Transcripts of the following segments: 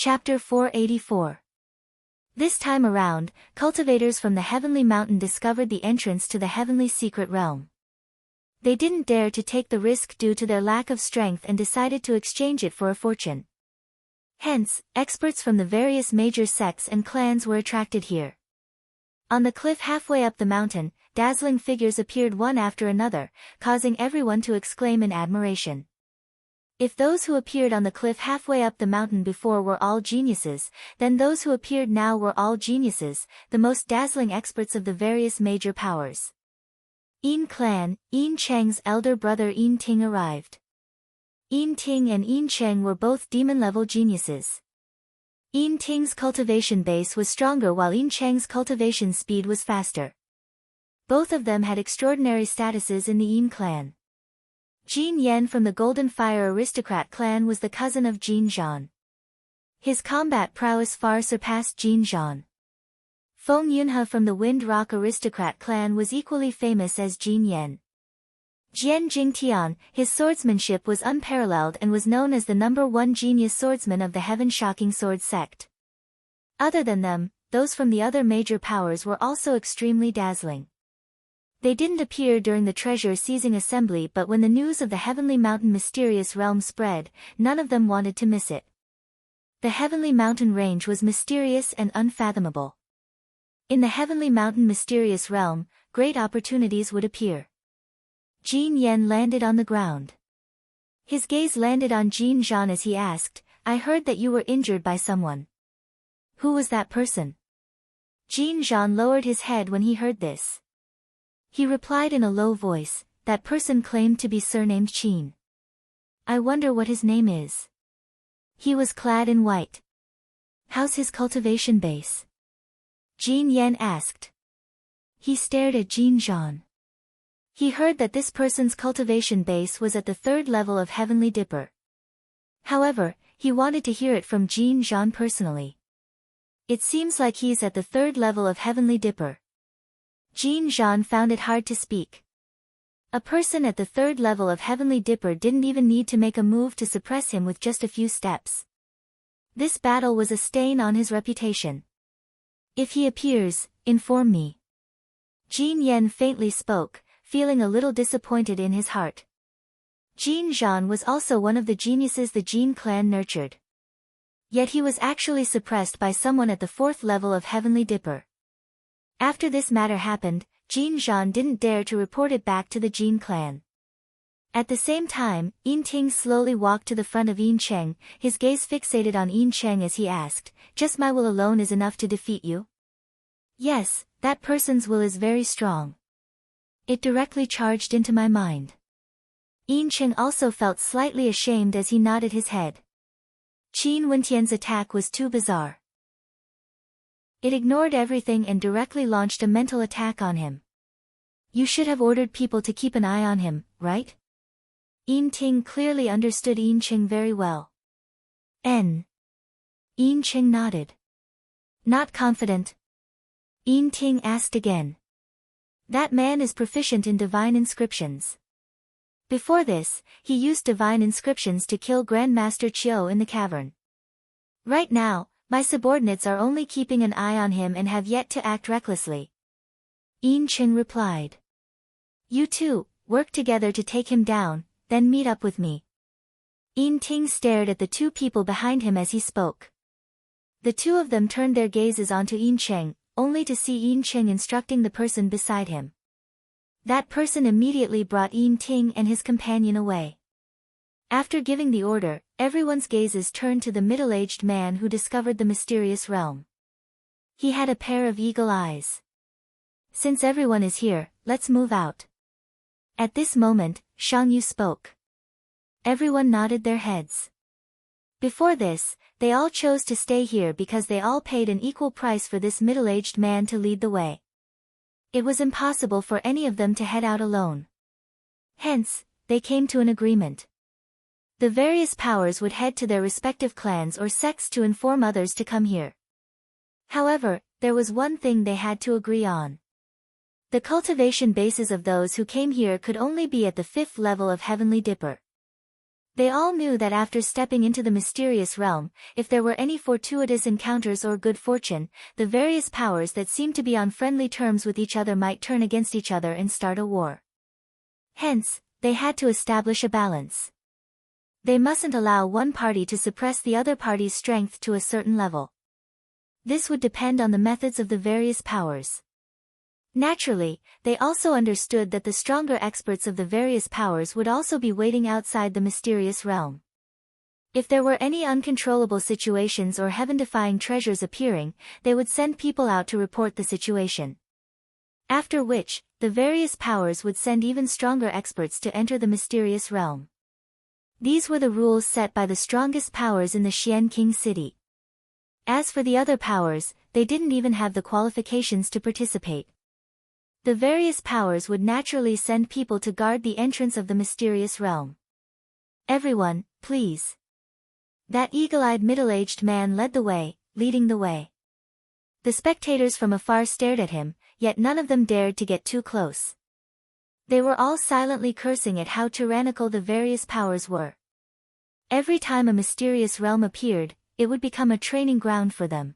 Chapter 484. This time around, cultivators from the Heavenly Mountain discovered the entrance to the Heavenly Secret Realm. They didn't dare to take the risk due to their lack of strength and decided to exchange it for a fortune. Hence, experts from the various major sects and clans were attracted here. On the cliff halfway up the mountain, dazzling figures appeared one after another, causing everyone to exclaim in admiration. If those who appeared on the cliff halfway up the mountain before were all geniuses, then those who appeared now were all geniuses, the most dazzling experts of the various major powers. Yin clan, Yin Cheng's elder brother Yin Ting arrived. Yin Ting and Yin Cheng were both demon-level geniuses. Yin Ting's cultivation base was stronger while Yin Cheng's cultivation speed was faster. Both of them had extraordinary statuses in the Yin clan. Jin Yen from the Golden Fire Aristocrat clan was the cousin of Jin Zhan. His combat prowess far surpassed Jin Zhan. Feng Yunhe from the Wind Rock Aristocrat clan was equally famous as Jin Yen. Jian Jingtian, his swordsmanship was unparalleled and was known as the #1 genius swordsman of the Heaven-Shocking Sword sect. Other than them, those from the other major powers were also extremely dazzling. They didn't appear during the treasure-seizing assembly, but when the news of the Heavenly Mountain mysterious realm spread, none of them wanted to miss it. The Heavenly Mountain range was mysterious and unfathomable. In the Heavenly Mountain mysterious realm, great opportunities would appear. Jin Yen landed on the ground. His gaze landed on Jin Zhan as he asked, "I heard that you were injured by someone. Who was that person?" Jin Zhan lowered his head when he heard this. He replied in a low voice, "That person claimed to be surnamed Qin. I wonder what his name is." He was clad in white. "How's his cultivation base?" Jin Yen asked. He stared at Jin Zhan. He heard that this person's cultivation base was at the 3rd level of Heavenly Dipper. However, he wanted to hear it from Jin Zhan personally. "It seems like he's at the 3rd level of Heavenly Dipper." Jin Zhan found it hard to speak. A person at the 3rd level of Heavenly Dipper didn't even need to make a move to suppress him with just a few steps. This battle was a stain on his reputation. "If he appears, inform me." Jin Yen faintly spoke, feeling a little disappointed in his heart. Jin Zhan was also one of the geniuses the Jin clan nurtured. Yet he was actually suppressed by someone at the 4th level of Heavenly Dipper. After this matter happened, Jin Zhan didn't dare to report it back to the Jin clan. At the same time, Yin Ting slowly walked to the front of Yin Cheng, his gaze fixated on Yin Cheng as he asked, "Just my will alone is enough to defeat you?" "Yes, that person's will is very strong. It directly charged into my mind." Yin Cheng also felt slightly ashamed as he nodded his head. Qin Wentian's attack was too bizarre. It ignored everything and directly launched a mental attack on him. "You should have ordered people to keep an eye on him, right?" Yin Ting clearly understood Yin Cheng very well. Yin Cheng nodded. "Not confident?" Yin Ting asked again. "That man is proficient in divine inscriptions. Before this, he used divine inscriptions to kill Grandmaster Qiu in the cavern. Right now, my subordinates are only keeping an eye on him and have yet to act recklessly." Yin Cheng replied. "You two, work together to take him down, then meet up with me." Yin Ting stared at the two people behind him as he spoke. The two of them turned their gazes onto Yin Cheng, only to see Yin Cheng instructing the person beside him. That person immediately brought Yin Ting and his companion away. After giving the order, everyone's gazes turned to the middle-aged man who discovered the mysterious realm. He had a pair of eagle eyes. "Since everyone is here, let's move out." At this moment, Shang Yu spoke. Everyone nodded their heads. Before this, they all chose to stay here because they all paid an equal price for this middle-aged man to lead the way. It was impossible for any of them to head out alone. Hence, they came to an agreement. The various powers would head to their respective clans or sects to inform others to come here. However, there was one thing they had to agree on. The cultivation bases of those who came here could only be at the 5th level of Heavenly Dipper. They all knew that after stepping into the mysterious realm, if there were any fortuitous encounters or good fortune, the various powers that seemed to be on friendly terms with each other might turn against each other and start a war. Hence, they had to establish a balance. They mustn't allow one party to suppress the other party's strength to a certain level. This would depend on the methods of the various powers. Naturally, they also understood that the stronger experts of the various powers would also be waiting outside the mysterious realm. If there were any uncontrollable situations or heaven-defying treasures appearing, they would send people out to report the situation. After which, the various powers would send even stronger experts to enter the mysterious realm. These were the rules set by the strongest powers in the Xian King city. As for the other powers, they didn't even have the qualifications to participate. The various powers would naturally send people to guard the entrance of the mysterious realm. Everyone, please. That eagle-eyed middle-aged man led the way, leading the way. The spectators from afar stared at him, yet none of them dared to get too close. They were all silently cursing at how tyrannical the various powers were. Every time a mysterious realm appeared, it would become a training ground for them.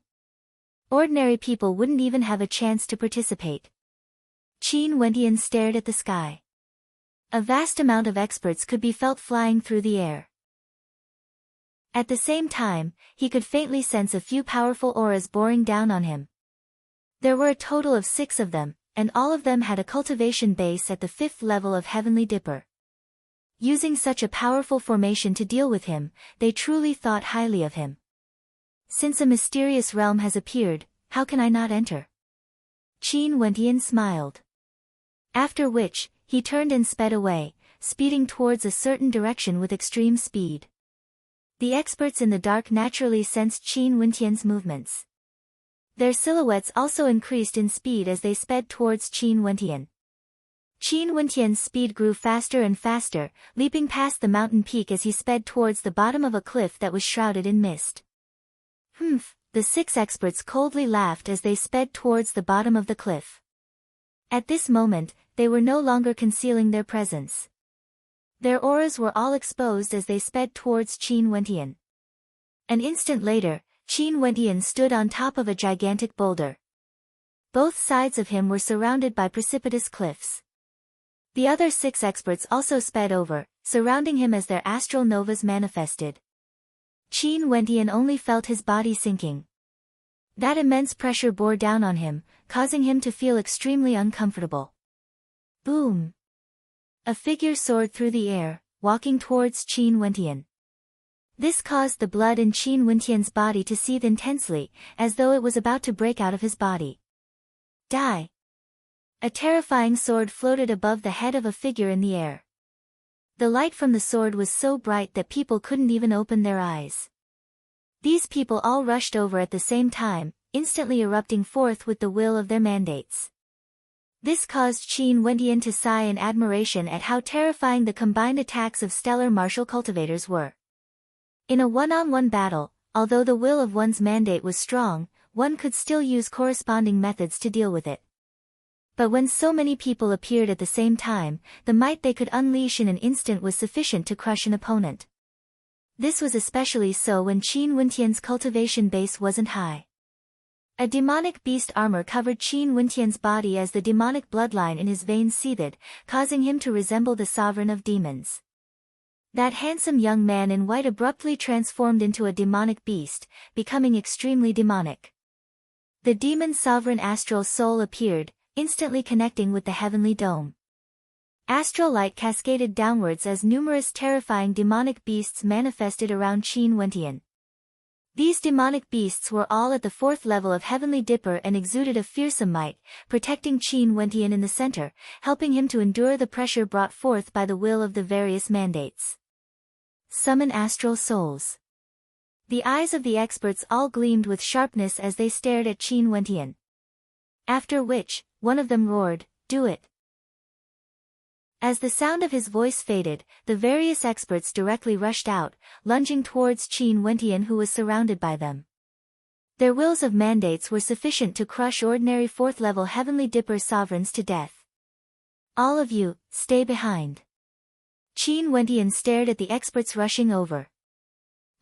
Ordinary people wouldn't even have a chance to participate. Qin Wentian stared at the sky. A vast amount of experts could be felt flying through the air. At the same time, he could faintly sense a few powerful auras boring down on him. There were a total of 6 of them, and all of them had a cultivation base at the 5th level of Heavenly Dipper. Using such a powerful formation to deal with him, they truly thought highly of him. Since a mysterious realm has appeared, how can I not enter? Qin Wentian smiled. After which, he turned and sped away, speeding towards a certain direction with extreme speed. The experts in the dark naturally sensed Qin Wentian's movements. Their silhouettes also increased in speed as they sped towards Qin Wentian. Qin Wentian's speed grew faster and faster, leaping past the mountain peak as he sped towards the bottom of a cliff that was shrouded in mist. Humph, the 6 experts coldly laughed as they sped towards the bottom of the cliff. At this moment, they were no longer concealing their presence. Their auras were all exposed as they sped towards Qin Wentian. An instant later, Qin Wentian stood on top of a gigantic boulder. Both sides of him were surrounded by precipitous cliffs. The other 6 experts also sped over, surrounding him as their astral novas manifested. Qin Wentian only felt his body sinking. That immense pressure bore down on him, causing him to feel extremely uncomfortable. Boom! A figure soared through the air, walking towards Qin Wentian. This caused the blood in Qin Wentian's body to seethe intensely, as though it was about to break out of his body. Die! A terrifying sword floated above the head of a figure in the air. The light from the sword was so bright that people couldn't even open their eyes. These people all rushed over at the same time, instantly erupting forth with the will of their mandates. This caused Qin Wentian to sigh in admiration at how terrifying the combined attacks of stellar martial cultivators were. In a one-on-one battle, although the will of one's mandate was strong, one could still use corresponding methods to deal with it. But when so many people appeared at the same time, the might they could unleash in an instant was sufficient to crush an opponent. This was especially so when Qin Wentian's cultivation base wasn't high. A demonic beast armor covered Qin Wentian's body as the demonic bloodline in his veins seethed, causing him to resemble the sovereign of demons. That handsome young man in white abruptly transformed into a demonic beast, becoming extremely demonic. The demon sovereign astral soul appeared, instantly connecting with the heavenly dome. Astral light cascaded downwards as numerous terrifying demonic beasts manifested around Qin Wentian. These demonic beasts were all at the 4th level of Heavenly Dipper and exuded a fearsome might, protecting Qin Wentian in the center, helping him to endure the pressure brought forth by the will of the various mandates. Summon astral souls. The eyes of the experts all gleamed with sharpness as they stared at Qin Wentian. After which, one of them roared, "Do it!" As the sound of his voice faded, the various experts directly rushed out, lunging towards Qin Wentian who was surrounded by them. Their wills of mandates were sufficient to crush ordinary 4th-level Heavenly Dipper sovereigns to death. "All of you, stay behind." Qin Wentian stared at the experts rushing over.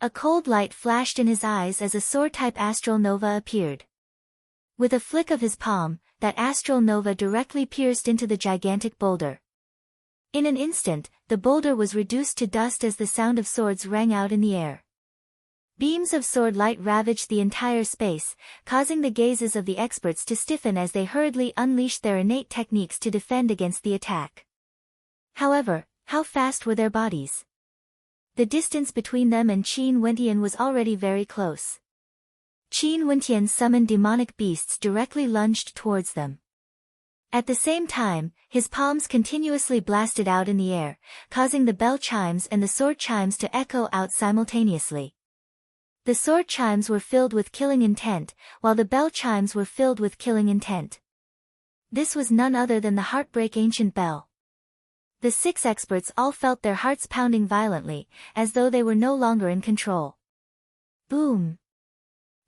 A cold light flashed in his eyes as a sword-type astral nova appeared. With a flick of his palm, that astral nova directly pierced into the gigantic boulder. In an instant, the boulder was reduced to dust as the sound of swords rang out in the air. Beams of sword light ravaged the entire space, causing the gazes of the experts to stiffen as they hurriedly unleashed their innate techniques to defend against the attack. However, how fast were their bodies? The distance between them and Qin Wentian was already very close. Qin Wentian summoned demonic beasts directly lunged towards them. At the same time, his palms continuously blasted out in the air, causing the bell chimes and the sword chimes to echo out simultaneously. The sword chimes were filled with killing intent, while the bell chimes were filled with killing intent. This was none other than the Heartbreak Ancient Bell. The 6 experts all felt their hearts pounding violently, as though they were no longer in control. Boom!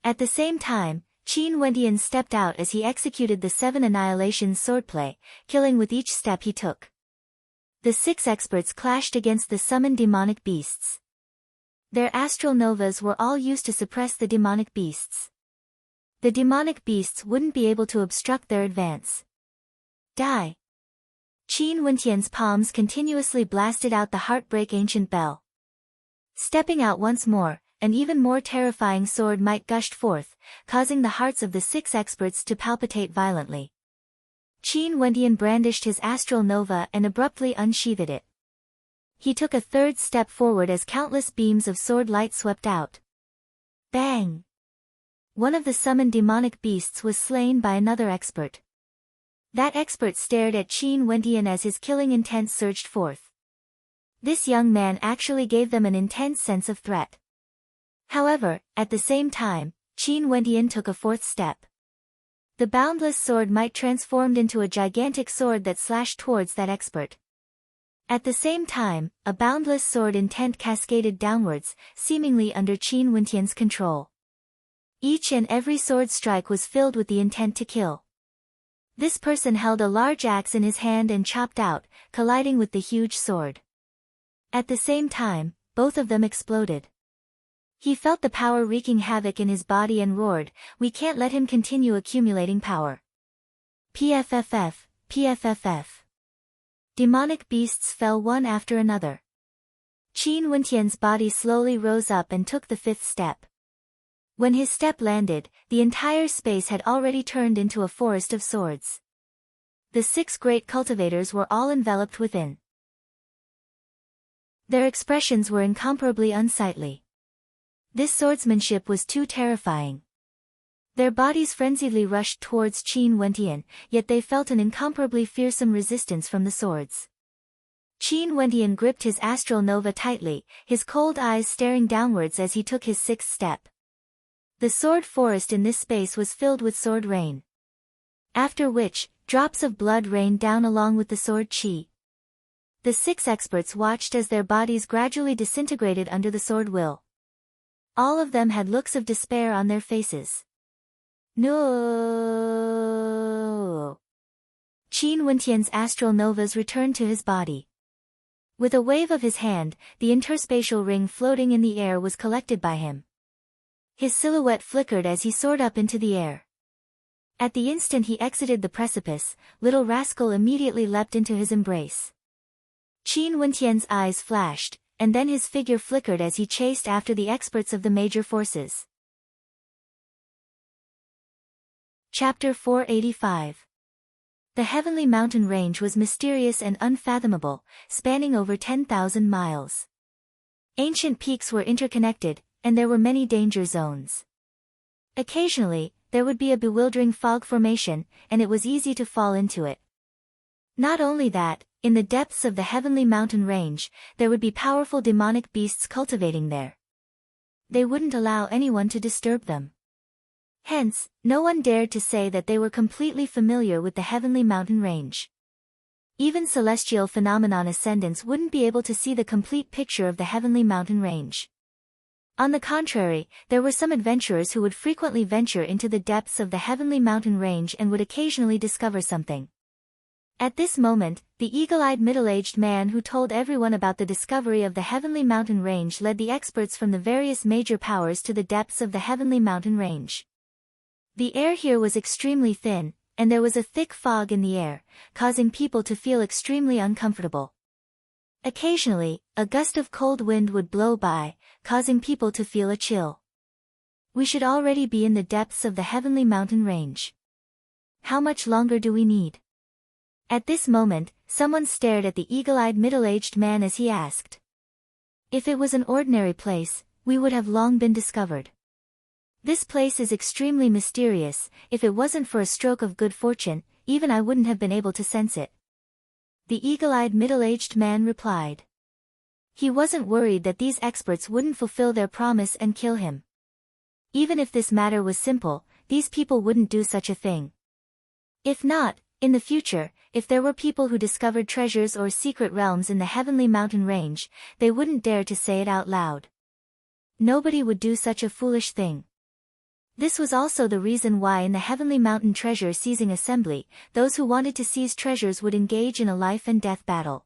At the same time, Qin Wentian stepped out as he executed the 7 Annihilation swordplay, killing with each step he took. The 6 experts clashed against the summoned demonic beasts. Their astral novas were all used to suppress the demonic beasts. The demonic beasts wouldn't be able to obstruct their advance. Die! Qin Wentian's palms continuously blasted out the Heartbreak Ancient Bell. Stepping out once more, an even more terrifying sword might gushed forth, causing the hearts of the 6 experts to palpitate violently. Qin Wentian brandished his astral nova and abruptly unsheathed it. He took a 3rd step forward as countless beams of sword light swept out. Bang! One of the summoned demonic beasts was slain by another expert. That expert stared at Qin Wentian as his killing intent surged forth. This young man actually gave them an intense sense of threat. However, at the same time, Qin Wentian took a 4th step. The boundless sword might transformed into a gigantic sword that slashed towards that expert. At the same time, a boundless sword intent cascaded downwards, seemingly under Qin Wentian's control. Each and every sword strike was filled with the intent to kill. This person held a large axe in his hand and chopped out, colliding with the huge sword. At the same time, both of them exploded. He felt the power wreaking havoc in his body and roared, "We can't let him continue accumulating power." PFFF, PFFF. Demonic beasts fell one after another. Qin Wentian's body slowly rose up and took the 5th step. When his step landed, the entire space had already turned into a forest of swords. The 6 great cultivators were all enveloped within. Their expressions were incomparably unsightly. This swordsmanship was too terrifying. Their bodies frenziedly rushed towards Qin Wentian, yet they felt an incomparably fearsome resistance from the swords. Qin Wentian gripped his astral nova tightly, his cold eyes staring downwards as he took his 6th step. The sword forest in this space was filled with sword rain. After which, drops of blood rained down along with the sword chi. The 6 experts watched as their bodies gradually disintegrated under the sword will. All of them had looks of despair on their faces. No! Qin Wentian's astral novas returned to his body. With a wave of his hand, the interspatial ring floating in the air was collected by him. His silhouette flickered as he soared up into the air. At the instant he exited the precipice, little rascal immediately leapt into his embrace. Qin Wentian's eyes flashed, and then his figure flickered as he chased after the experts of the major forces. Chapter 485. The heavenly mountain range was mysterious and unfathomable, spanning over 10,000 miles. Ancient peaks were interconnected, and there were many danger zones. Occasionally, there would be a bewildering fog formation, and it was easy to fall into it. Not only that, in the depths of the heavenly mountain range, there would be powerful demonic beasts cultivating there. They wouldn't allow anyone to disturb them. Hence, no one dared to say that they were completely familiar with the heavenly mountain range. Even celestial phenomenon ascendants wouldn't be able to see the complete picture of the heavenly mountain range. On the contrary, there were some adventurers who would frequently venture into the depths of the heavenly mountain range and would occasionally discover something. At this moment, the eagle-eyed middle-aged man who told everyone about the discovery of the heavenly mountain range led the experts from the various major powers to the depths of the heavenly mountain range. The air here was extremely thin, and there was a thick fog in the air, causing people to feel extremely uncomfortable. Occasionally, a gust of cold wind would blow by, causing people to feel a chill. We should already be in the depths of the heavenly mountain range. How much longer do we need? At this moment, someone stared at the eagle-eyed middle-aged man as he asked. If it was an ordinary place, we would have long been discovered. This place is extremely mysterious. If it wasn't for a stroke of good fortune, even I wouldn't have been able to sense it. The eagle-eyed middle-aged man replied. He wasn't worried that these experts wouldn't fulfill their promise and kill him. Even if this matter was simple, these people wouldn't do such a thing. If not, in the future, if there were people who discovered treasures or secret realms in the heavenly mountain range, they wouldn't dare to say it out loud. Nobody would do such a foolish thing. This was also the reason why in the heavenly mountain treasure seizing assembly, those who wanted to seize treasures would engage in a life and death battle.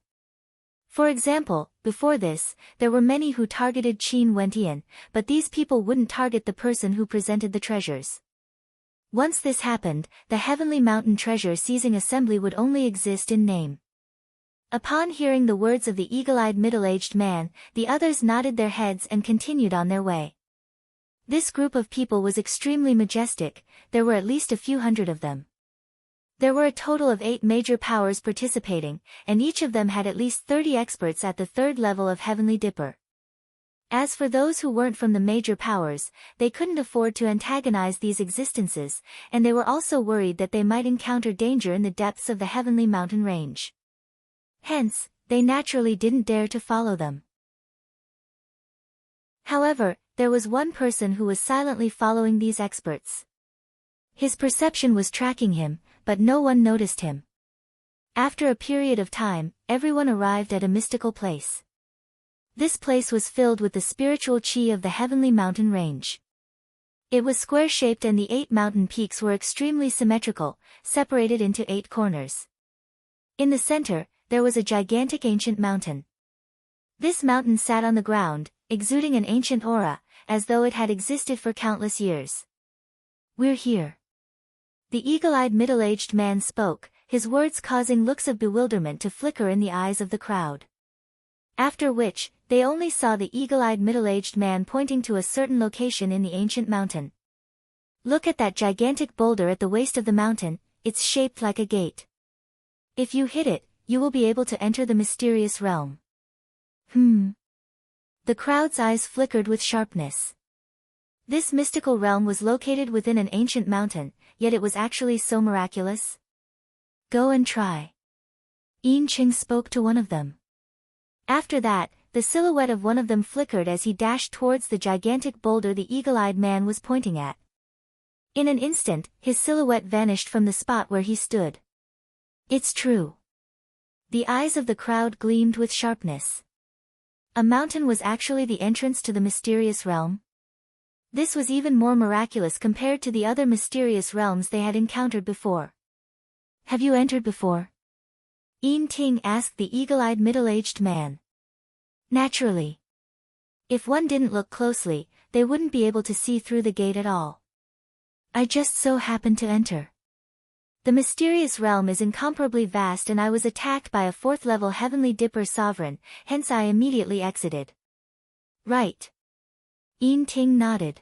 For example, before this, there were many who targeted Qin Wentian, but these people wouldn't target the person who presented the treasures. Once this happened, the heavenly mountain treasure seizing assembly would only exist in name. Upon hearing the words of the eagle-eyed middle-aged man, the others nodded their heads and continued on their way. This group of people was extremely majestic. There were at least a few hundred of them. There were a total of 8 major powers participating, and each of them had at least 30 experts at the 3rd level of Heavenly Dipper. As for those who weren't from the major powers, they couldn't afford to antagonize these existences, and they were also worried that they might encounter danger in the depths of the heavenly mountain range. Hence, they naturally didn't dare to follow them. However, there was one person who was silently following these experts. His perception was tracking him, but no one noticed him. After a period of time, everyone arrived at a mystical place. This place was filled with the spiritual chi of the heavenly mountain range. It was square-shaped and the 8 mountain peaks were extremely symmetrical, separated into 8 corners. In the center, there was a gigantic ancient mountain. This mountain sat on the ground, exuding an ancient aura, as though it had existed for countless years. We're here. The eagle-eyed middle-aged man spoke, his words causing looks of bewilderment to flicker in the eyes of the crowd. After which, they only saw the eagle-eyed middle-aged man pointing to a certain location in the ancient mountain. Look at that gigantic boulder at the waist of the mountain, it's shaped like a gate. If you hit it, you will be able to enter the mysterious realm. The crowd's eyes flickered with sharpness. This mystical realm was located within an ancient mountain, yet it was actually so miraculous. Go and try. Yin Qing spoke to one of them. After that, the silhouette of one of them flickered as he dashed towards the gigantic boulder the eagle-eyed man was pointing at. In an instant, his silhouette vanished from the spot where he stood. It's true. The eyes of the crowd gleamed with sharpness. A mountain was actually the entrance to the mysterious realm. This was even more miraculous compared to the other mysterious realms they had encountered before. Have you entered before? Yin Ting asked the eagle-eyed middle-aged man. Naturally. If one didn't look closely, they wouldn't be able to see through the gate at all. I just so happened to enter. The mysterious realm is incomparably vast and I was attacked by a 4th-level Heavenly Dipper sovereign, hence I immediately exited. Right. Yin Ting nodded.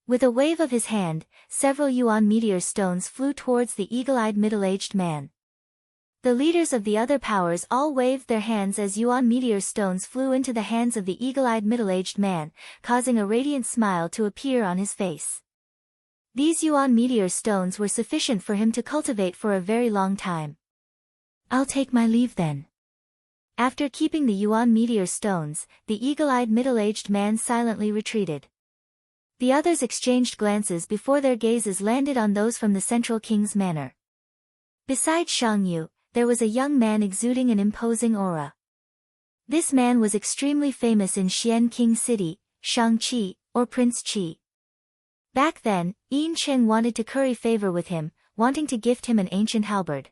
With a wave of his hand, several Yuan meteor stones flew towards the eagle-eyed middle-aged man. The leaders of the other powers all waved their hands as Yuan meteor stones flew into the hands of the eagle-eyed middle-aged man, causing a radiant smile to appear on his face. These Yuan meteor stones were sufficient for him to cultivate for a very long time. I'll take my leave then. After keeping the Yuan meteor stones, the eagle-eyed middle-aged man silently retreated. The others exchanged glances before their gazes landed on those from the central king's manor. Besides Shang Yu, there was a young man exuding an imposing aura. This man was extremely famous in Xian King City, Shang Qi, or Prince Qi. Back then, Yin Cheng wanted to curry favor with him, wanting to gift him an ancient halberd.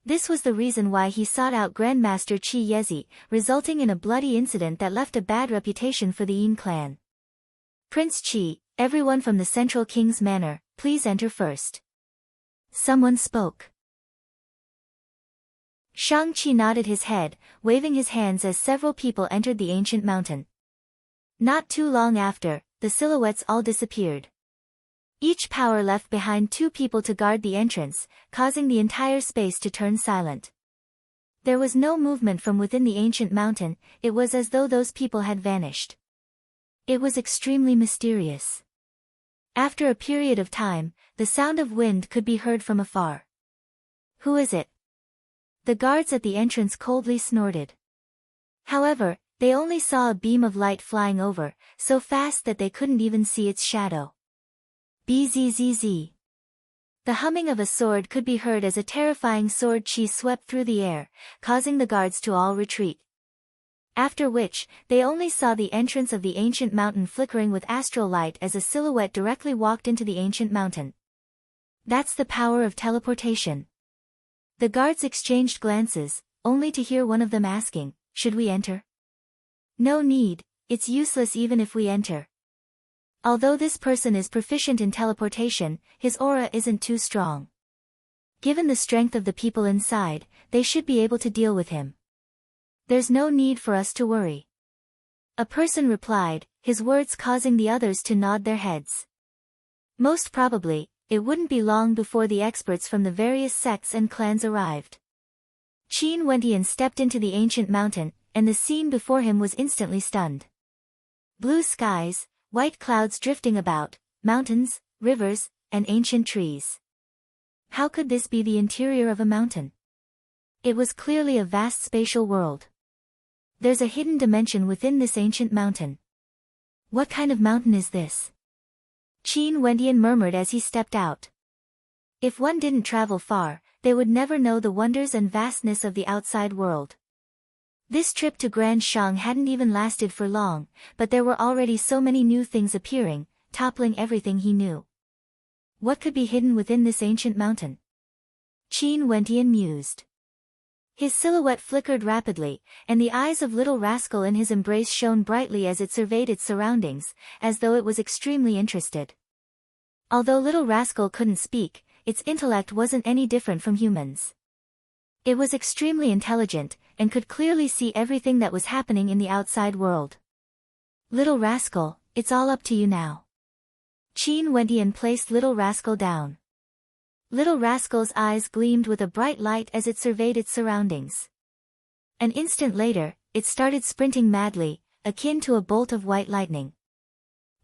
This was the reason why he sought out Grandmaster Chi Yezi, resulting in a bloody incident that left a bad reputation for the Yin clan. Prince Chi, everyone from the Central King's Manor, please enter first. Someone spoke. Shang-Chi nodded his head, waving his hands as several people entered the ancient mountain. Not too long after, the silhouettes all disappeared. Each power left behind 2 people to guard the entrance, causing the entire space to turn silent. There was no movement from within the ancient mountain, it was as though those people had vanished. It was extremely mysterious. After a period of time, the sound of wind could be heard from afar. Who is it? The guards at the entrance coldly snorted. However, they only saw a beam of light flying over, so fast that they couldn't even see its shadow. Bzzz. The humming of a sword could be heard as a terrifying sword chi swept through the air, causing the guards to all retreat. After which, they only saw the entrance of the ancient mountain flickering with astral light as a silhouette directly walked into the ancient mountain. That's the power of teleportation. The guards exchanged glances, only to hear one of them asking, "Should we enter?" "No need, it's useless even if we enter." Although this person is proficient in teleportation, his aura isn't too strong. Given the strength of the people inside, they should be able to deal with him. There's no need for us to worry. A person replied, his words causing the others to nod their heads. Most probably, it wouldn't be long before the experts from the various sects and clans arrived. Qin Wendian stepped into the ancient mountain, and the scene before him was instantly stunned. Blue skies, white clouds drifting about, mountains, rivers, and ancient trees. How could this be the interior of a mountain? It was clearly a vast spatial world. There's a hidden dimension within this ancient mountain. What kind of mountain is this? Qin Wendian murmured as he stepped out. If one didn't travel far, they would never know the wonders and vastness of the outside world. This trip to Grand Shang hadn't even lasted for long, but there were already so many new things appearing, toppling everything he knew. What could be hidden within this ancient mountain? Qin Wendian mused. His silhouette flickered rapidly, and the eyes of Little Rascal in his embrace shone brightly as it surveyed its surroundings, as though it was extremely interested. Although Little Rascal couldn't speak, its intellect wasn't any different from humans. It was extremely intelligent, and could clearly see everything that was happening in the outside world. Little Rascal, it's all up to you now. Qin Wendian placed Little Rascal down. Little Rascal's eyes gleamed with a bright light as it surveyed its surroundings. An instant later, it started sprinting madly, akin to a bolt of white lightning.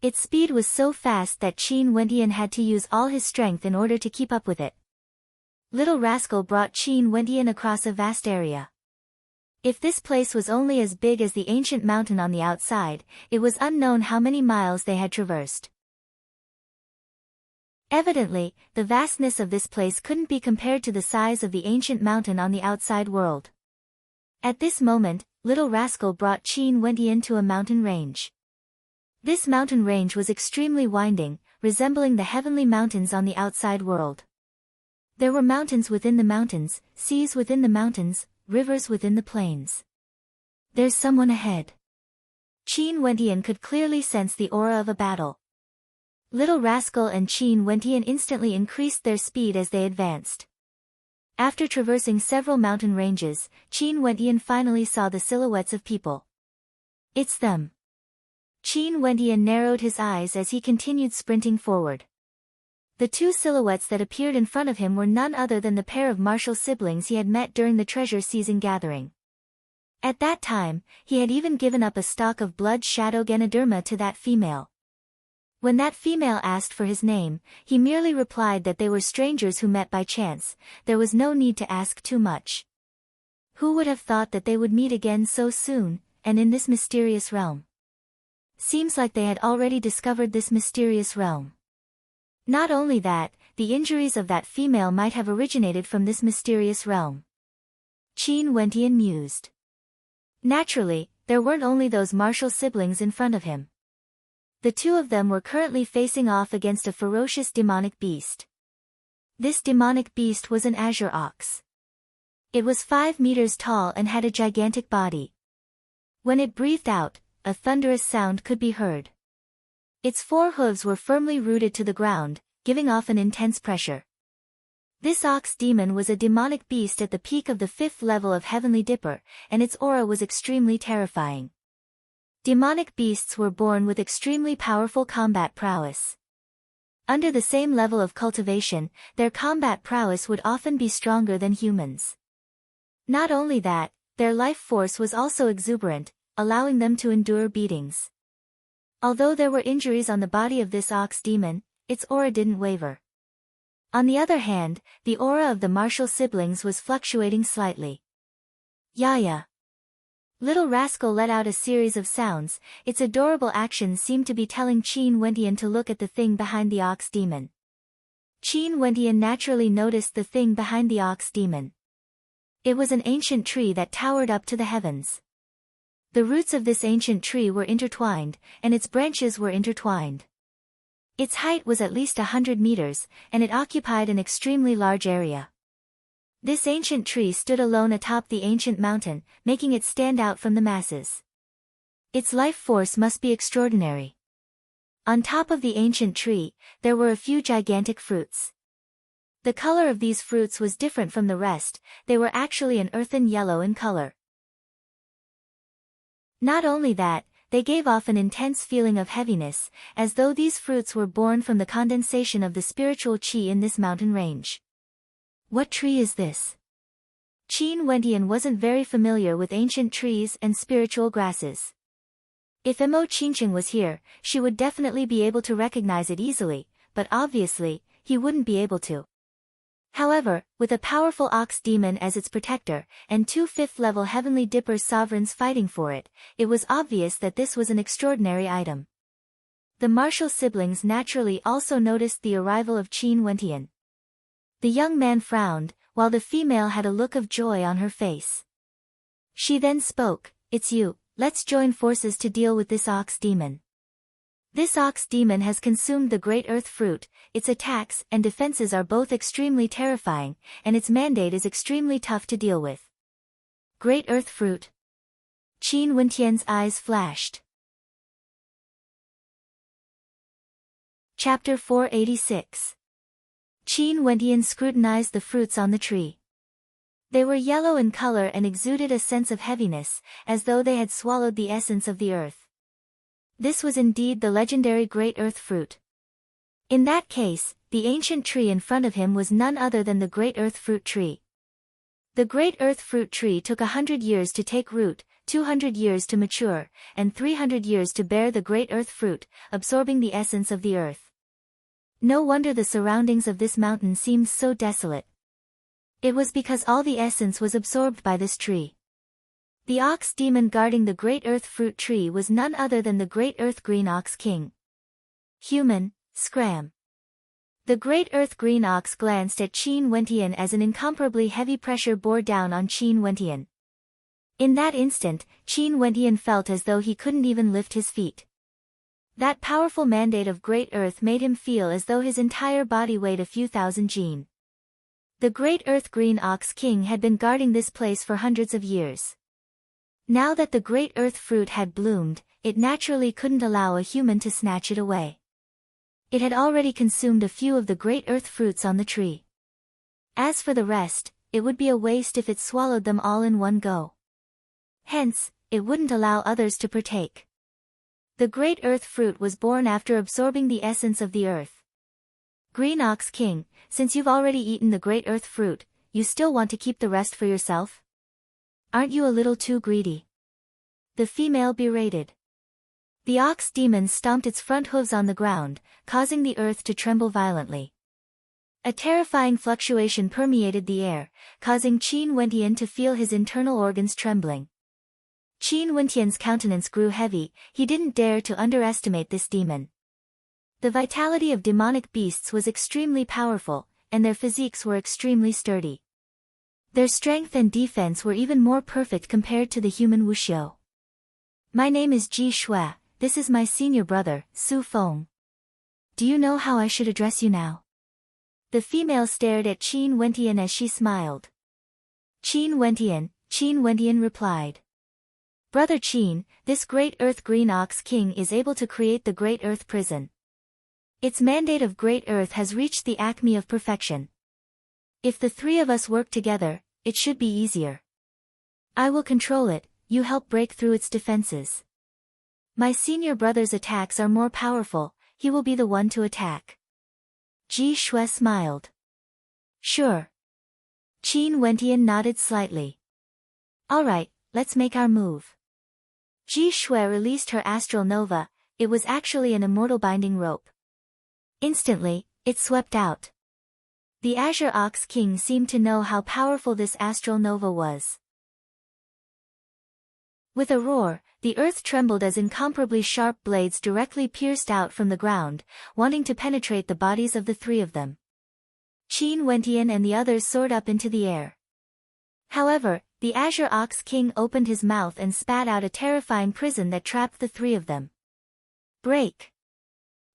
Its speed was so fast that Qin Wendian had to use all his strength in order to keep up with it. Little Rascal brought Qin Wendian across a vast area. If this place was only as big as the ancient mountain on the outside, it was unknown how many miles they had traversed. Evidently, the vastness of this place couldn't be compared to the size of the ancient mountain on the outside world. At this moment, Little Rascal brought Qin Wendian to a mountain range. This mountain range was extremely winding, resembling the heavenly mountains on the outside world. There were mountains within the mountains, seas within the mountains, rivers within the plains. There's someone ahead. Qin Wendian could clearly sense the aura of a battle. Little Rascal and Qin Wendian instantly increased their speed as they advanced. After traversing several mountain ranges, Qin Wendian finally saw the silhouettes of people. It's them. Qin Wendian narrowed his eyes as he continued sprinting forward. The 2 silhouettes that appeared in front of him were none other than the pair of martial siblings he had met during the treasure season gathering. At that time, he had even given up a stalk of blood shadow Ganoderma to that female. When that female asked for his name, he merely replied that they were strangers who met by chance. There was no need to ask too much. Who would have thought that they would meet again so soon, and in this mysterious realm? Seems like they had already discovered this mysterious realm. Not only that, the injuries of that female might have originated from this mysterious realm. Qin Wendian mused. Naturally, there weren't only those martial siblings in front of him. The 2 of them were currently facing off against a ferocious demonic beast. This demonic beast was an azure ox. It was 5 meters tall and had a gigantic body. When it breathed out, a thunderous sound could be heard. Its 4 hooves were firmly rooted to the ground, giving off an intense pressure. This ox demon was a demonic beast at the peak of the 5th level of Heavenly Dipper, and its aura was extremely terrifying. Demonic beasts were born with extremely powerful combat prowess. Under the same level of cultivation, their combat prowess would often be stronger than humans. Not only that, their life force was also exuberant, allowing them to endure beatings. Although there were injuries on the body of this ox demon, its aura didn't waver. On the other hand, the aura of the Marshall siblings was fluctuating slightly. Yaya. Little rascal let out a series of sounds. Its adorable actions seemed to be telling Qin Wentian to look at the thing behind the ox demon. Qin Wentian naturally noticed the thing behind the ox demon. It was an ancient tree that towered up to the heavens. The roots of this ancient tree were intertwined, and its branches were intertwined. Its height was at least 100 meters, and it occupied an extremely large area. This ancient tree stood alone atop the ancient mountain, making it stand out from the masses. Its life force must be extraordinary. On top of the ancient tree, there were a few gigantic fruits. The color of these fruits was different from the rest. They were actually an earthen yellow in color. Not only that, they gave off an intense feeling of heaviness, as though these fruits were born from the condensation of the spiritual qi in this mountain range. What tree is this? Qin Wentian wasn't very familiar with ancient trees and spiritual grasses. If Mo Qingqing was here, she would definitely be able to recognize it easily, but obviously, he wouldn't be able to. However, with a powerful ox demon as its protector, and 2 5th-level Heavenly Dipper sovereigns fighting for it, it was obvious that this was an extraordinary item. The Marshall siblings naturally also noticed the arrival of Qin Wentian. The young man frowned, while the female had a look of joy on her face. She then spoke, "It's you, let's join forces to deal with this ox demon." This ox demon has consumed the Great Earth Fruit. Its attacks and defenses are both extremely terrifying, and its mandate is extremely tough to deal with. Great Earth Fruit. Qin Wentian's eyes flashed. Chapter 486. Qin Wentian scrutinized the fruits on the tree. They were yellow in color and exuded a sense of heaviness, as though they had swallowed the essence of the earth. This was indeed the legendary Great Earth Fruit. In that case, the ancient tree in front of him was none other than the Great Earth Fruit Tree. The Great Earth Fruit Tree took 100 years to take root, 200 years to mature, and 300 years to bear the Great Earth Fruit, absorbing the essence of the earth. No wonder the surroundings of this mountain seemed so desolate. It was because all the essence was absorbed by this tree. The ox demon guarding the Great Earth Fruit Tree was none other than the Great Earth Green Ox King. Human, scram. The Great Earth Green Ox glanced at Qin Wentian as an incomparably heavy pressure bore down on Qin Wentian. In that instant, Qin Wentian felt as though he couldn't even lift his feet. That powerful mandate of Great Earth made him feel as though his entire body weighed a few thousand jin. The Great Earth Green Ox King had been guarding this place for hundreds of years. Now that the Great Earth Fruit had bloomed, it naturally couldn't allow a human to snatch it away. It had already consumed a few of the Great Earth Fruits on the tree. As for the rest, it would be a waste if it swallowed them all in one go. Hence, it wouldn't allow others to partake. The Great Earth Fruit was born after absorbing the essence of the earth. Green Ox King, since you've already eaten the Great Earth Fruit, you still want to keep the rest for yourself? Aren't you a little too greedy? The female berated. The ox demon stomped its front hooves on the ground, causing the earth to tremble violently. A terrifying fluctuation permeated the air, causing Qin Wentian to feel his internal organs trembling. Qin Wentian's countenance grew heavy. He didn't dare to underestimate this demon. The vitality of demonic beasts was extremely powerful, and their physiques were extremely sturdy. Their strength and defense were even more perfect compared to the human wuxiu. My name is Ji Shui, this is my senior brother, Su Feng. Do you know how I should address you now? The female stared at Qin Wentian as she smiled. Qin Wentian replied. Brother Qin, this great Earth Green Ox King is able to create the Great Earth Prison. Its mandate of Great Earth has reached the acme of perfection. If the three of us work together, it should be easier. I will control it, you help break through its defenses. My senior brother's attacks are more powerful, he will be the one to attack. Ji Shui smiled. Sure. Qin Wentian nodded slightly. Alright, let's make our move. Ji Shui released her astral nova, it was actually an immortal binding rope. Instantly, it swept out. The Azure Ox King seemed to know how powerful this astral nova was. With a roar, the earth trembled as incomparably sharp blades directly pierced out from the ground, wanting to penetrate the bodies of the three of them. Qin Wentian and the others soared up into the air. However, the Azure Ox King opened his mouth and spat out a terrifying prison that trapped the three of them. Break!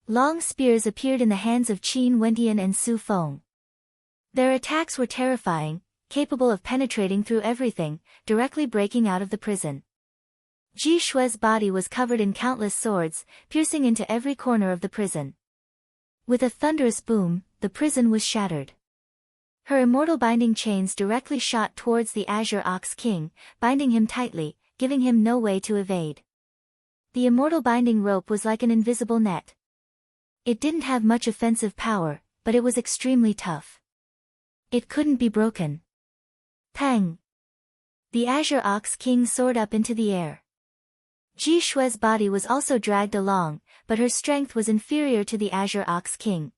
Long spears appeared in the hands of Qin Wentian and Su Feng. Their attacks were terrifying, capable of penetrating through everything, directly breaking out of the prison. Ji Shui's body was covered in countless swords, piercing into every corner of the prison. With a thunderous boom, the prison was shattered. Her immortal binding chains directly shot towards the Azure Ox King, binding him tightly, giving him no way to evade. The immortal binding rope was like an invisible net. It didn't have much offensive power, but it was extremely tough. It couldn't be broken. Pang! The Azure Ox King soared up into the air. Ji Shui's body was also dragged along, but her strength was inferior to the Azure Ox King.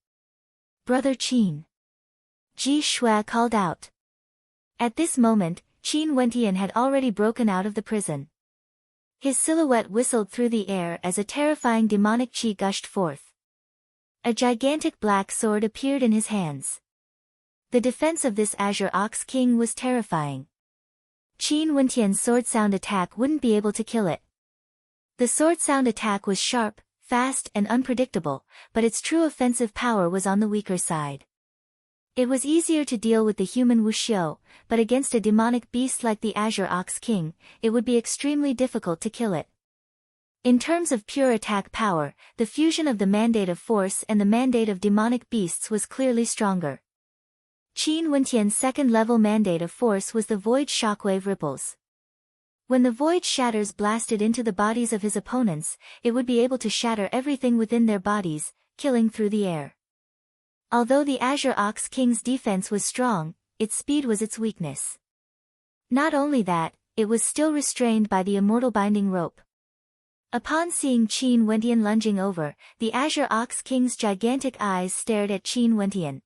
Brother Qin! Ji Shui called out. At this moment, Qin Wentian had already broken out of the prison. His silhouette whistled through the air as a terrifying demonic qi gushed forth. A gigantic black sword appeared in his hands. The defense of this Azure Ox King was terrifying. Qin Wentian's sword sound attack wouldn't be able to kill it. The sword sound attack was sharp, fast and unpredictable, but its true offensive power was on the weaker side. It was easier to deal with the human wuxiu, but against a demonic beast like the Azure Ox King, it would be extremely difficult to kill it. In terms of pure attack power, the fusion of the mandate of force and the mandate of demonic beasts was clearly stronger. Qin Wentian's second-level mandate of force was the void shockwave ripples. When the void shatters blasted into the bodies of his opponents, it would be able to shatter everything within their bodies, killing through the air. Although the Azure Ox King's defense was strong, its speed was its weakness. Not only that, it was still restrained by the immortal binding rope. Upon seeing Qin Wentian lunging over, the Azure Ox King's gigantic eyes stared at Qin Wentian.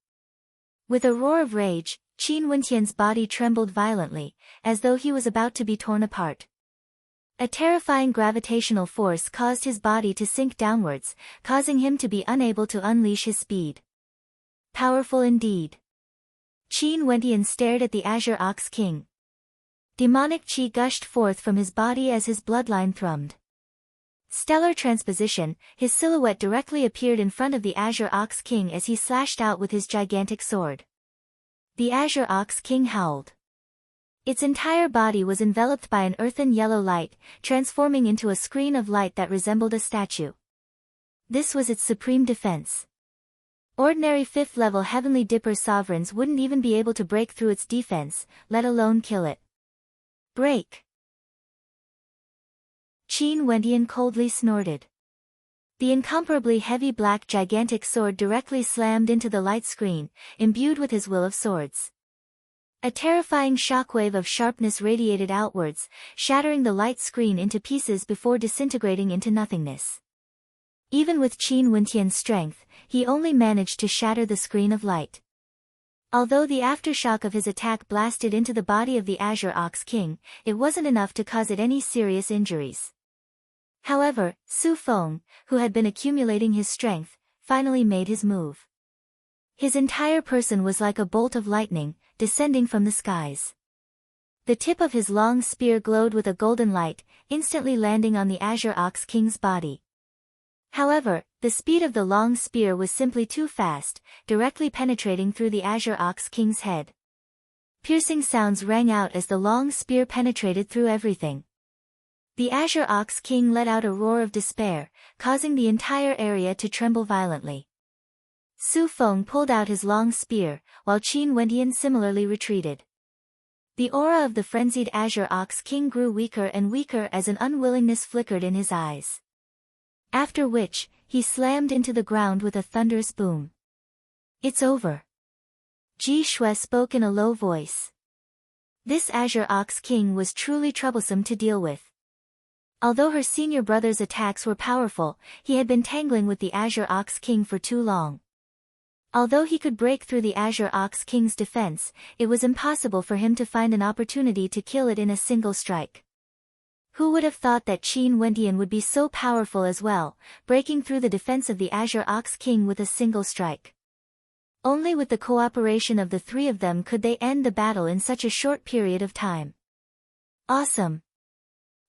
With a roar of rage, Qin Wentian's body trembled violently, as though he was about to be torn apart. A terrifying gravitational force caused his body to sink downwards, causing him to be unable to unleash his speed. Powerful indeed. Qin Wentian stared at the Azure Ox King. Demonic qi gushed forth from his body as his bloodline thrummed. Stellar transposition, his silhouette directly appeared in front of the Azure Ox King as he slashed out with his gigantic sword. The Azure Ox King howled. Its entire body was enveloped by an earthen yellow light, transforming into a screen of light that resembled a statue. This was its supreme defense. Ordinary 5th-level Heavenly Dipper sovereigns wouldn't even be able to break through its defense, let alone kill it. Break! Qin Wentian coldly snorted. The incomparably heavy black gigantic sword directly slammed into the light screen, imbued with his will of swords. A terrifying shockwave of sharpness radiated outwards, shattering the light screen into pieces before disintegrating into nothingness. Even with Qin Wentian's strength, he only managed to shatter the screen of light. Although the aftershock of his attack blasted into the body of the Azure Ox King, it wasn't enough to cause it any serious injuries. However, Su Feng, who had been accumulating his strength, finally made his move. His entire person was like a bolt of lightning, descending from the skies. The tip of his long spear glowed with a golden light, instantly landing on the Azure Ox King's body. However, the speed of the long spear was simply too fast, directly penetrating through the Azure Ox King's head. Piercing sounds rang out as the long spear penetrated through everything. The Azure Ox King let out a roar of despair, causing the entire area to tremble violently. Su Feng pulled out his long spear, while Qin Wendian similarly retreated. The aura of the frenzied Azure Ox King grew weaker and weaker as an unwillingness flickered in his eyes. After which, he slammed into the ground with a thunderous boom. "It's over." Ji Shui spoke in a low voice. This Azure Ox King was truly troublesome to deal with. Although her senior brother's attacks were powerful, he had been tangling with the Azure Ox King for too long. Although he could break through the Azure Ox King's defense, it was impossible for him to find an opportunity to kill it in a single strike. Who would have thought that Qin Wendian would be so powerful as well, breaking through the defense of the Azure Ox King with a single strike? Only with the cooperation of the three of them could they end the battle in such a short period of time. Awesome!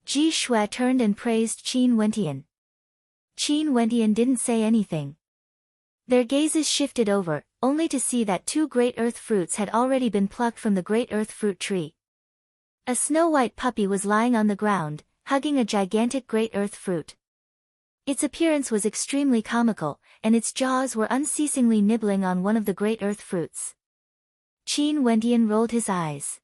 Ji Shui turned and praised Qin Wendian. Qin Wendian didn't say anything. Their gazes shifted over, only to see that 2 great earth fruits had already been plucked from the great earth fruit tree. A snow-white puppy was lying on the ground, hugging a gigantic great earth fruit. Its appearance was extremely comical, and its jaws were unceasingly nibbling on one of the great earth fruits. Qin Wendian rolled his eyes.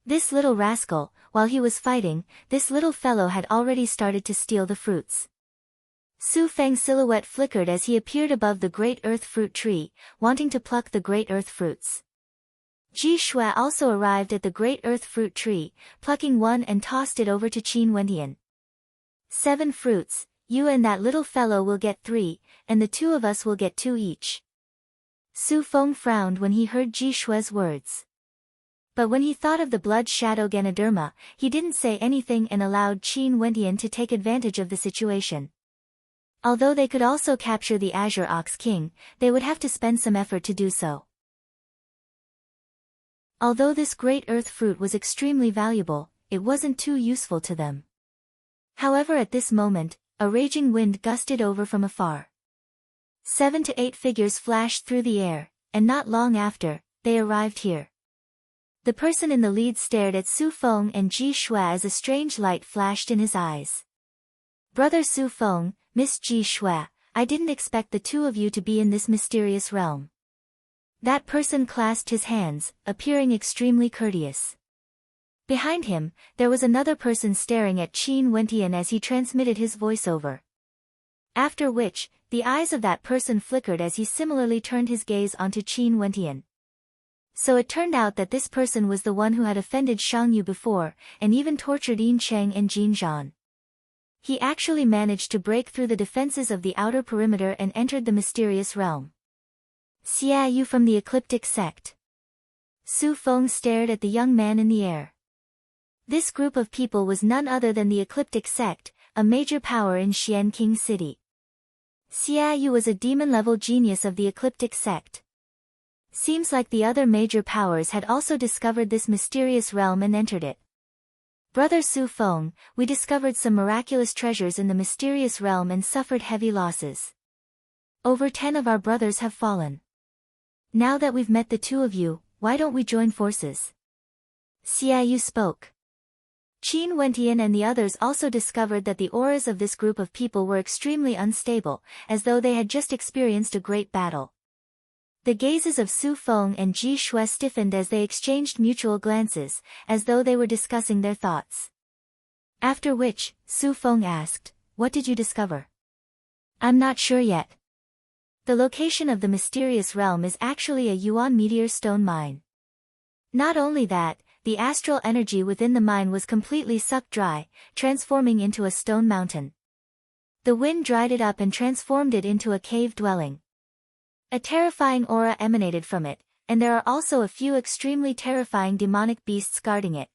This little rascal, while he was fighting, this little fellow had already started to steal the fruits. Su Feng's silhouette flickered as he appeared above the great earth fruit tree, wanting to pluck the great earth fruits. Ji Shui also arrived at the great earth fruit tree, plucking one and tossed it over to Qin Wendian. 7 fruits, you and that little fellow will get 3, and the 2 of us will get 2 each. Su Feng frowned when he heard Ji Shui's words. But when he thought of the blood shadow Ganoderma, he didn't say anything and allowed Qin Wendian to take advantage of the situation. Although they could also capture the Azure Ox King, they would have to spend some effort to do so. Although this great earth fruit was extremely valuable, it wasn't too useful to them. However, at this moment, a raging wind gusted over from afar. 7 to 8 figures flashed through the air, and not long after, they arrived here. The person in the lead stared at Su Feng and Ji Shui as a strange light flashed in his eyes. "Brother Su Feng, Miss Ji Shui, I didn't expect the 2 of you to be in this mysterious realm." That person clasped his hands, appearing extremely courteous. Behind him, there was another person staring at Qin Wendian as he transmitted his voiceover. After which, the eyes of that person flickered as he similarly turned his gaze onto Qin Wendian. So it turned out that this person was the one who had offended Shang Yu before, and even tortured Yin Cheng and Jin Zhan. He actually managed to break through the defenses of the outer perimeter and entered the mysterious realm. "Xia Yu from the Ecliptic Sect." Su Feng stared at the young man in the air. This group of people was none other than the Ecliptic Sect, a major power in Xian King City. Xia Yu was a demon-level genius of the Ecliptic Sect. Seems like the other major powers had also discovered this mysterious realm and entered it. "Brother Su Feng, we discovered some miraculous treasures in the mysterious realm and suffered heavy losses. Over 10 of our brothers have fallen. Now that we've met the 2 of you, why don't we join forces?" Xia Yu spoke. Qin Wendian and the others also discovered that the auras of this group of people were extremely unstable, as though they had just experienced a great battle. The gazes of Su Feng and Ji Shui stiffened as they exchanged mutual glances, as though they were discussing their thoughts. After which, Su Feng asked, "What did you discover?" "I'm not sure yet. The location of the mysterious realm is actually a Yuan meteor stone mine. Not only that, the astral energy within the mine was completely sucked dry, transforming into a stone mountain. The wind dried it up and transformed it into a cave dwelling. A terrifying aura emanated from it, and there are also a few extremely terrifying demonic beasts guarding it.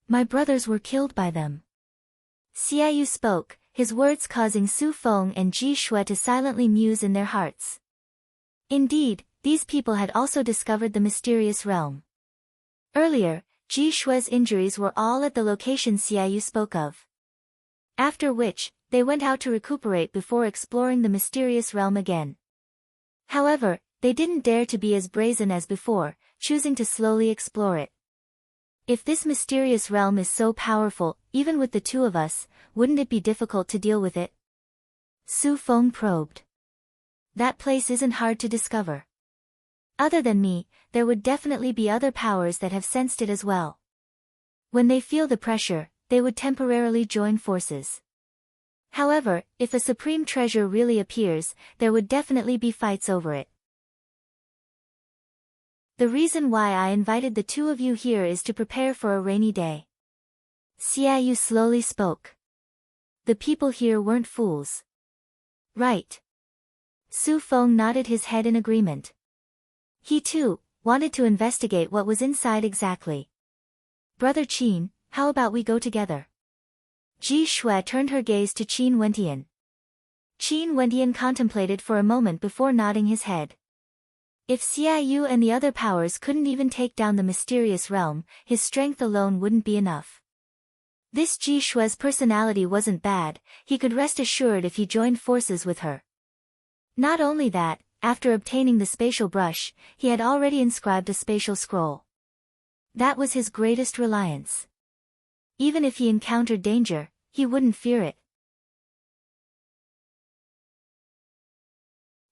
My brothers were killed by them." Xia Yu spoke, his words causing Su Feng and Ji Shui to silently muse in their hearts. Indeed, these people had also discovered the mysterious realm. Earlier, Ji Shui's injuries were all at the location Xia Yu spoke of. After which, they went out to recuperate before exploring the mysterious realm again. However, They didn't dare to be as brazen as before, choosing to slowly explore it. If this mysterious realm is so powerful, even with the two of us, wouldn't it be difficult to deal with it? Su Feng probed. That place isn't hard to discover. Other than me, there would definitely be other powers that have sensed it as well. When they feel the pressure, they would temporarily join forces. However, if a supreme treasure really appears, there would definitely be fights over it. The reason why I invited the two of you here is to prepare for a rainy day. Xiaoyu slowly spoke. The people here weren't fools. Right. Su Feng nodded his head in agreement. He too wanted to investigate what was inside exactly. Brother Qin, how about we go together? Ji Shui turned her gaze to Qin Wentian. Qin Wentian contemplated for a moment before nodding his head. If Xiaoyu and the other powers couldn't even take down the mysterious realm, his strength alone wouldn't be enough. This Ji Shui's personality wasn't bad, he could rest assured if he joined forces with her. Not only that, after obtaining the spatial brush, he had already inscribed a spatial scroll. That was his greatest reliance. Even if he encountered danger, he wouldn't fear it.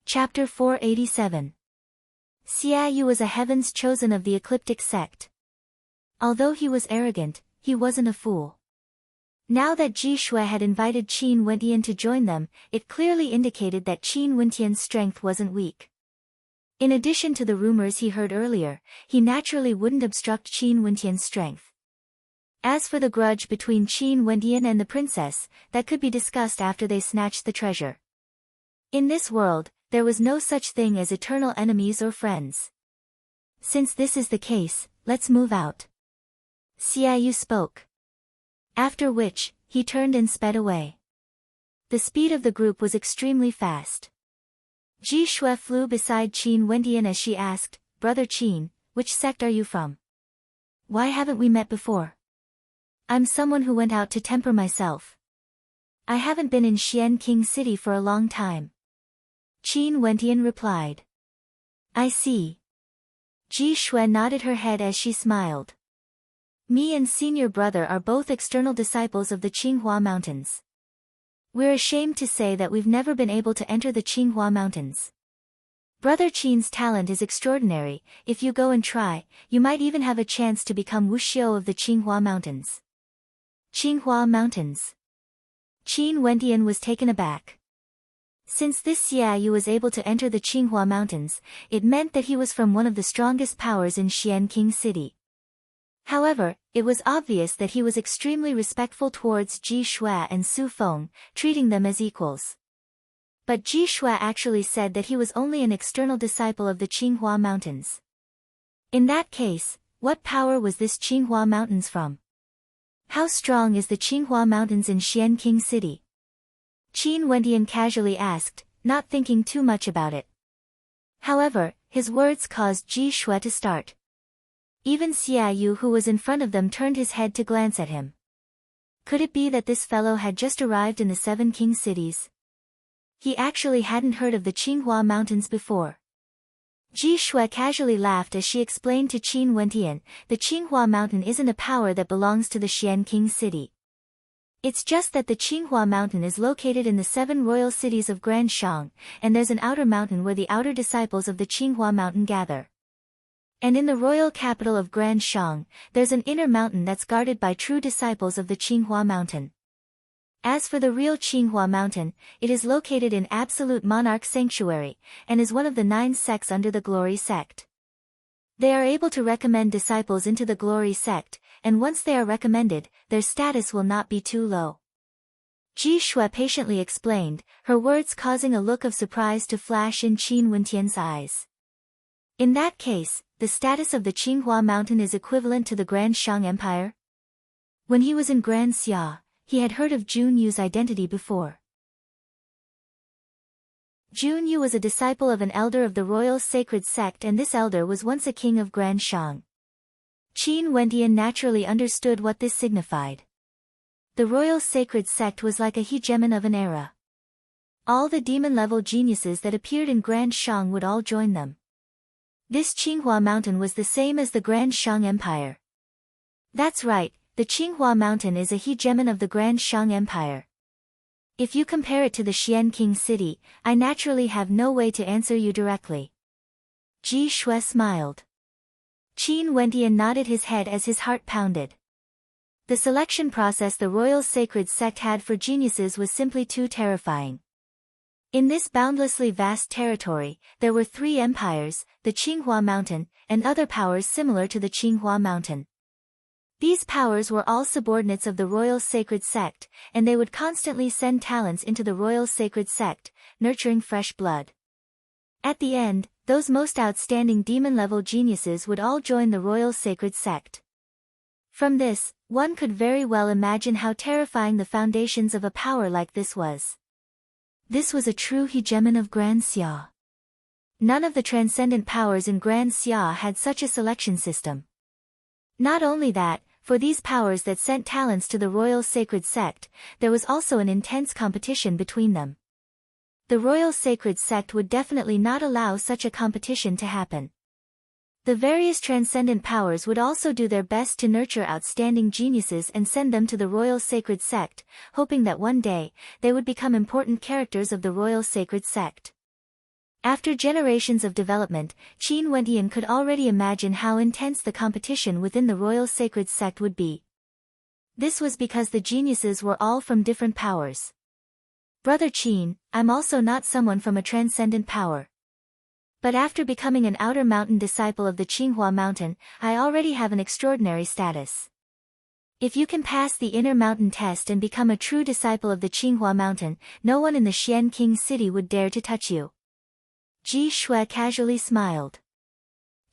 Chapter 487. Xiaoyu was a heaven's chosen of the ecliptic sect. Although he was arrogant, he wasn't a fool. Now that Ji Shui had invited Qin Wentian to join them, it clearly indicated that Qin Wentian's strength wasn't weak. In addition to the rumors he heard earlier, he naturally wouldn't obstruct Qin Wentian's strength. As for the grudge between Qin Wentian and the princess, that could be discussed after they snatched the treasure. In this world, there was no such thing as eternal enemies or friends. Since this is the case, let's move out. Xiaoyu spoke. After which, he turned and sped away. The speed of the group was extremely fast. Ji Shui flew beside Qin Wentian as she asked, Brother Qin, which sect are you from? Why haven't we met before? I'm someone who went out to temper myself. I haven't been in Xian King City for a long time. Qin Wentian replied. I see. Ji Shui nodded her head as she smiled. Me and senior brother are both external disciples of the Qinghua Mountains. We're ashamed to say that we've never been able to enter the Qinghua Mountains. Brother Qin's talent is extraordinary. If you go and try, you might even have a chance to become Wuxiu of the Qinghua Mountains. Qinghua Mountains. Qin Wentian was taken aback. Since this Xiaoyu was able to enter the Qinghua Mountains, it meant that he was from one of the strongest powers in Xian King City. However, it was obvious that he was extremely respectful towards Ji Shui and Su Feng, treating them as equals. But Ji Shui actually said that he was only an external disciple of the Qinghua Mountains. In that case, what power was this Qinghua Mountains from? How strong is the Qinghua Mountains in Xian King City? Qin Wentian casually asked, not thinking too much about it. However, his words caused Ji Shui to start. Even Xiaoyu who was in front of them turned his head to glance at him. Could it be that this fellow had just arrived in the 7 king cities? He actually hadn't heard of the Qinghua Mountains before. Ji Shui casually laughed as she explained to Qin Wentian, the Qinghua Mountain isn't a power that belongs to the Xian King City. It's just that the Qinghua Mountain is located in the 7 royal cities of Grand Shang, and there's an outer mountain where the outer disciples of the Qinghua Mountain gather. And in the royal capital of Grand Shang, there's an inner mountain that's guarded by true disciples of the Qinghua Mountain. As for the real Qinghua Mountain, it is located in Absolute Monarch Sanctuary, and is one of the 9 sects under the Glory Sect. They are able to recommend disciples into the Glory Sect, and once they are recommended, their status will not be too low. Ji Shui patiently explained, her words causing a look of surprise to flash in Qin Wentian's eyes. In that case, the status of the Qinghua Mountain is equivalent to the Grand Shang Empire? When he was in Grand Xia, he had heard of Jun Yu's identity before. Jun Yu was a disciple of an elder of the Royal Sacred Sect, and this elder was once a king of Grand Shang. Qin Wentian naturally understood what this signified. The Royal Sacred Sect was like a hegemon of an era. All the demon-level geniuses that appeared in Grand Shang would all join them. This Qinghua mountain was the same as the Grand Shang Empire. That's right, the Qinghua mountain is a hegemon of the Grand Shang Empire. If you compare it to the Xian King city, I naturally have no way to answer you directly. Ji Shui smiled. Qin Wentian nodded his head as his heart pounded. The selection process the royal sacred sect had for geniuses was simply too terrifying. In this boundlessly vast territory, there were 3 empires, the Qinghua mountain, and other powers similar to the Qinghua mountain. These powers were all subordinates of the royal sacred sect, and they would constantly send talents into the royal sacred sect, nurturing fresh blood. At the end, those most outstanding demon-level geniuses would all join the royal sacred sect. From this, one could very well imagine how terrifying the foundations of a power like this was. This was a true hegemon of Grand Xia. None of the transcendent powers in Grand Xia had such a selection system. Not only that, for these powers that sent talents to the royal sacred sect, there was also an intense competition between them. The royal sacred sect would definitely not allow such a competition to happen. The various transcendent powers would also do their best to nurture outstanding geniuses and send them to the royal sacred sect, hoping that one day, they would become important characters of the royal sacred sect. After generations of development, Qin Wentian could already imagine how intense the competition within the royal sacred sect would be. This was because the geniuses were all from different powers. Brother Qin, I'm also not someone from a transcendent power. But after becoming an outer mountain disciple of the Qinghua mountain, I already have an extraordinary status. If you can pass the inner mountain test and become a true disciple of the Qinghua mountain, no one in the Xian King city would dare to touch you. Ji Shui casually smiled.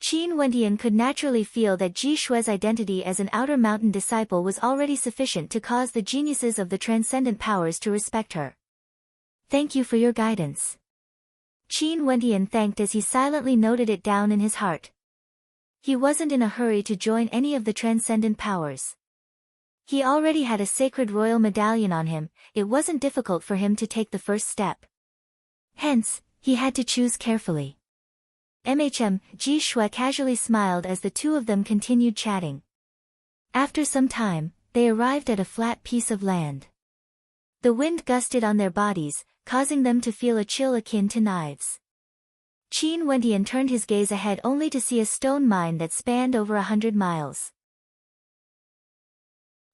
Qin Wentian could naturally feel that Ji Shui's identity as an outer mountain disciple was already sufficient to cause the geniuses of the transcendent powers to respect her. Thank you for your guidance. Qin Wentian thanked as he silently noted it down in his heart. He wasn't in a hurry to join any of the transcendent powers. He already had a sacred royal medallion on him, it wasn't difficult for him to take the first step. Hence, he had to choose carefully. Ji Shui casually smiled as the two of them continued chatting. After some time, they arrived at a flat piece of land. The wind gusted on their bodies, causing them to feel a chill akin to knives. Qin Wentian turned his gaze ahead only to see a stone mine that spanned over 100 miles.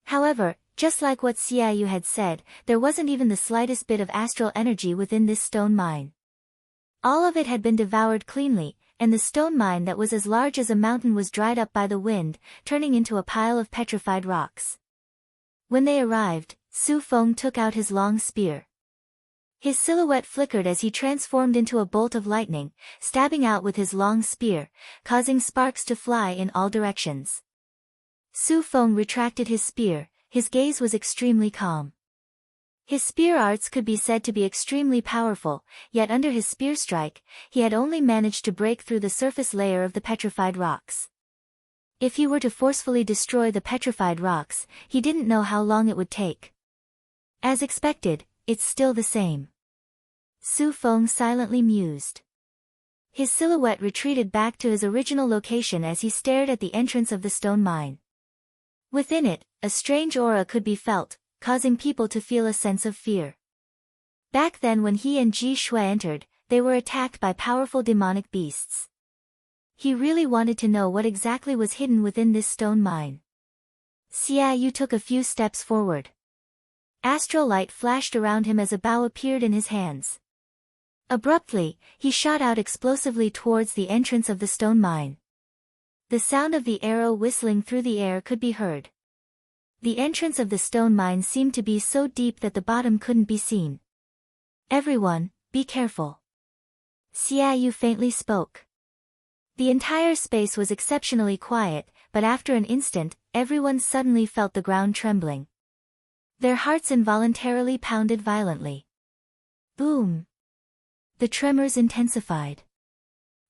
However, just like what Xiaoyu had said, there wasn't even the slightest bit of astral energy within this stone mine. All of it had been devoured cleanly, and the stone mine that was as large as a mountain was dried up by the wind, turning into a pile of petrified rocks. When they arrived, Su Feng took out his long spear. His silhouette flickered as he transformed into a bolt of lightning, stabbing out with his long spear, causing sparks to fly in all directions. Su Feng retracted his spear, his gaze was extremely calm. His spear arts could be said to be extremely powerful, yet under his spear strike, he had only managed to break through the surface layer of the petrified rocks. If he were to forcefully destroy the petrified rocks, he didn't know how long it would take. As expected, it's still the same. Su Feng silently mused. His silhouette retreated back to his original location as he stared at the entrance of the stone mine. Within it, a strange aura could be felt, causing people to feel a sense of fear. Back then when he and Ji Shui entered, they were attacked by powerful demonic beasts. He really wanted to know what exactly was hidden within this stone mine. Xiaoyu took a few steps forward. Astral light flashed around him as a bow appeared in his hands. Abruptly, he shot out explosively towards the entrance of the stone mine. The sound of the arrow whistling through the air could be heard. The entrance of the stone mine seemed to be so deep that the bottom couldn't be seen. Everyone, be careful. Xiaoyu faintly spoke. The entire space was exceptionally quiet, but after an instant, everyone suddenly felt the ground trembling. Their hearts involuntarily pounded violently. Boom! The tremors intensified.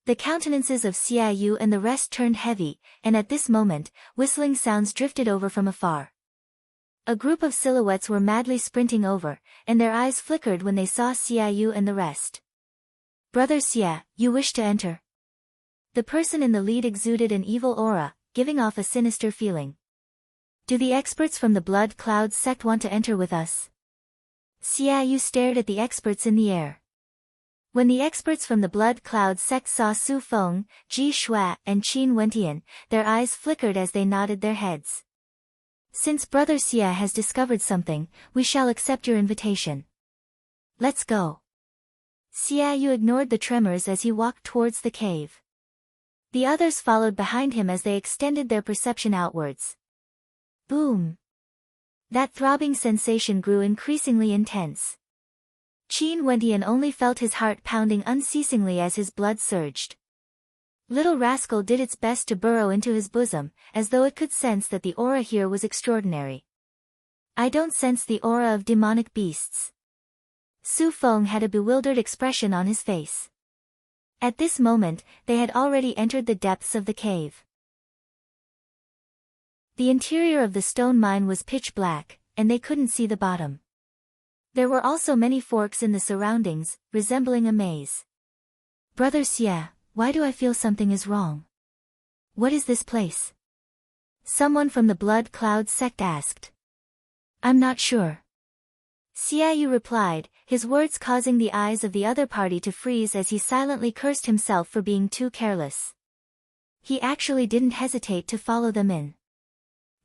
The countenances of Xiaoyu and the rest turned heavy, and at this moment, whistling sounds drifted over from afar. A group of silhouettes were madly sprinting over, and their eyes flickered when they saw Xiaoyu and the rest. Brother Xia, you wish to enter? The person in the lead exuded an evil aura, giving off a sinister feeling. Do the experts from the Blood Cloud sect want to enter with us? Xiaoyu stared at the experts in the air. When the experts from the Blood Cloud sect saw Su Feng, Ji Shui, and Qin Wentian, their eyes flickered as they nodded their heads. Since Brother Xia has discovered something, we shall accept your invitation. Let's go. Xiaoyu ignored the tremors as he walked towards the cave. The others followed behind him as they extended their perception outwards. Boom! That throbbing sensation grew increasingly intense. Qin Wentian only felt his heart pounding unceasingly as his blood surged. Little rascal did its best to burrow into his bosom, as though it could sense that the aura here was extraordinary. I don't sense the aura of demonic beasts. Su Feng had a bewildered expression on his face. At this moment, they had already entered the depths of the cave. The interior of the stone mine was pitch black, and they couldn't see the bottom. There were also many forks in the surroundings, resembling a maze. Brother Xia, why do I feel something is wrong? What is this place? Someone from the Blood Cloud sect asked. I'm not sure. Xiaoyu replied, his words causing the eyes of the other party to freeze as he silently cursed himself for being too careless. He actually didn't hesitate to follow them in.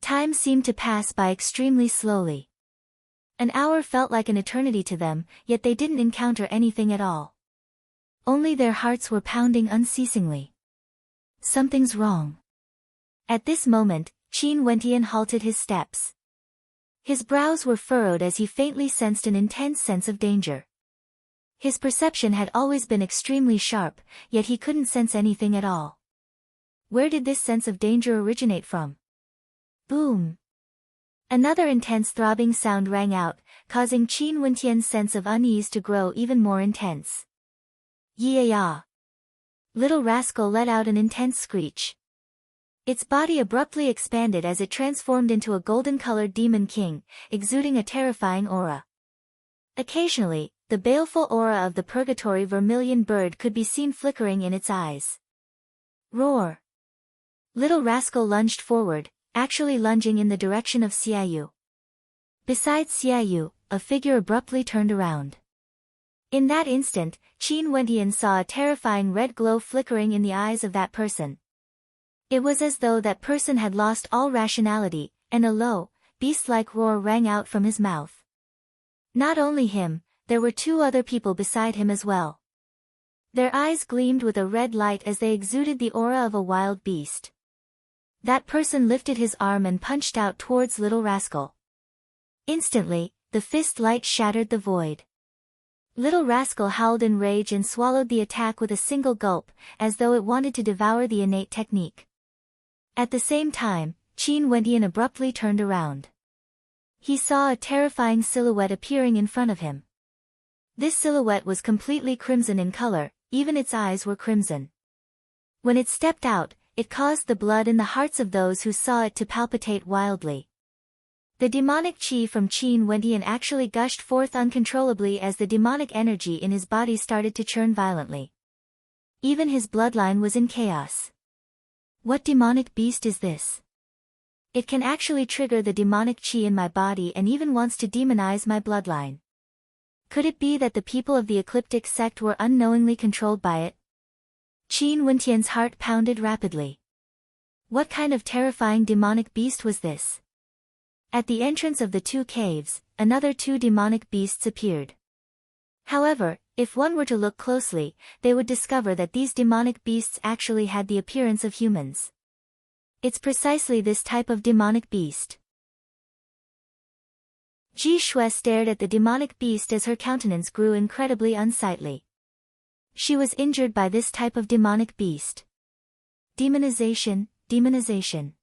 Time seemed to pass by extremely slowly. An hour felt like an eternity to them, yet they didn't encounter anything at all. Only their hearts were pounding unceasingly. Something's wrong. At this moment, Qin Wentian halted his steps. His brows were furrowed as he faintly sensed an intense sense of danger. His perception had always been extremely sharp, yet he couldn't sense anything at all. Where did this sense of danger originate from? Boom! Another intense throbbing sound rang out, causing Qin Wentian's sense of unease to grow even more intense. Yeah! Little rascal let out an intense screech. Its body abruptly expanded as it transformed into a golden-colored demon king, exuding a terrifying aura. Occasionally, the baleful aura of the purgatory vermilion bird could be seen flickering in its eyes. Roar! Little rascal lunged forward, actually lunging in the direction of Xiaoyu. Besides Xiaoyu, a figure abruptly turned around. In that instant, Qin Wentian saw a terrifying red glow flickering in the eyes of that person. It was as though that person had lost all rationality, and a low, beast-like roar rang out from his mouth. Not only him, there were two other people beside him as well. Their eyes gleamed with a red light as they exuded the aura of a wild beast. That person lifted his arm and punched out towards Little Rascal. Instantly, the fist light shattered the void. Little Rascal howled in rage and swallowed the attack with a single gulp, as though it wanted to devour the innate technique. At the same time, Qin Wentian abruptly turned around. He saw a terrifying silhouette appearing in front of him. This silhouette was completely crimson in color, even its eyes were crimson. When it stepped out, it caused the blood in the hearts of those who saw it to palpitate wildly. The demonic chi from Qin Wentian actually gushed forth uncontrollably as the demonic energy in his body started to churn violently. Even his bloodline was in chaos. What demonic beast is this? It can actually trigger the demonic chi in my body and even wants to demonize my bloodline. Could it be that the people of the Ecliptic sect were unknowingly controlled by it? Qin Wentian's heart pounded rapidly. What kind of terrifying demonic beast was this? At the entrance of the two caves, another two demonic beasts appeared. However, if one were to look closely, they would discover that these demonic beasts actually had the appearance of humans. It's precisely this type of demonic beast. Ji Shui stared at the demonic beast as her countenance grew incredibly unsightly. She was injured by this type of demonic beast. Demonization, demonization.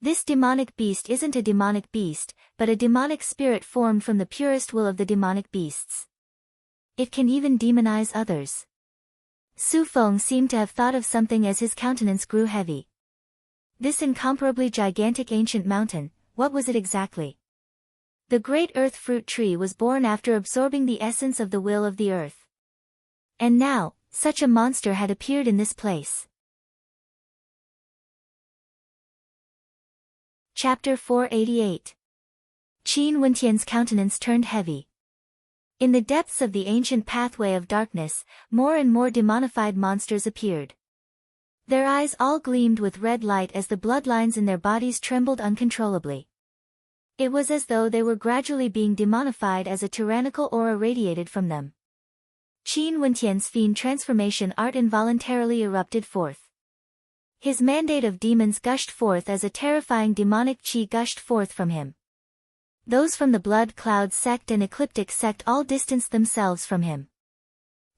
This demonic beast isn't a demonic beast, but a demonic spirit formed from the purest will of the demonic beasts. It can even demonize others. Su Feng seemed to have thought of something as his countenance grew heavy. This incomparably gigantic ancient mountain, what was it exactly? The great earth fruit tree was born after absorbing the essence of the will of the earth. And now, such a monster had appeared in this place. Chapter 488. Qin Wentian's countenance turned heavy. In the depths of the ancient pathway of darkness, more and more demonified monsters appeared. Their eyes all gleamed with red light as the bloodlines in their bodies trembled uncontrollably. It was as though they were gradually being demonified as a tyrannical aura radiated from them. Qin Wentian's fiend transformation art involuntarily erupted forth. His mandate of demons gushed forth as a terrifying demonic qi gushed forth from him. Those from the Blood Cloud sect and Ecliptic sect all distanced themselves from him.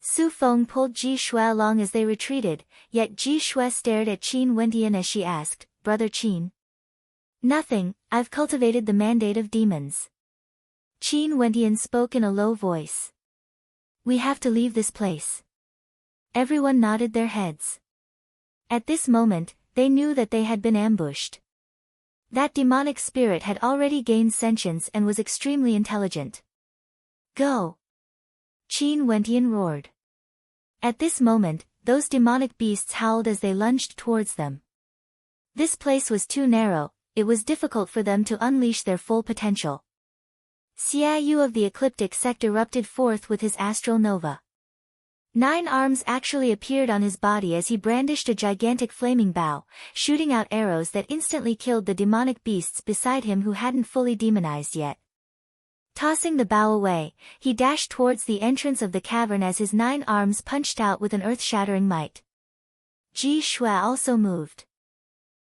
Su Feng pulled Ji Shui along as they retreated, yet Ji Shui stared at Qin Wentian as she asked, "Brother Qin?" "Nothing, I've cultivated the mandate of demons." Qin Wentian spoke in a low voice. "We have to leave this place." Everyone nodded their heads. At this moment, they knew that they had been ambushed. That demonic spirit had already gained sentience and was extremely intelligent. "Go!" Qin Wentian roared. At this moment, those demonic beasts howled as they lunged towards them. This place was too narrow, it was difficult for them to unleash their full potential. Xia Yu of the Ecliptic sect erupted forth with his astral nova. 9 arms actually appeared on his body as he brandished a gigantic flaming bow, shooting out arrows that instantly killed the demonic beasts beside him who hadn't fully demonized yet. Tossing the bow away, he dashed towards the entrance of the cavern as his 9 arms punched out with an earth-shattering might. Ji Shui also moved.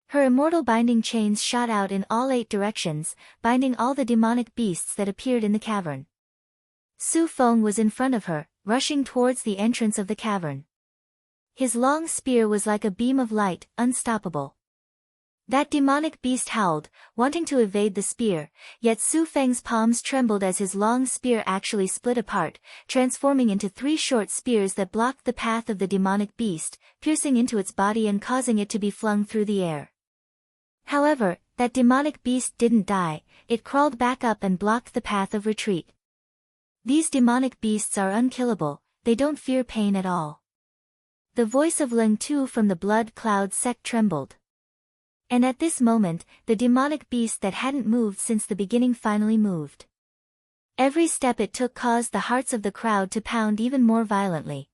Her immortal binding chains shot out in all 8 directions, binding all the demonic beasts that appeared in the cavern. Su Feng was in front of her, rushing towards the entrance of the cavern. His long spear was like a beam of light, unstoppable. That demonic beast howled, wanting to evade the spear, yet Su Feng's palms trembled as his long spear actually split apart, transforming into 3 short spears that blocked the path of the demonic beast, piercing into its body and causing it to be flung through the air. However, that demonic beast didn't die, it crawled back up and blocked the path of retreat. These demonic beasts are unkillable, they don't fear pain at all. The voice of Ling Tu from the Blood Cloud sect trembled. And at this moment, the demonic beast that hadn't moved since the beginning finally moved. Every step it took caused the hearts of the crowd to pound even more violently.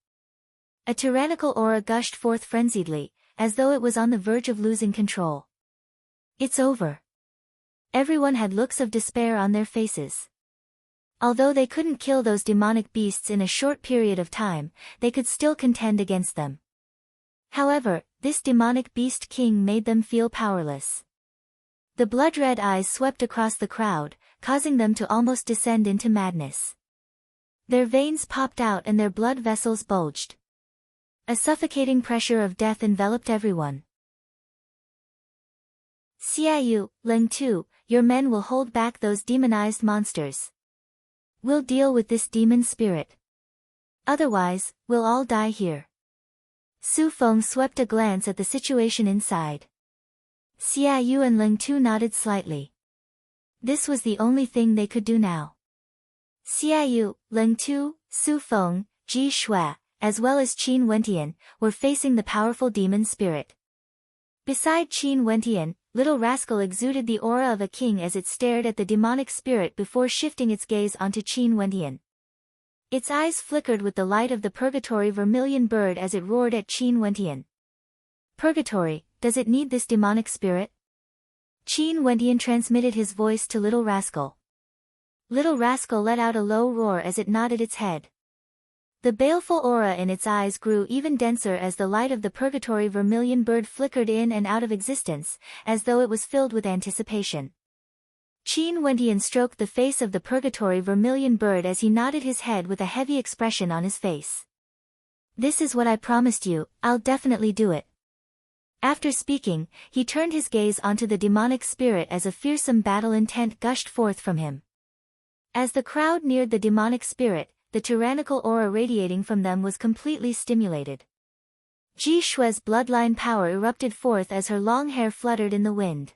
A tyrannical aura gushed forth frenziedly, as though it was on the verge of losing control. "It's over." Everyone had looks of despair on their faces. Although they couldn't kill those demonic beasts in a short period of time, they could still contend against them. However, this demonic beast king made them feel powerless. The blood-red eyes swept across the crowd, causing them to almost descend into madness. Their veins popped out and their blood vessels bulged. A suffocating pressure of death enveloped everyone. "Xia Yu, Ling Tu, your men will hold back those demonized monsters. We'll deal with this demon spirit. Otherwise, we'll all die here." Su Feng swept a glance at the situation inside. Xia Yu and Ling Tu nodded slightly. This was the only thing they could do now. Xia Yu, Ling Tu, Su Feng, Ji Shui, as well as Qin Wentian, were facing the powerful demon spirit. Beside Qin Wentian, Little Rascal exuded the aura of a king as it stared at the demonic spirit before shifting its gaze onto Qin Wentian. Its eyes flickered with the light of the Purgatory Vermilion Bird as it roared at Qin Wentian. "Purgatory, does it need this demonic spirit?" Qin Wentian transmitted his voice to Little Rascal. Little Rascal let out a low roar as it nodded its head. The baleful aura in its eyes grew even denser as the light of the Purgatory Vermilion Bird flickered in and out of existence, as though it was filled with anticipation. Qin Wentian stroked the face of the Purgatory Vermilion Bird as he nodded his head with a heavy expression on his face. "This is what I promised you, I'll definitely do it." After speaking, he turned his gaze onto the demonic spirit as a fearsome battle intent gushed forth from him. As the crowd neared the demonic spirit, the tyrannical aura radiating from them was completely stimulated. Ji Shui's bloodline power erupted forth as her long hair fluttered in the wind.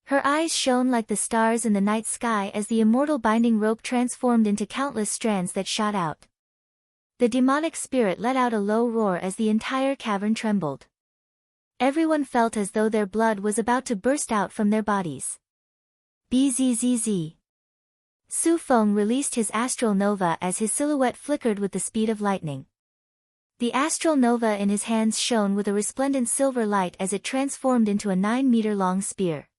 Her eyes shone like the stars in the night sky as the immortal binding rope transformed into countless strands that shot out. The demonic spirit let out a low roar as the entire cavern trembled. Everyone felt as though their blood was about to burst out from their bodies. Bzzz. Su Feng released his astral nova as his silhouette flickered with the speed of lightning. The astral nova in his hands shone with a resplendent silver light as it transformed into a 9-meter-long spear.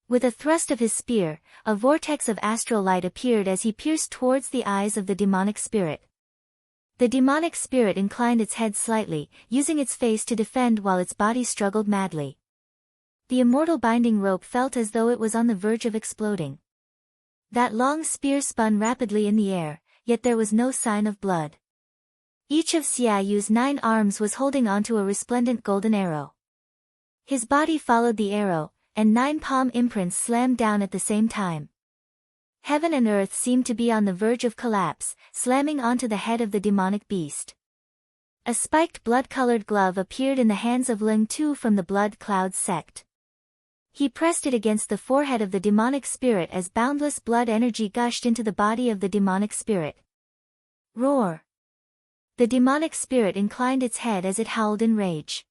With a thrust of his spear, a vortex of astral light appeared as he pierced towards the eyes of the demonic spirit. The demonic spirit inclined its head slightly, using its face to defend while its body struggled madly. The immortal binding rope felt as though it was on the verge of exploding. That long spear spun rapidly in the air, yet there was no sign of blood. Each of Xia Yu's 9 arms was holding onto a resplendent golden arrow. His body followed the arrow, and 9 palm imprints slammed down at the same time. Heaven and earth seemed to be on the verge of collapse, slamming onto the head of the demonic beast. A spiked blood-colored glove appeared in the hands of Ling Tu from the Blood Cloud sect. He pressed it against the forehead of the demonic spirit as boundless blood energy gushed into the body of the demonic spirit. Roar! The demonic spirit inclined its head as it howled in rage.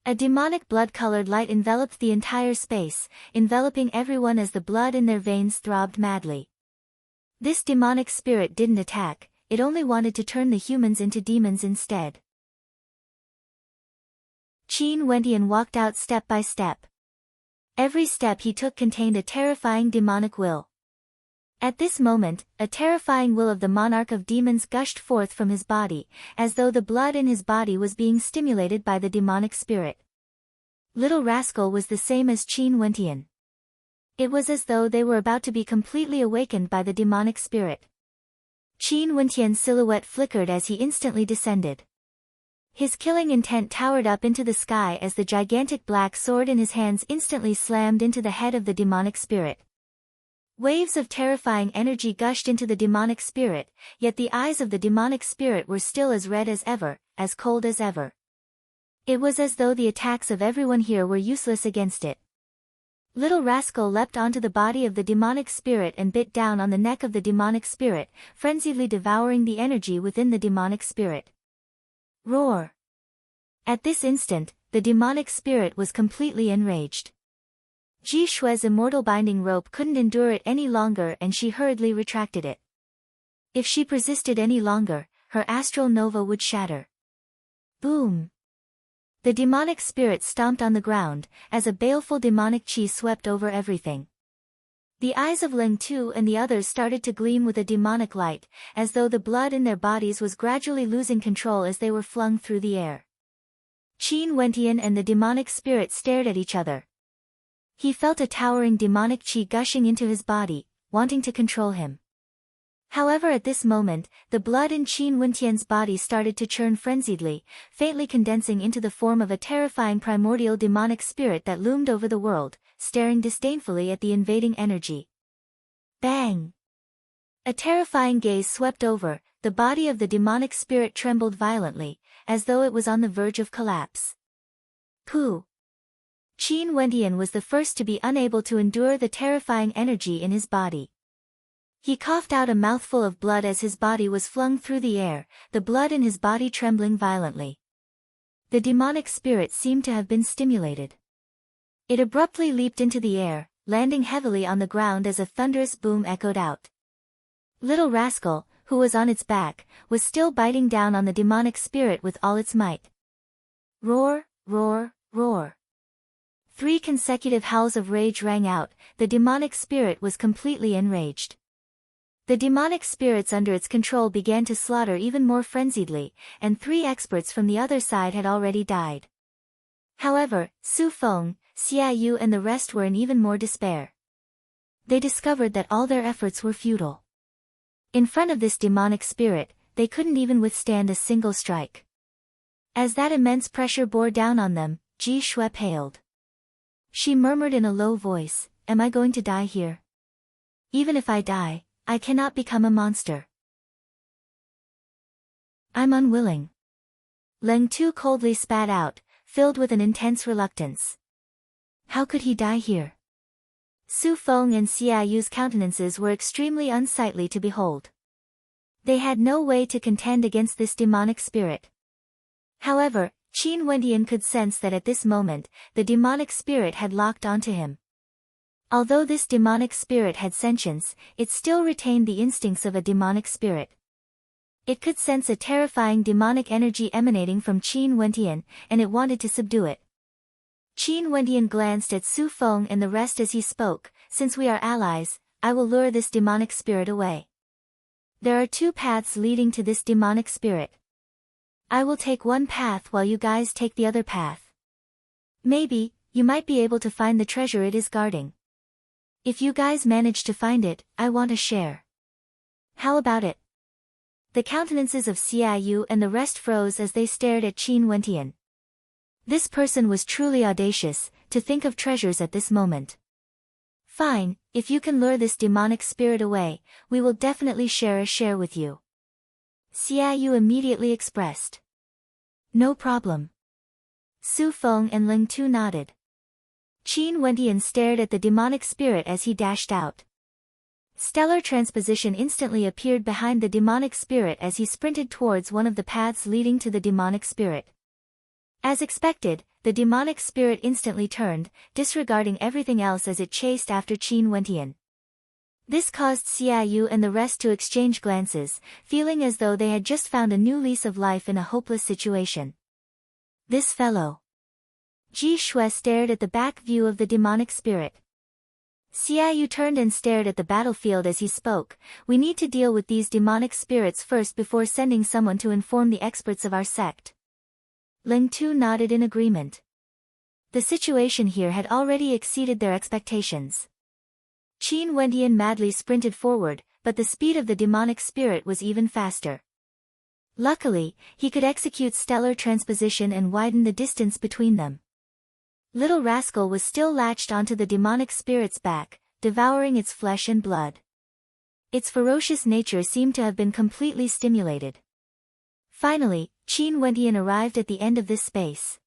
A demonic blood-colored light enveloped the entire space, enveloping everyone as the blood in their veins throbbed madly. This demonic spirit didn't attack, it only wanted to turn the humans into demons instead. Qin Wentian walked out step by step. Every step he took contained a terrifying demonic will. At this moment, a terrifying will of the monarch of demons gushed forth from his body, as though the blood in his body was being stimulated by the demonic spirit. Little Rascal was the same as Qin Wentian. It was as though they were about to be completely awakened by the demonic spirit. Qin Wentian's silhouette flickered as he instantly descended. His killing intent towered up into the sky as the gigantic black sword in his hands instantly slammed into the head of the demonic spirit. Waves of terrifying energy gushed into the demonic spirit, yet the eyes of the demonic spirit were still as red as ever, as cold as ever. It was as though the attacks of everyone here were useless against it. Little Rascal leapt onto the body of the demonic spirit and bit down on the neck of the demonic spirit, frenziedly devouring the energy within the demonic spirit. Roar! At this instant, the demonic spirit was completely enraged. Ji Shue's immortal binding rope couldn't endure it any longer and she hurriedly retracted it. If she persisted any longer, her astral nova would shatter. Boom! The demonic spirit stomped on the ground, as a baleful demonic chi swept over everything. The eyes of Ling Tu and the others started to gleam with a demonic light, as though the blood in their bodies was gradually losing control as they were flung through the air. Qin Wentian and the demonic spirit stared at each other. He felt a towering demonic chi gushing into his body, wanting to control him. However, at this moment, the blood in Qin Wentian's body started to churn frenziedly, faintly condensing into the form of a terrifying primordial demonic spirit that loomed over the world, staring disdainfully at the invading energy. Bang! A terrifying gaze swept over, the body of the demonic spirit trembled violently, as though it was on the verge of collapse. Pooh! Qin Wentian was the first to be unable to endure the terrifying energy in his body. He coughed out a mouthful of blood as his body was flung through the air, the blood in his body trembling violently. The demonic spirit seemed to have been stimulated. It abruptly leaped into the air, landing heavily on the ground as a thunderous boom echoed out. Little Rascal, who was on its back, was still biting down on the demonic spirit with all its might. Roar, roar, roar. 3 consecutive howls of rage rang out, the demonic spirit was completely enraged. The demonic spirits under its control began to slaughter even more frenziedly, and 3 experts from the other side had already died. However, Su Feng, Xia Yu and the rest were in even more despair. They discovered that all their efforts were futile. In front of this demonic spirit, they couldn't even withstand a single strike. As that immense pressure bore down on them, Ji Shue paled. She murmured in a low voice, "Am I going to die here? Even if I die, I cannot become a monster. I'm unwilling." Ling Tu coldly spat out, filled with an intense reluctance. How could he die here? Su Feng and Xia Yu's countenances were extremely unsightly to behold. They had no way to contend against this demonic spirit. However, Qin Wendian could sense that at this moment, the demonic spirit had locked onto him. Although this demonic spirit had sentience, it still retained the instincts of a demonic spirit. It could sense a terrifying demonic energy emanating from Qin Wendian, and it wanted to subdue it. Qin Wendian glanced at Su Feng and the rest as he spoke, "Since we are allies, I will lure this demonic spirit away. There are 2 paths leading to this demonic spirit. I will take one path while you guys take the other path. Maybe, you might be able to find the treasure it is guarding. If you guys manage to find it, I want a share. How about it?" The countenances of Xiaoyu and the rest froze as they stared at Qin Wendian. This person was truly audacious, to think of treasures at this moment. "Fine, if you can lure this demonic spirit away, we will definitely share a share with you," Xiaoyu immediately expressed. "No problem." Su Feng and Ling Tu nodded. Qin Wendian stared at the demonic spirit as he dashed out. Stellar transposition instantly appeared behind the demonic spirit as he sprinted towards one of the paths leading to the demonic spirit. As expected, the demonic spirit instantly turned, disregarding everything else as it chased after Qin Wendian. This caused Xiaoyu and the rest to exchange glances, feeling as though they had just found a new lease of life in a hopeless situation. This fellow. Ji Shui stared at the back view of the demonic spirit. Xiaoyu turned and stared at the battlefield as he spoke, "We need to deal with these demonic spirits first before sending someone to inform the experts of our sect." Ling Tu nodded in agreement. The situation here had already exceeded their expectations. Qin Wendian madly sprinted forward, but the speed of the demonic spirit was even faster. Luckily, he could execute stellar transposition and widen the distance between them. Little Rascal was still latched onto the demonic spirit's back, devouring its flesh and blood. Its ferocious nature seemed to have been completely stimulated. Finally, Qin Wendian arrived at the end of this space.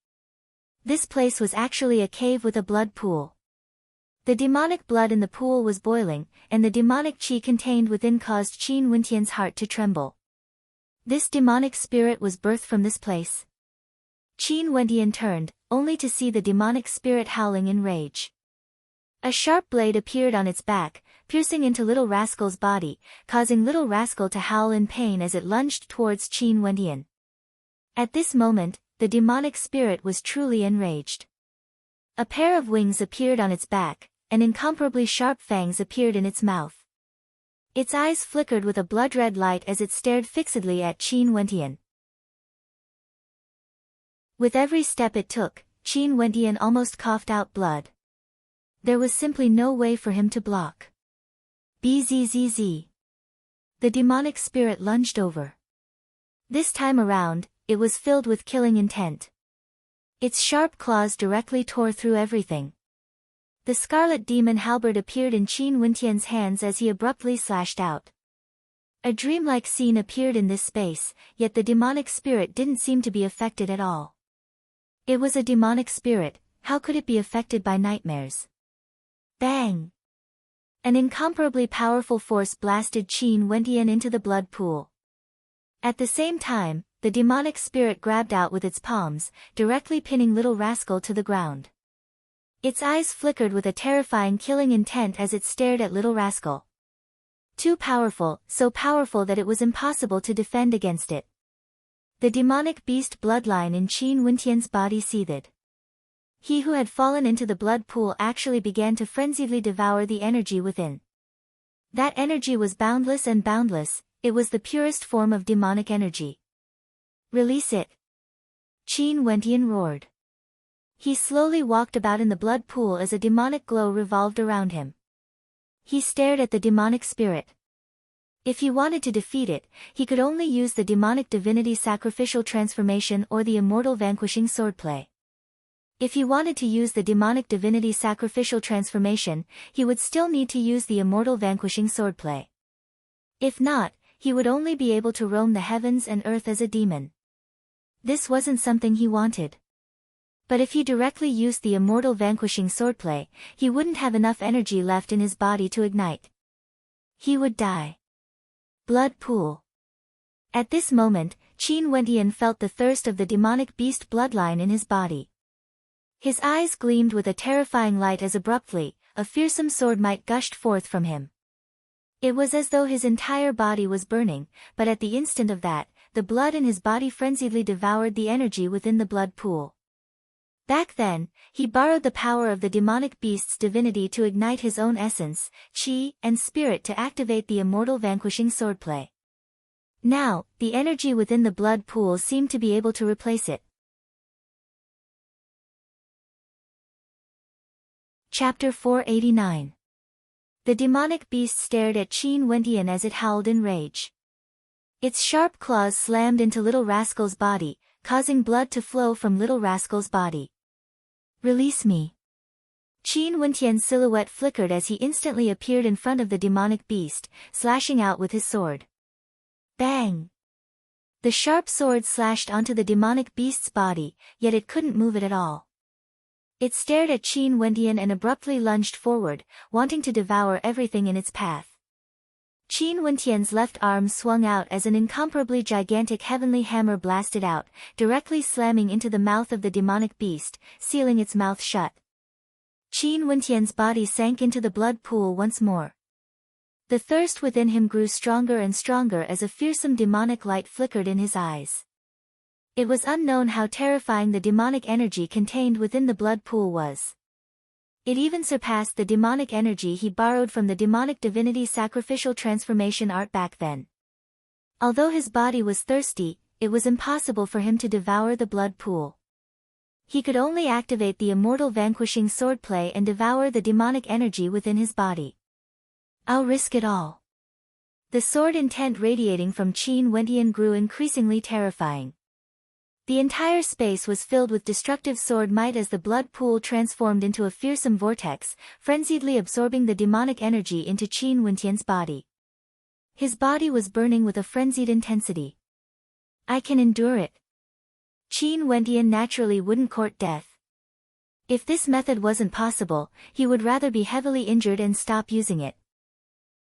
This place was actually a cave with a blood pool. The demonic blood in the pool was boiling, and the demonic qi contained within caused Qin Wendian's heart to tremble. This demonic spirit was birthed from this place. Qin Wendian turned, only to see the demonic spirit howling in rage. A sharp blade appeared on its back, piercing into Little Rascal's body, causing Little Rascal to howl in pain as it lunged towards Qin Wendian. At this moment, the demonic spirit was truly enraged. A pair of wings appeared on its back, and incomparably sharp fangs appeared in its mouth. Its eyes flickered with a blood-red light as it stared fixedly at Qin Wendian. With every step it took, Qin Wendian almost coughed out blood. There was simply no way for him to block. Bzzz. The demonic spirit lunged over. This time around, it was filled with killing intent. Its sharp claws directly tore through everything. The scarlet demon halberd appeared in Qin Wendian's hands as he abruptly slashed out. A dreamlike scene appeared in this space, yet the demonic spirit didn't seem to be affected at all. It was a demonic spirit, how could it be affected by nightmares? Bang! An incomparably powerful force blasted Qin Wendian into the blood pool. At the same time, the demonic spirit grabbed out with its palms, directly pinning Little Rascal to the ground. Its eyes flickered with a terrifying killing intent as it stared at Little Rascal. Too powerful, so powerful that it was impossible to defend against it. The demonic beast bloodline in Qin Wendian's body seethed. He who had fallen into the blood pool actually began to frenziedly devour the energy within. That energy was boundless and boundless, it was the purest form of demonic energy. Release it! Qin Wendian roared. He slowly walked about in the blood pool as a demonic glow revolved around him. He stared at the demonic spirit. If he wanted to defeat it, he could only use the demonic divinity sacrificial transformation or the immortal vanquishing swordplay. If he wanted to use the demonic divinity sacrificial transformation, he would still need to use the immortal vanquishing swordplay. If not, he would only be able to roam the heavens and earth as a demon. This wasn't something he wanted. But if he directly used the immortal vanquishing swordplay, he wouldn't have enough energy left in his body to ignite. He would die. Blood pool. At this moment, Qin Wentian felt the thirst of the demonic beast bloodline in his body. His eyes gleamed with a terrifying light as abruptly, a fearsome sword might gushed forth from him. It was as though his entire body was burning, but at the instant of that, the blood in his body frenziedly devoured the energy within the blood pool. Back then, he borrowed the power of the demonic beast's divinity to ignite his own essence, chi, and spirit to activate the immortal vanquishing swordplay. Now, the energy within the blood pool seemed to be able to replace it. Chapter 489. The demonic beast stared at Qin Wentian as it howled in rage. Its sharp claws slammed into Little Rascal's body, causing blood to flow from Little Rascal's body. Release me. Qin Wentian's silhouette flickered as he instantly appeared in front of the demonic beast, slashing out with his sword. Bang! The sharp sword slashed onto the demonic beast's body, yet it couldn't move it at all. It stared at Qin Wentian and abruptly lunged forward, wanting to devour everything in its path. Qin Wentian's left arm swung out as an incomparably gigantic heavenly hammer blasted out, directly slamming into the mouth of the demonic beast, sealing its mouth shut. Qin Wentian's body sank into the blood pool once more. The thirst within him grew stronger and stronger as a fearsome demonic light flickered in his eyes. It was unknown how terrifying the demonic energy contained within the blood pool was. It even surpassed the demonic energy he borrowed from the demonic divinity sacrificial transformation art back then. Although his body was thirsty, it was impossible for him to devour the blood pool. He could only activate the immortal vanquishing swordplay and devour the demonic energy within his body. I'll risk it all. The sword intent radiating from Qin Wentian grew increasingly terrifying. The entire space was filled with destructive sword might as the blood pool transformed into a fearsome vortex, frenziedly absorbing the demonic energy into Qin Wentian's body. His body was burning with a frenzied intensity. I can endure it. Qin Wentian naturally wouldn't court death. If this method wasn't possible, he would rather be heavily injured and stop using it.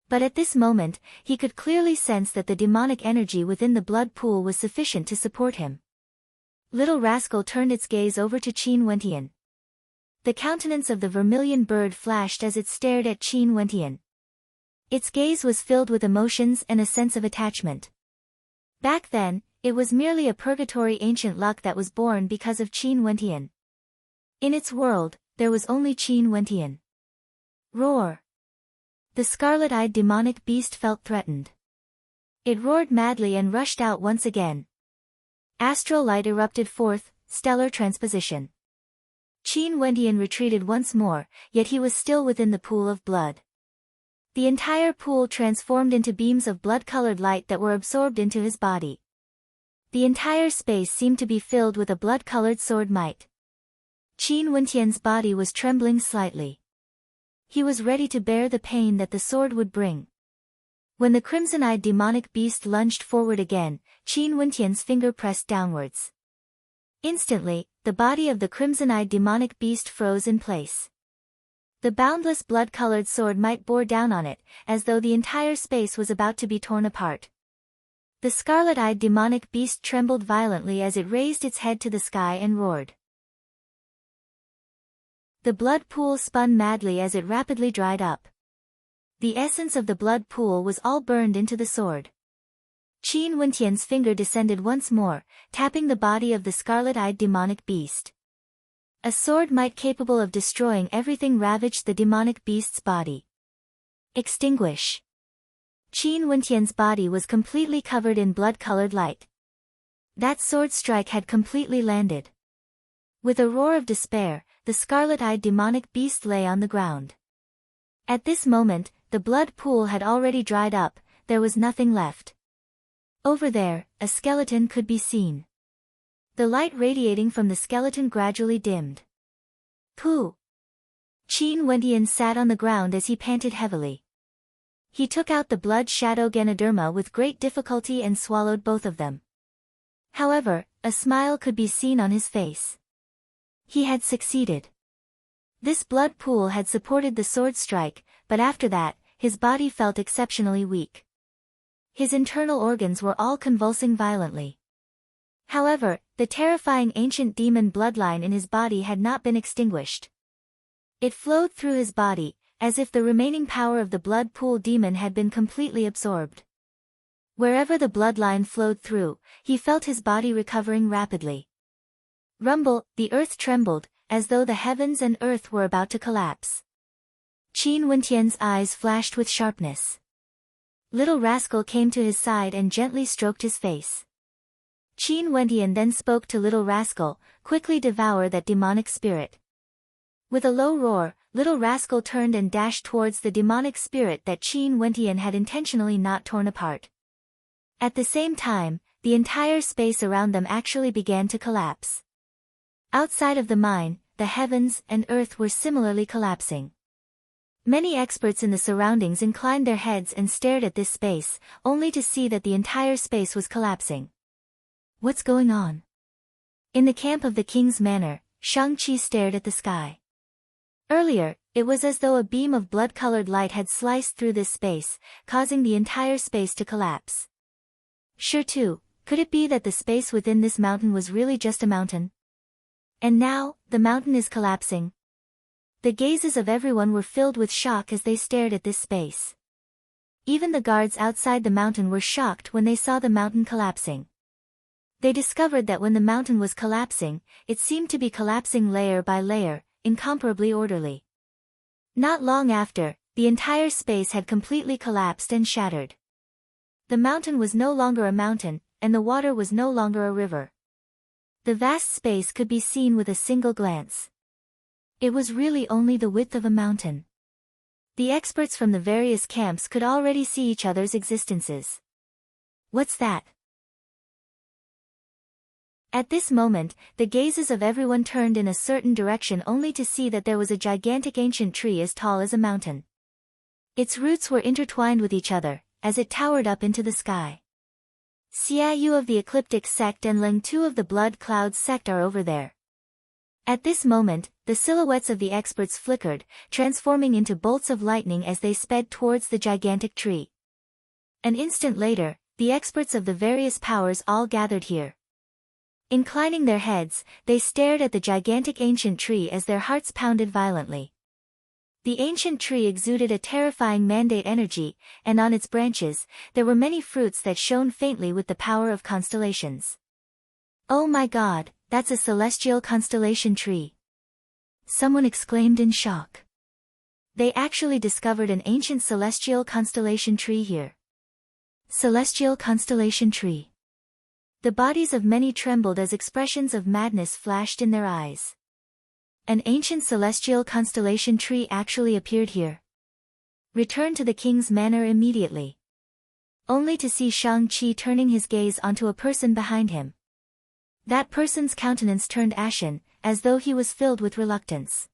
But at this moment, he could clearly sense that the demonic energy within the blood pool was sufficient to support him. Little Rascal turned its gaze over to Qin Wentian. The countenance of the vermilion bird flashed as it stared at Qin Wentian. Its gaze was filled with emotions and a sense of attachment. Back then, it was merely a purgatory ancient luck that was born because of Qin Wentian. In its world, there was only Qin Wentian. Roar! The scarlet-eyed demonic beast felt threatened. It roared madly and rushed out once again. Astral light erupted forth, stellar transposition. Qin Wentian retreated once more, yet he was still within the pool of blood. The entire pool transformed into beams of blood-colored light that were absorbed into his body. The entire space seemed to be filled with a blood-colored sword might. Qin Wentian's body was trembling slightly. He was ready to bear the pain that the sword would bring. When the crimson-eyed demonic beast lunged forward again, Qin Wentian's finger pressed downwards. Instantly, the body of the crimson-eyed demonic beast froze in place. The boundless blood-colored sword might bore down on it, as though the entire space was about to be torn apart. The scarlet-eyed demonic beast trembled violently as it raised its head to the sky and roared. The blood pool spun madly as it rapidly dried up. The essence of the blood pool was all burned into the sword. Qin Wentian's finger descended once more, tapping the body of the scarlet-eyed demonic beast. A sword might capable of destroying everything ravaged the demonic beast's body. Extinguish. Qin Wentian's body was completely covered in blood-colored light. That sword strike had completely landed. With a roar of despair, the scarlet-eyed demonic beast lay on the ground. At this moment, the blood pool had already dried up, there was nothing left. Over there, a skeleton could be seen. The light radiating from the skeleton gradually dimmed. Pooh! Qin Wentian sat on the ground as he panted heavily. He took out the blood shadow Ganoderma with great difficulty and swallowed both of them. However, a smile could be seen on his face. He had succeeded. This blood pool had supported the sword strike, but after that, his body felt exceptionally weak. His internal organs were all convulsing violently. However, the terrifying ancient demon bloodline in his body had not been extinguished. It flowed through his body, as if the remaining power of the blood pool demon had been completely absorbed. Wherever the bloodline flowed through, he felt his body recovering rapidly. Rumble, the earth trembled, as though the heavens and earth were about to collapse. Qin Wentian's eyes flashed with sharpness. Little Rascal came to his side and gently stroked his face. Qin Wentian then spoke to Little Rascal, "Quickly devour that demonic spirit." With a low roar, Little Rascal turned and dashed towards the demonic spirit that Qin Wentian had intentionally not torn apart. At the same time, the entire space around them actually began to collapse. Outside of the mine, the heavens and earth were similarly collapsing. Many experts in the surroundings inclined their heads and stared at this space, only to see that the entire space was collapsing. What's going on? In the camp of the king's manor, Shang-Chi stared at the sky. Earlier, it was as though a beam of blood-colored light had sliced through this space, causing the entire space to collapse. Sure too, could it be that the space within this mountain was really just a mountain? And now, the mountain is collapsing. The gazes of everyone were filled with shock as they stared at this space. Even the guards outside the mountain were shocked when they saw the mountain collapsing. They discovered that when the mountain was collapsing, it seemed to be collapsing layer by layer, incomparably orderly. Not long after, the entire space had completely collapsed and shattered. The mountain was no longer a mountain, and the water was no longer a river. The vast space could be seen with a single glance. It was really only the width of a mountain. The experts from the various camps could already see each other's existences. What's that? At this moment, the gazes of everyone turned in a certain direction only to see that there was a gigantic ancient tree as tall as a mountain. Its roots were intertwined with each other, as it towered up into the sky. Xia Yu of the Ecliptic sect and Ling Tu of the Blood Clouds sect are over there. At this moment, the silhouettes of the experts flickered, transforming into bolts of lightning as they sped towards the gigantic tree. An instant later, the experts of the various powers all gathered here. Inclining their heads, they stared at the gigantic ancient tree as their hearts pounded violently. The ancient tree exuded a terrifying mandate energy, and on its branches, there were many fruits that shone faintly with the power of constellations. "Oh my God, that's a celestial constellation tree!" someone exclaimed in shock. They actually discovered an ancient celestial constellation tree here. Celestial constellation tree. The bodies of many trembled as expressions of madness flashed in their eyes. An ancient celestial constellation tree actually appeared here. Return to the king's manor immediately. Only to see Shang-Chi turning his gaze onto a person behind him. That person's countenance turned ashen, as though he was filled with reluctance.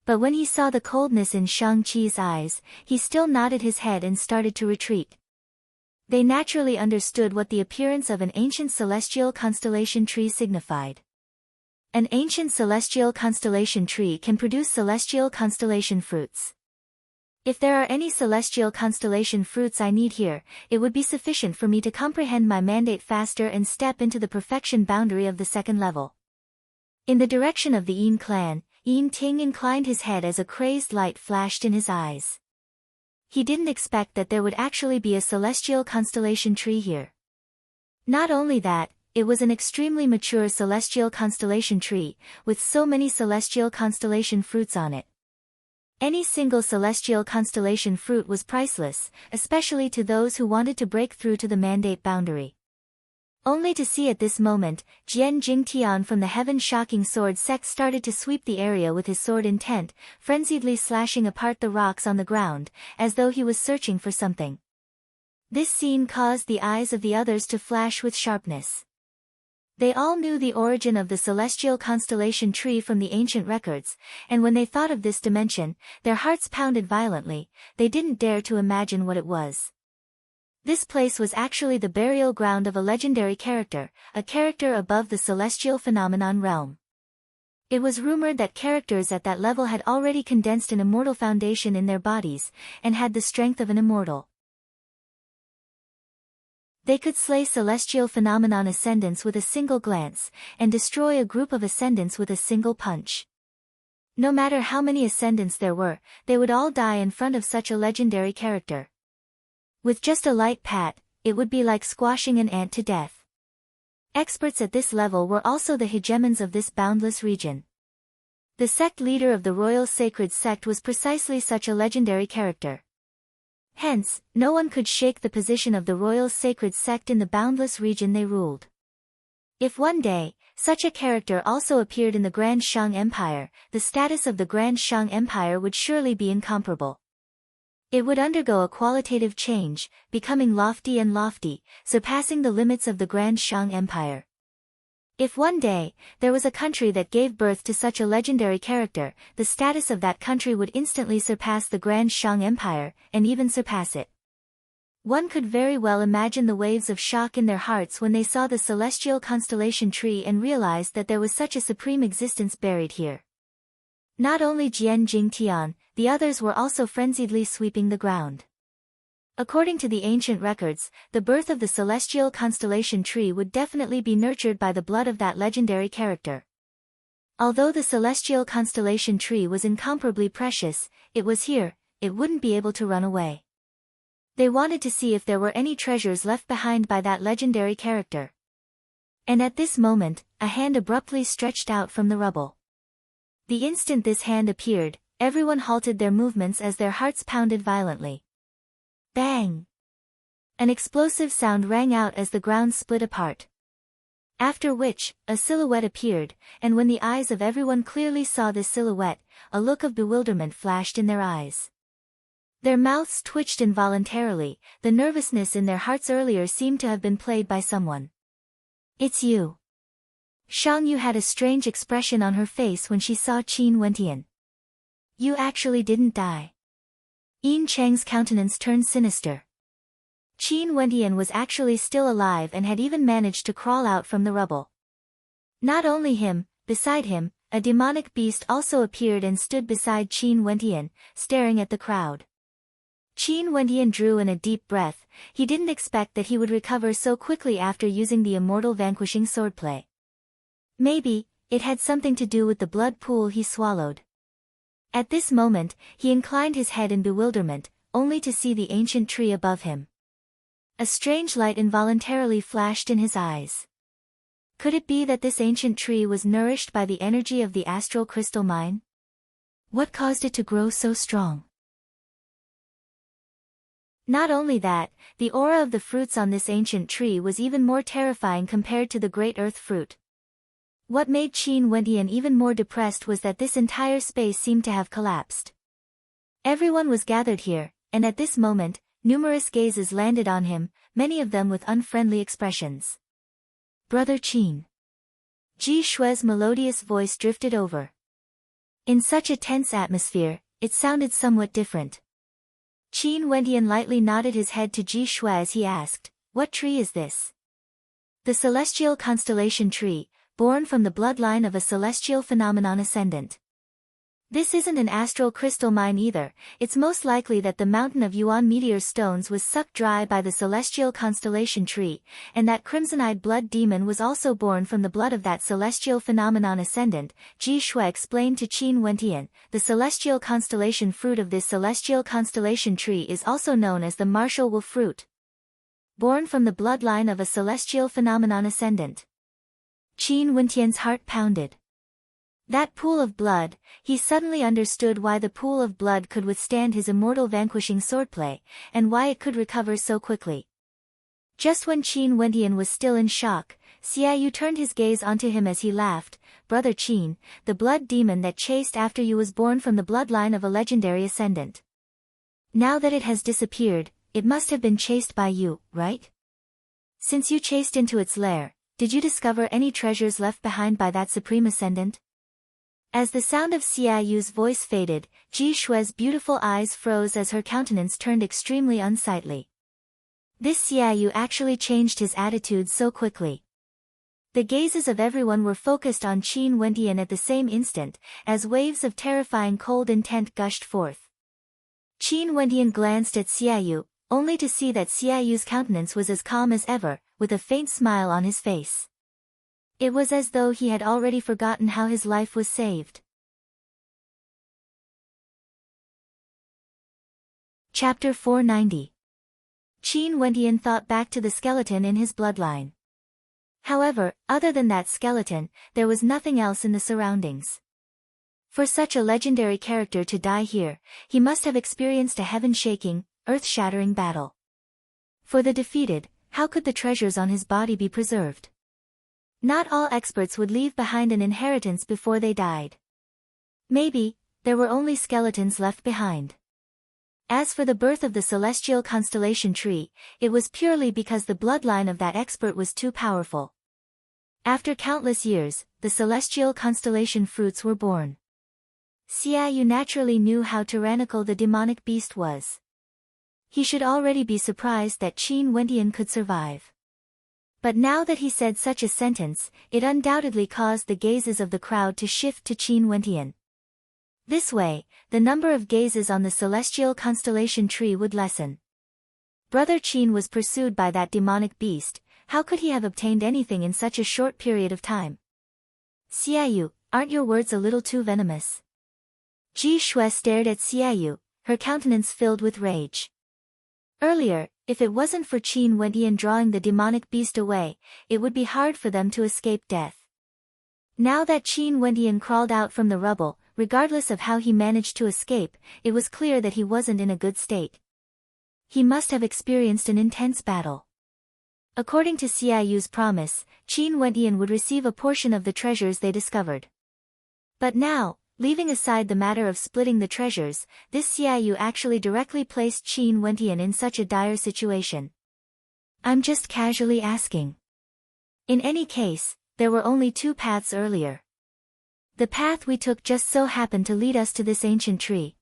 But when he saw the coldness in Shang-Chi's eyes, he still nodded his head and started to retreat. They naturally understood what the appearance of an ancient celestial constellation tree signified. An ancient celestial constellation tree can produce celestial constellation fruits. If there are any celestial constellation fruits I need here, it would be sufficient for me to comprehend my mandate faster and step into the perfection boundary of the second level. In the direction of the Yin clan, Yin Ting inclined his head as a crazed light flashed in his eyes. He didn't expect that there would actually be a celestial constellation tree here. Not only that, it was an extremely mature celestial constellation tree, with so many celestial constellation fruits on it. Any single celestial constellation fruit was priceless, especially to those who wanted to break through to the mandate boundary. Only to see at this moment, Jian Jingtian from the Heaven-Shocking Sword sect started to sweep the area with his sword intent, frenziedly slashing apart the rocks on the ground, as though he was searching for something. This scene caused the eyes of the others to flash with sharpness. They all knew the origin of the celestial constellation tree from the ancient records, and when they thought of this dimension, their hearts pounded violently. They didn't dare to imagine what it was. This place was actually the burial ground of a legendary character, a character above the celestial phenomenon realm. It was rumored that characters at that level had already condensed an immortal foundation in their bodies, and had the strength of an immortal. They could slay celestial phenomenon ascendants with a single glance, and destroy a group of ascendants with a single punch. No matter how many ascendants there were, they would all die in front of such a legendary character. With just a light pat, it would be like squashing an ant to death. Experts at this level were also the hegemons of this boundless region. The sect leader of the royal sacred sect was precisely such a legendary character. Hence, no one could shake the position of the royal sacred sect in the boundless region they ruled. If one day, such a character also appeared in the Grand Shang Empire, the status of the Grand Shang Empire would surely be incomparable. It would undergo a qualitative change, becoming lofty and lofty, surpassing the limits of the Grand Shang Empire. If one day, there was a country that gave birth to such a legendary character, the status of that country would instantly surpass the Grand Shang Empire, and even surpass it. One could very well imagine the waves of shock in their hearts when they saw the celestial constellation tree and realized that there was such a supreme existence buried here. Not only Jian Jingtian, the others were also frenziedly sweeping the ground. According to the ancient records, the birth of the celestial constellation tree would definitely be nurtured by the blood of that legendary character. Although the celestial constellation tree was incomparably precious, it was here, it wouldn't be able to run away. They wanted to see if there were any treasures left behind by that legendary character. And at this moment, a hand abruptly stretched out from the rubble. The instant this hand appeared, everyone halted their movements as their hearts pounded violently. Bang! An explosive sound rang out as the ground split apart. After which, a silhouette appeared, and when the eyes of everyone clearly saw this silhouette, a look of bewilderment flashed in their eyes. Their mouths twitched involuntarily, the nervousness in their hearts earlier seemed to have been played by someone. It's you. Shang Yu had a strange expression on her face when she saw Qin Wentian. You actually didn't die. Yin Cheng's countenance turned sinister. Qin Wentian was actually still alive and had even managed to crawl out from the rubble. Not only him, beside him, a demonic beast also appeared and stood beside Qin Wentian, staring at the crowd. Qin Wentian drew in a deep breath. He didn't expect that he would recover so quickly after using the immortal vanquishing swordplay. Maybe, it had something to do with the blood pool he swallowed. At this moment, he inclined his head in bewilderment, only to see the ancient tree above him. A strange light involuntarily flashed in his eyes. Could it be that this ancient tree was nourished by the energy of the astral crystal mine? What caused it to grow so strong? Not only that, the aura of the fruits on this ancient tree was even more terrifying compared to the great earth fruit. What made Qin Wentian even more depressed was that this entire space seemed to have collapsed. Everyone was gathered here, and at this moment, numerous gazes landed on him, many of them with unfriendly expressions. Brother Qin. Ji Shui's melodious voice drifted over. In such a tense atmosphere, it sounded somewhat different. Qin Wentian lightly nodded his head to Ji Shui as he asked, "What tree is this?" The celestial constellation tree, born from the bloodline of a celestial phenomenon ascendant. This isn't an astral crystal mine either. It's most likely that the mountain of Yuan meteor stones was sucked dry by the celestial constellation tree, and that crimson-eyed blood demon was also born from the blood of that celestial phenomenon ascendant. Ji Shui explained to Qin Wentian, the celestial constellation fruit of this celestial constellation tree is also known as the martial wolf fruit. Born from the bloodline of a celestial phenomenon ascendant. Qin Wentian's heart pounded. That pool of blood, he suddenly understood why the pool of blood could withstand his immortal vanquishing swordplay, and why it could recover so quickly. Just when Qin Wentian was still in shock, Xiaoyu turned his gaze onto him as he laughed. "Brother Qin, the blood demon that chased after you was born from the bloodline of a legendary ascendant. Now that it has disappeared, it must have been chased by you, right? Since you chased into its lair, did you discover any treasures left behind by that supreme ascendant?" As the sound of Xiaoyu's voice faded, Ji Shui's beautiful eyes froze as her countenance turned extremely unsightly. This Xiaoyu actually changed his attitude so quickly. The gazes of everyone were focused on Qin Wentian at the same instant, as waves of terrifying cold intent gushed forth. Qin Wentian glanced at Xiaoyu, only to see that Xiaoyu's countenance was as calm as ever, with a faint smile on his face. It was as though he had already forgotten how his life was saved. Chapter 490. Qin Wendian thought back to the skeleton in his bloodline. However, other than that skeleton, there was nothing else in the surroundings. For such a legendary character to die here, he must have experienced a heaven-shaking, earth-shattering battle. For the defeated, how could the treasures on his body be preserved? Not all experts would leave behind an inheritance before they died. Maybe, there were only skeletons left behind. As for the birth of the celestial constellation tree, it was purely because the bloodline of that expert was too powerful. After countless years, the celestial constellation fruits were born. Xiaoyu naturally knew how tyrannical the demonic beast was. He should already be surprised that Qin Wendian could survive. But now that he said such a sentence, it undoubtedly caused the gazes of the crowd to shift to Qin Wendian. This way, the number of gazes on the celestial constellation tree would lessen. Brother Qin was pursued by that demonic beast. How could he have obtained anything in such a short period of time? Xiaoyu, aren't your words a little too venomous? Ji Shui stared at Xiaoyu, her countenance filled with rage. Earlier, if it wasn't for Qin Wendian drawing the demonic beast away, it would be hard for them to escape death. Now that Qin Wendian crawled out from the rubble, regardless of how he managed to escape, it was clear that he wasn't in a good state. He must have experienced an intense battle. According to Xiaoyu's promise, Qin Wendian would receive a portion of the treasures they discovered. But now, leaving aside the matter of splitting the treasures, this Xiaoyu actually directly placed Qin Wendian in such a dire situation. I'm just casually asking. In any case, there were only two paths earlier. The path we took just so happened to lead us to this ancient tree.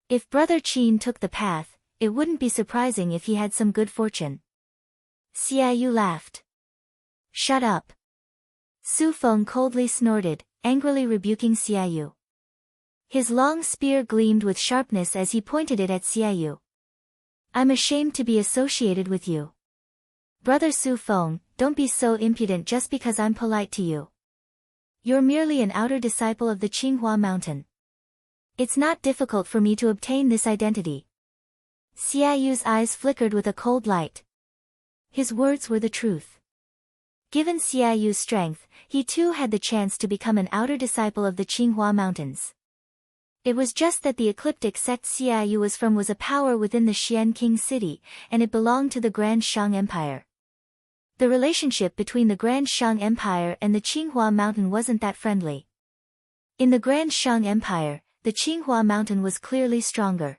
If Brother Qin took the path, it wouldn't be surprising if he had some good fortune. Xiaoyu laughed. Shut up. Su Feng coldly snorted, angrily rebuking Xiaoyu. His long spear gleamed with sharpness as he pointed it at Xiaoyu. I'm ashamed to be associated with you. Brother Su Feng, don't be so impudent just because I'm polite to you. You're merely an outer disciple of the Qinghua mountain. It's not difficult for me to obtain this identity. Xiaoyu's eyes flickered with a cold light. His words were the truth. Given Xiaoyu's strength, he too had the chance to become an outer disciple of the Qinghua mountains. It was just that the ecliptic sect Xiaoyu was from was a power within the Xian King city, and it belonged to the Grand Shang Empire. The relationship between the Grand Shang Empire and the Qinghua mountain wasn't that friendly. In the Grand Shang Empire, the Qinghua mountain was clearly stronger.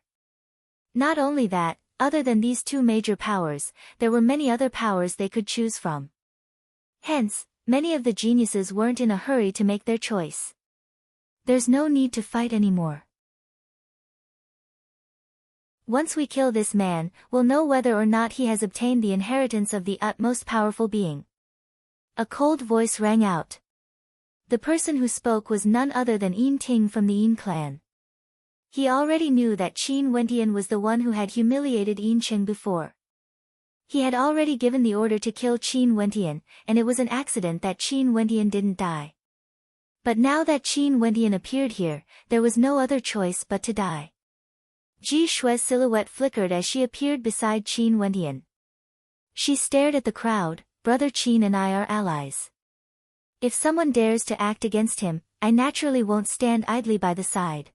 Not only that, other than these two major powers, there were many other powers they could choose from. Hence, many of the geniuses weren't in a hurry to make their choice. There's no need to fight anymore. Once we kill this man, we'll know whether or not he has obtained the inheritance of the utmost powerful being. A cold voice rang out. The person who spoke was none other than Yin Ting from the Yin clan. He already knew that Qin Wendian was the one who had humiliated Yin Cheng before. He had already given the order to kill Qin Wendian, and it was an accident that Qin Wendian didn't die. But now that Qin Wendian appeared here, there was no other choice but to die. Ji Shui's silhouette flickered as she appeared beside Qin Wendian. She stared at the crowd. Brother Qin and I are allies. If someone dares to act against him, I naturally won't stand idly by the side.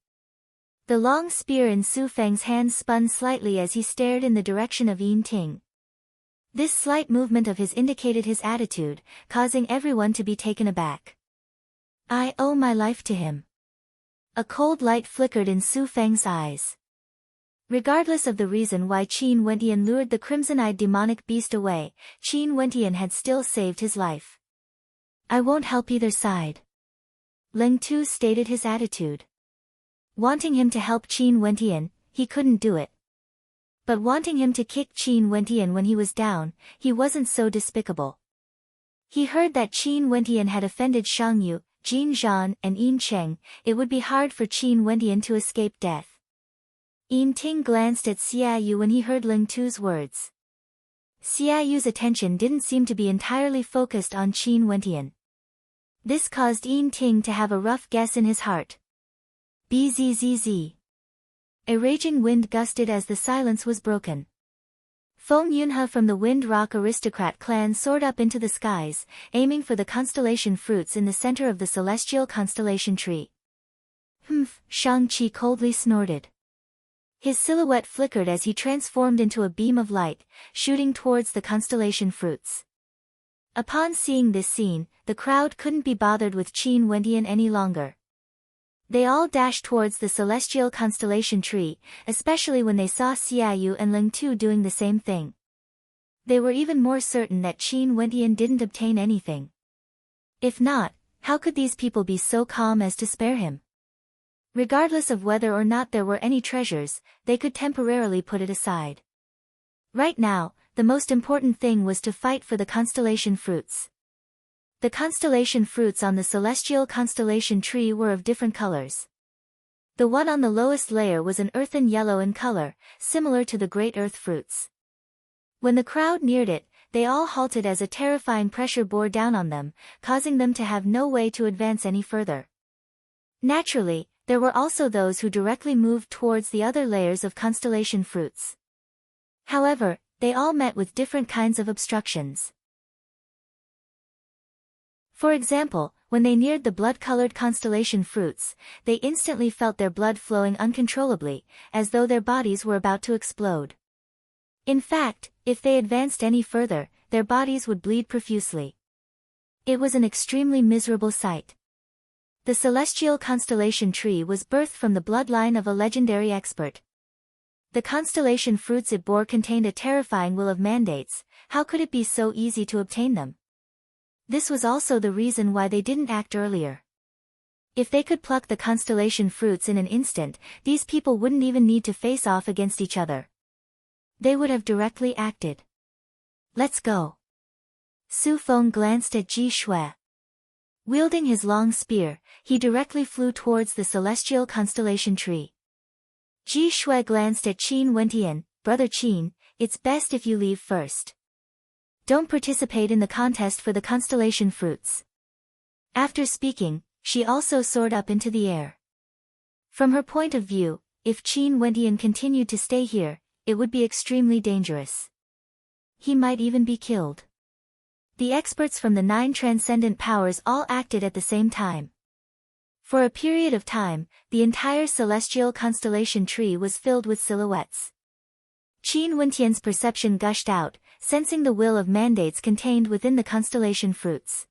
The long spear in Su Feng's hand spun slightly as he stared in the direction of Yin Ting. This slight movement of his indicated his attitude, causing everyone to be taken aback. I owe my life to him. A cold light flickered in Su Feng's eyes. Regardless of the reason why Qin Wendian lured the crimson-eyed demonic beast away, Qin Wendian had still saved his life. I won't help either side. Leng Tu stated his attitude. Wanting him to help Qin Wendian, he couldn't do it. But wanting him to kick Qin Wendian when he was down, he wasn't so despicable. He heard that Qin Wendian had offended Shang Yu, Jin Zhan and Yin Cheng. It would be hard for Qin Wendian to escape death. Yin Ting glanced at Xiaoyu when he heard Ling Tu's words. Xiaoyu's attention didn't seem to be entirely focused on Qin Wentian. This caused Yin Ting to have a rough guess in his heart. Bzzz. A raging wind gusted as the silence was broken. Feng Yunhe from the Wind Rock aristocrat clan soared up into the skies, aiming for the constellation fruits in the center of the celestial constellation tree. Humph, Shang-Chi coldly snorted. His silhouette flickered as he transformed into a beam of light, shooting towards the constellation fruits. Upon seeing this scene, the crowd couldn't be bothered with Qin Wentian any longer. They all dashed towards the celestial constellation tree, especially when they saw Xiaoyu and Ling Tu doing the same thing. They were even more certain that Qin Wentian didn't obtain anything. If not, how could these people be so calm as to spare him? Regardless of whether or not there were any treasures, they could temporarily put it aside. Right now, the most important thing was to fight for the constellation fruits. The constellation fruits on the celestial constellation tree were of different colors. The one on the lowest layer was an earthen yellow in color, similar to the great earth fruits. When the crowd neared it, they all halted as a terrifying pressure bore down on them, causing them to have no way to advance any further. Naturally, there were also those who directly moved towards the other layers of constellation fruits. However, they all met with different kinds of obstructions. For example, when they neared the blood-colored constellation fruits, they instantly felt their blood flowing uncontrollably, as though their bodies were about to explode. In fact, if they advanced any further, their bodies would bleed profusely. It was an extremely miserable sight. The celestial constellation tree was birthed from the bloodline of a legendary expert. The constellation fruits it bore contained a terrifying will of mandates. How could it be so easy to obtain them? This was also the reason why they didn't act earlier. If they could pluck the constellation fruits in an instant, these people wouldn't even need to face off against each other. They would have directly acted. Let's go. Su Feng glanced at Ji Shui. Wielding his long spear, he directly flew towards the celestial constellation tree. Ji Shui glanced at Qin Wentian. Brother Qin, it's best if you leave first. Don't participate in the contest for the constellation fruits. After speaking, she also soared up into the air. From her point of view, if Qin Wentian continued to stay here, it would be extremely dangerous. He might even be killed. The experts from the 9 transcendent powers all acted at the same time. For a period of time, the entire celestial constellation tree was filled with silhouettes. Qin Wentian's perception gushed out, sensing the will of mandates contained within the constellation fruits.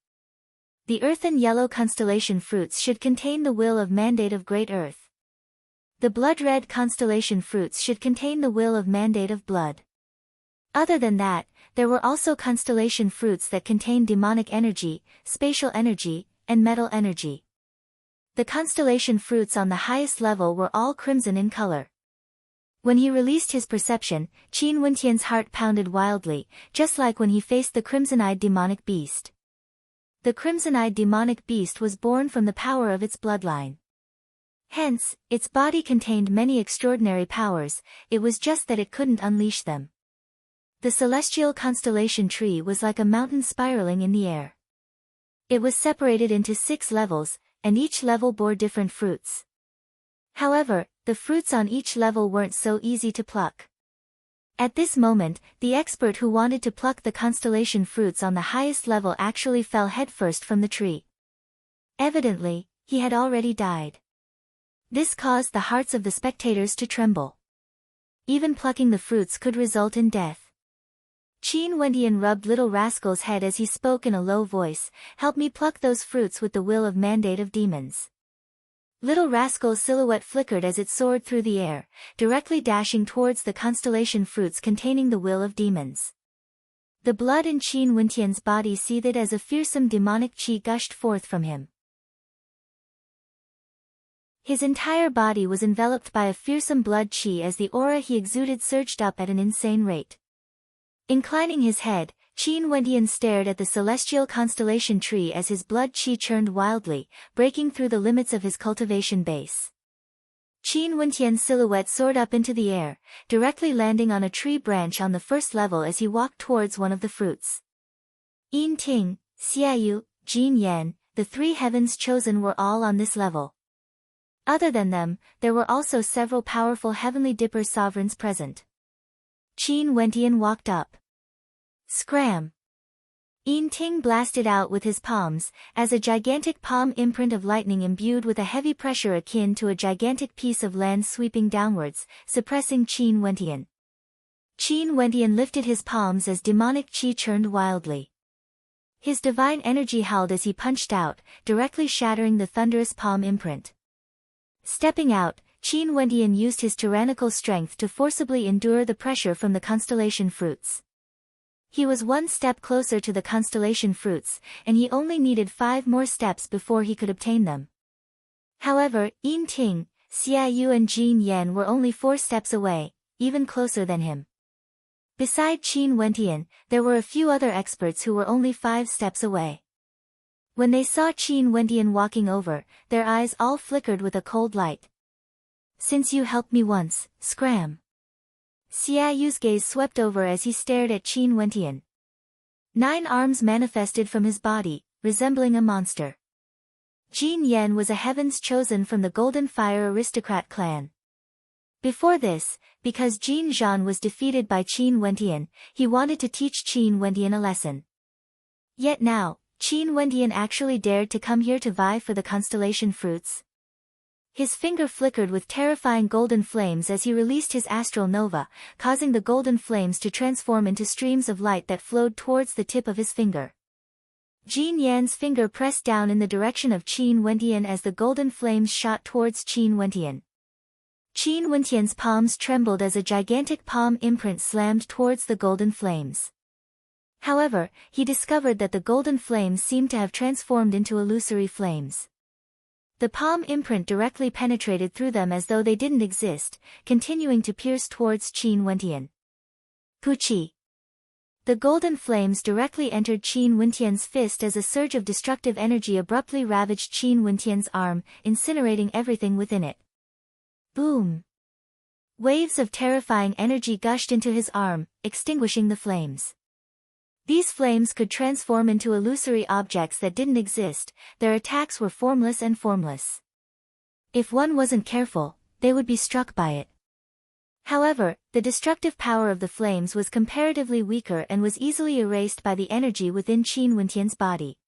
The earthen yellow constellation fruits should contain the will of mandate of Great Earth. The blood-red constellation fruits should contain the will of mandate of blood. Other than that, there were also constellation fruits that contained demonic energy, spatial energy, and metal energy. The constellation fruits on the highest level were all crimson in color. When he released his perception, Qin Wentian's heart pounded wildly, just like when he faced the crimson-eyed demonic beast. The crimson-eyed demonic beast was born from the power of its bloodline. Hence, its body contained many extraordinary powers, it was just that it couldn't unleash them. The celestial constellation tree was like a mountain spiraling in the air. It was separated into 6 levels, and each level bore different fruits. However, the fruits on each level weren't so easy to pluck. At this moment, the expert who wanted to pluck the constellation fruits on the highest level actually fell headfirst from the tree. Evidently, he had already died. This caused the hearts of the spectators to tremble. Even plucking the fruits could result in death. Qin Wentian rubbed Little Rascal's head as he spoke in a low voice, "Help me pluck those fruits with the will of mandate of demons." Little Rascal's silhouette flickered as it soared through the air, directly dashing towards the constellation fruits containing the will of demons. The blood in Qin Wentian's body seethed as a fearsome demonic qi gushed forth from him. His entire body was enveloped by a fearsome blood qi as the aura he exuded surged up at an insane rate. Inclining his head, Qin Wentian stared at the celestial constellation tree as his blood qi churned wildly, breaking through the limits of his cultivation base. Qin Wentian's silhouette soared up into the air, directly landing on a tree branch on the first level as he walked towards one of the fruits. Yin Ting, Xiaoyu, Jin Yan, the three heavens chosen were all on this level. Other than them, there were also several powerful heavenly dipper sovereigns present. Qin Wentian walked up. Scram! Yin Ting blasted out with his palms, as a gigantic palm imprint of lightning imbued with a heavy pressure akin to a gigantic piece of land sweeping downwards, suppressing Qin Wentian. Qin Wentian lifted his palms as demonic qi churned wildly. His divine energy howled as he punched out, directly shattering the thunderous palm imprint. Stepping out, Qin Wentian used his tyrannical strength to forcibly endure the pressure from the constellation fruits. He was one step closer to the constellation fruits, and he only needed 5 more steps before he could obtain them. However, Yin Ting, Xiaoyu and Jin Yan were only 4 steps away, even closer than him. Beside Qin Wentian, there were a few other experts who were only 5 steps away. When they saw Qin Wentian walking over, their eyes all flickered with a cold light. "Since you helped me once, scram." Xiaoyu's gaze swept over as he stared at Qin Wentian. 9 arms manifested from his body, resembling a monster. Jin Yan was a heavens chosen from the Golden Fire aristocrat clan. Before this, because Jin Zhan was defeated by Qin Wentian, he wanted to teach Qin Wentian a lesson. Yet now, Qin Wentian actually dared to come here to vie for the constellation fruits. His finger flickered with terrifying golden flames as he released his astral nova, causing the golden flames to transform into streams of light that flowed towards the tip of his finger. Jin Yan's finger pressed down in the direction of Qin Wentian as the golden flames shot towards Qin Wentian. Qin Wentian's palms trembled as a gigantic palm imprint slammed towards the golden flames. However, he discovered that the golden flames seemed to have transformed into illusory flames. The palm imprint directly penetrated through them as though they didn't exist, continuing to pierce towards Qin Wentian. Puchi! The golden flames directly entered Qin Wentian's fist as a surge of destructive energy abruptly ravaged Qin Wentian's arm, incinerating everything within it. Boom! Waves of terrifying energy gushed into his arm, extinguishing the flames. These flames could transform into illusory objects that didn't exist, their attacks were formless and formless. If one wasn't careful, they would be struck by it. However, the destructive power of the flames was comparatively weaker and was easily erased by the energy within Qin Wentian's body.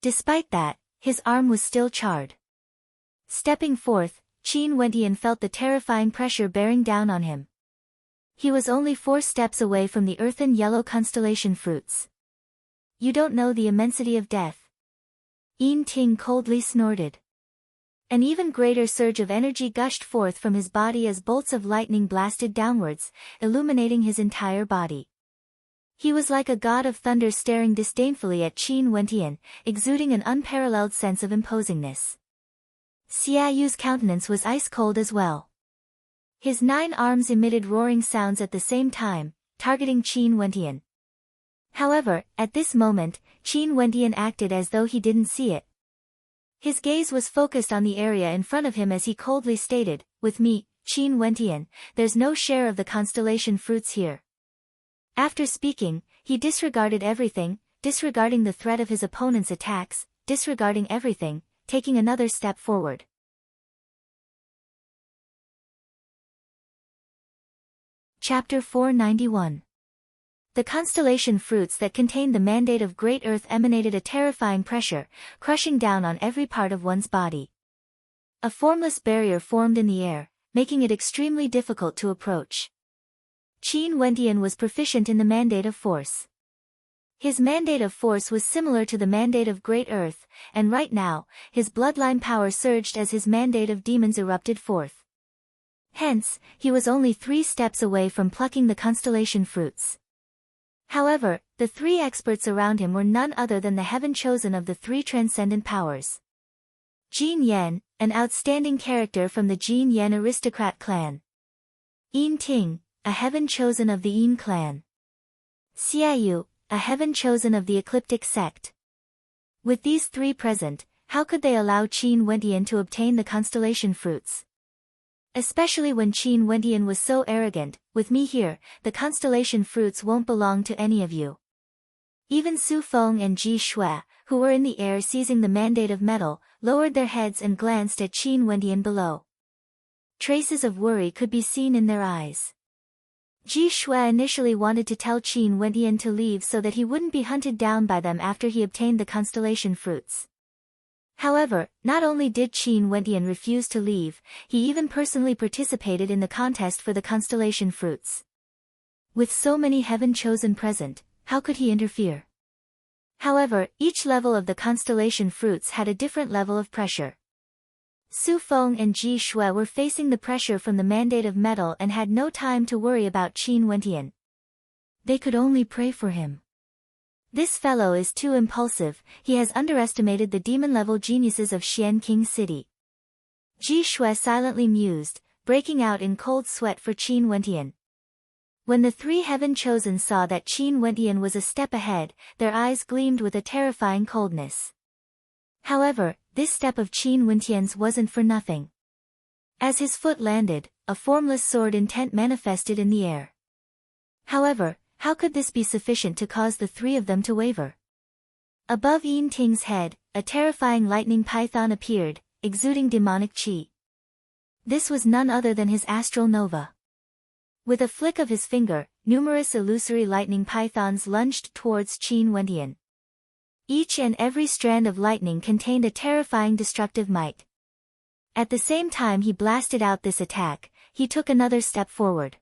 Despite that, his arm was still charred. Stepping forth, Qin Wentian felt the terrifying pressure bearing down on him. He was only 4 steps away from the earthen yellow constellation fruits. "You don't know the immensity of death." Yin Ting coldly snorted. An even greater surge of energy gushed forth from his body as bolts of lightning blasted downwards, illuminating his entire body. He was like a god of thunder staring disdainfully at Qin Wentian, exuding an unparalleled sense of imposingness. Xiaoyu's countenance was ice-cold as well. His 9 arms emitted roaring sounds at the same time, targeting Qin Wentian. However, at this moment, Qin Wentian acted as though he didn't see it. His gaze was focused on the area in front of him as he coldly stated, "With me, Qin Wentian, there's no share of the constellation fruits here." After speaking, he disregarded everything, disregarding the threat of his opponent's attacks, disregarding everything, taking another step forward. Chapter 491. The constellation fruits that contained the mandate of Great Earth emanated a terrifying pressure, crushing down on every part of one's body. A formless barrier formed in the air, making it extremely difficult to approach. Qin Wentian was proficient in the mandate of force. His mandate of force was similar to the mandate of Great Earth, and right now, his bloodline power surged as his mandate of demons erupted forth. Hence, he was only 3 steps away from plucking the constellation fruits. However, the 3 experts around him were none other than the heaven chosen of the 3 transcendent powers. Jin Yan, an outstanding character from the Jin Yan aristocrat clan. Yin Ting, a heaven chosen of the Yin clan. Xiaoyu, a heaven chosen of the ecliptic sect. With these 3 present, how could they allow Qin Wentian to obtain the constellation fruits? Especially when Qin Wentian was so arrogant, with me here, the constellation fruits won't belong to any of you. Even Su Feng and Ji Shui, who were in the air seizing the mandate of metal, lowered their heads and glanced at Qin Wentian below. Traces of worry could be seen in their eyes. Ji Shui initially wanted to tell Qin Wentian to leave so that he wouldn't be hunted down by them after he obtained the constellation fruits. However, not only did Qin Wentian refuse to leave, he even personally participated in the contest for the constellation fruits. With so many heaven-chosen present, how could he interfere? However, each level of the constellation fruits had a different level of pressure. Su Feng and Ji Shui were facing the pressure from the mandate of metal and had no time to worry about Qin Wentian. They could only pray for him. This fellow is too impulsive, he has underestimated the demon-level geniuses of Xian King City. Ji Shui silently mused, breaking out in cold sweat for Qin Wentian. When the three heaven-chosen saw that Qin Wentian was a step ahead, their eyes gleamed with a terrifying coldness. However, this step of Qin Wentian's wasn't for nothing. As his foot landed, a formless sword intent manifested in the air. However, how could this be sufficient to cause the three of them to waver? Above Yin Ting's head, a terrifying lightning python appeared, exuding demonic qi. This was none other than his astral nova. With a flick of his finger, numerous illusory lightning pythons lunged towards Qin Wentian. Each and every strand of lightning contained a terrifying destructive might. At the same time he blasted out this attack, he took another step forward.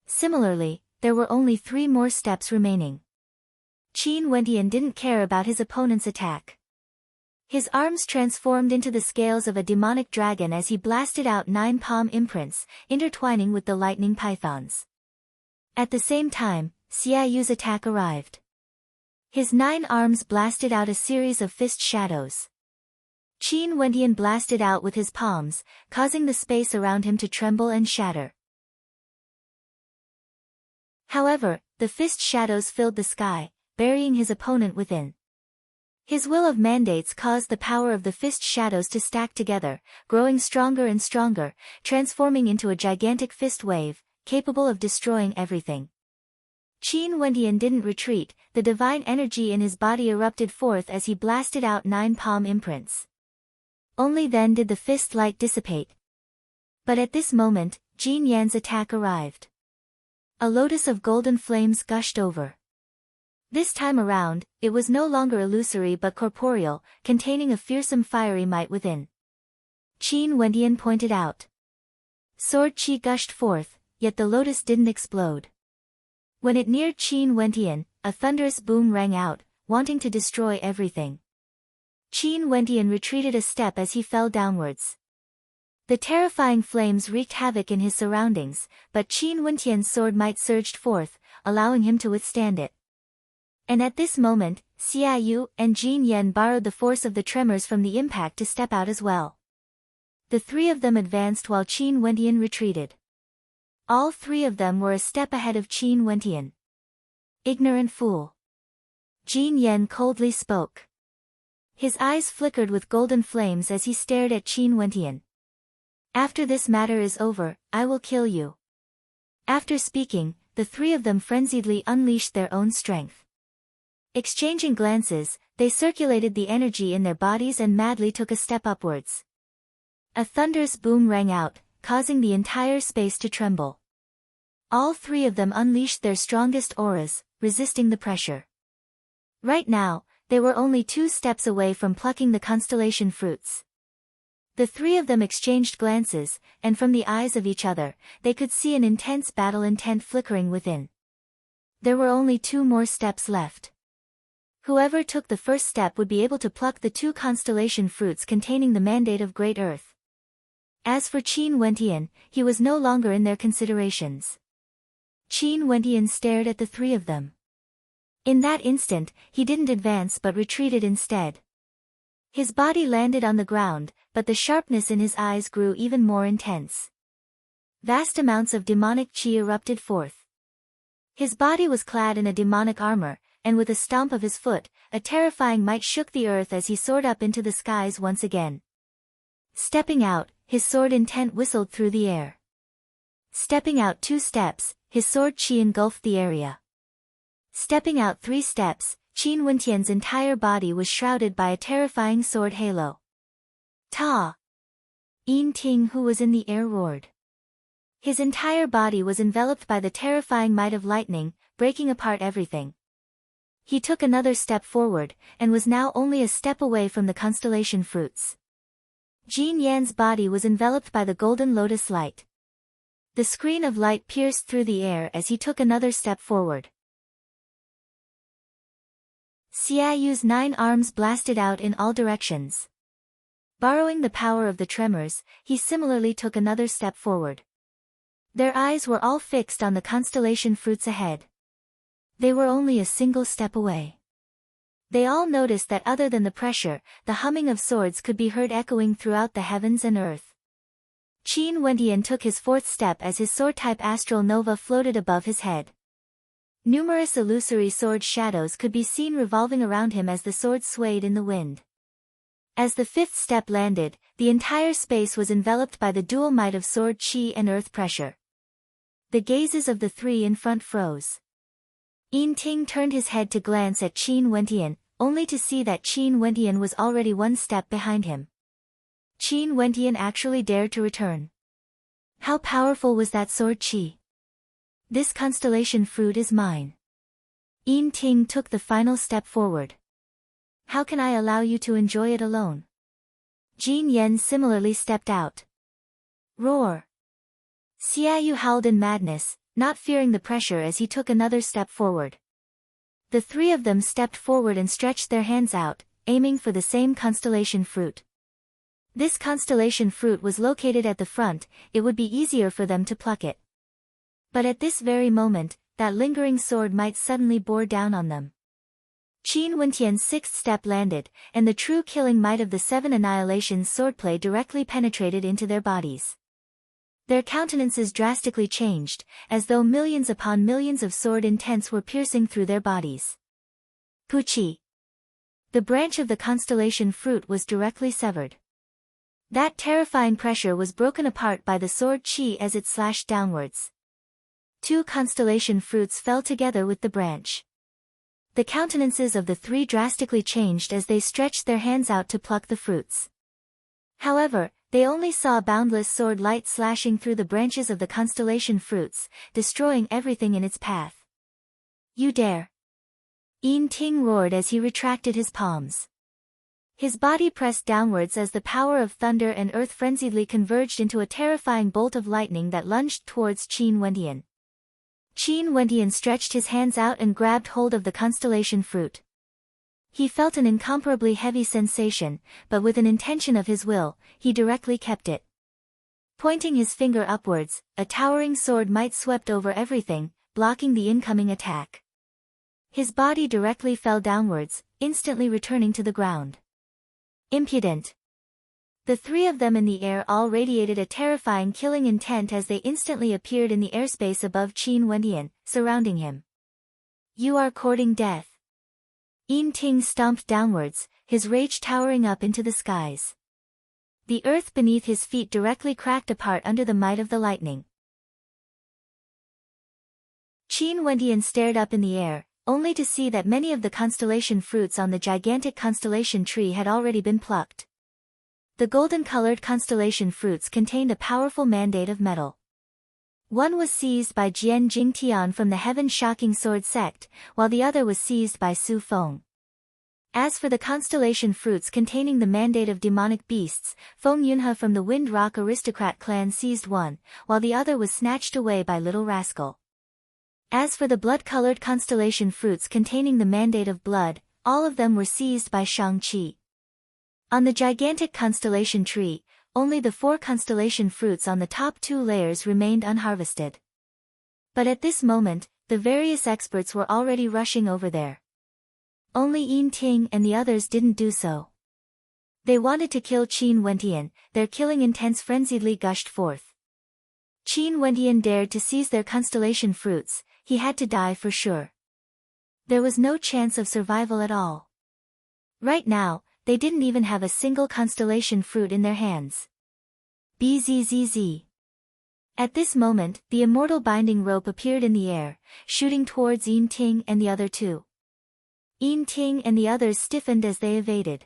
Similarly, there were only 3 more steps remaining. Qin Wentian didn't care about his opponent's attack. His arms transformed into the scales of a demonic dragon as he blasted out 9 palm imprints, intertwining with the lightning pythons. At the same time, Xiaoyu's attack arrived. His 9 arms blasted out a series of fist shadows. Qin Wentian blasted out with his palms, causing the space around him to tremble and shatter. However, the fist shadows filled the sky, burying his opponent within. His will of mandates caused the power of the fist shadows to stack together, growing stronger and stronger, transforming into a gigantic fist wave, capable of destroying everything. Qin Wentian didn't retreat, the divine energy in his body erupted forth as he blasted out 9 palm imprints. Only then did the fist light dissipate. But at this moment, Jin Yan's attack arrived. A lotus of golden flames gushed over. This time around, it was no longer illusory but corporeal, containing a fearsome fiery might within. Qin Wentian pointed out. Sword chi gushed forth, yet the lotus didn't explode. When it neared Qin Wentian, a thunderous boom rang out, wanting to destroy everything. Qin Wentian retreated a step as he fell downwards. The terrifying flames wreaked havoc in his surroundings, but Qin Wentian's sword might surged forth, allowing him to withstand it. And at this moment, Xiaoyu and Jin Yan borrowed the force of the tremors from the impact to step out as well. The 3 of them advanced while Qin Wentian retreated. All 3 of them were a step ahead of Qin Wentian. Ignorant fool. Jin Yan coldly spoke. His eyes flickered with golden flames as he stared at Qin Wentian. After this matter is over, I will kill you. After speaking, the 3 of them frenziedly unleashed their own strength. Exchanging glances, they circulated the energy in their bodies and madly took a step upwards. A thunderous boom rang out, causing the entire space to tremble. All 3 of them unleashed their strongest auras, resisting the pressure. Right now, they were only 2 steps away from plucking the constellation fruits. The 3 of them exchanged glances, and from the eyes of each other, they could see an intense battle intent flickering within. There were only 2 more steps left. Whoever took the first step would be able to pluck the 2 constellation fruits containing the mandate of Great Earth. As for Qin Wentian, he was no longer in their considerations. Qin Wentian stared at the 3 of them. In that instant, he didn't advance but retreated instead. His body landed on the ground, but the sharpness in his eyes grew even more intense. Vast amounts of demonic qi erupted forth. His body was clad in a demonic armor, and with a stomp of his foot, a terrifying might shook the earth as he soared up into the skies once again. Stepping out, his sword intent whistled through the air. Stepping out 2 steps, his sword qi engulfed the area. Stepping out 3 steps, Qin Wentian's entire body was shrouded by a terrifying sword halo. Ta! Yin Ting, who was in the air, roared. His entire body was enveloped by the terrifying might of lightning, breaking apart everything. He took another step forward, and was now only a step away from the constellation fruits. Jin Yan's body was enveloped by the golden lotus light. The screen of light pierced through the air as he took another step forward. Xiaoyu's 9 arms blasted out in all directions. Borrowing the power of the tremors, he similarly took another step forward. Their eyes were all fixed on the constellation fruits ahead. They were only a single step away. They all noticed that other than the pressure, the humming of swords could be heard echoing throughout the heavens and earth. Qin Wentian took his 4th step as his sword-type astral nova floated above his head. Numerous illusory sword shadows could be seen revolving around him as the sword swayed in the wind. As the 5th step landed, the entire space was enveloped by the dual might of sword qi and earth pressure. The gazes of the 3 in front froze. Yin Ting turned his head to glance at Qin Wentian, only to see that Qin Wentian was already 1 step behind him. Qin Wentian actually dared to return. How powerful was that sword qi? This constellation fruit is mine. Yin Ting took the final step forward. How can I allow you to enjoy it alone? Jin Yan similarly stepped out. Roar! Xiaoyu howled in madness, not fearing the pressure as he took another step forward. The 3 of them stepped forward and stretched their hands out, aiming for the same constellation fruit. This constellation fruit was located at the front, it would be easier for them to pluck it. But at this very moment, that lingering sword might suddenly bore down on them. Qin Wentian's 6th step landed, and the true killing might of the 7 Annihilation's swordplay directly penetrated into their bodies. Their countenances drastically changed, as though millions upon millions of sword intents were piercing through their bodies. Puchi! The branch of the constellation fruit was directly severed. That terrifying pressure was broken apart by the sword qi as it slashed downwards. 2 constellation fruits fell together with the branch. The countenances of the 3 drastically changed as they stretched their hands out to pluck the fruits. However, they only saw boundless sword light slashing through the branches of the constellation fruits, destroying everything in its path. You dare! Yin Ting roared as he retracted his palms. His body pressed downwards as the power of thunder and earth frenziedly converged into a terrifying bolt of lightning that lunged towards Qin Wentian. Qin Wentian stretched his hands out and grabbed hold of the constellation fruit. He felt an incomparably heavy sensation, but with an intention of his will, he directly kept it. Pointing his finger upwards, a towering sword might swept over everything, blocking the incoming attack. His body directly fell downwards, instantly returning to the ground. Impudent! The 3 of them in the air all radiated a terrifying killing intent as they instantly appeared in the airspace above Qin Wentian, surrounding him. You are courting death. Yin Ting stomped downwards, his rage towering up into the skies. The earth beneath his feet directly cracked apart under the might of the lightning. Qin Wentian stared up in the air, only to see that many of the constellation fruits on the gigantic constellation tree had already been plucked. The golden-colored constellation fruits contained a powerful mandate of metal. One was seized by Jian Jingtian from the heaven-shocking sword sect, while the other was seized by Su Feng. As for the constellation fruits containing the mandate of demonic beasts, Feng Yunhe from the Wind Rock aristocrat clan seized one, while the other was snatched away by Little Rascal. As for the blood-colored constellation fruits containing the mandate of blood, all of them were seized by Shang-Chi. On the gigantic constellation tree, only the 4 constellation fruits on the top 2 layers remained unharvested. But at this moment, the various experts were already rushing over there. Only Yin Ting and the others didn't do so. They wanted to kill Qin Wentian, their killing intents frenziedly gushed forth. Qin Wentian dared to seize their constellation fruits, he had to die for sure. There was no chance of survival at all. Right now, they didn't even have a single constellation fruit in their hands. Bzzz. At this moment, the immortal binding rope appeared in the air, shooting towards Yin Ting and the other two. Yin Ting and the others stiffened as they evaded.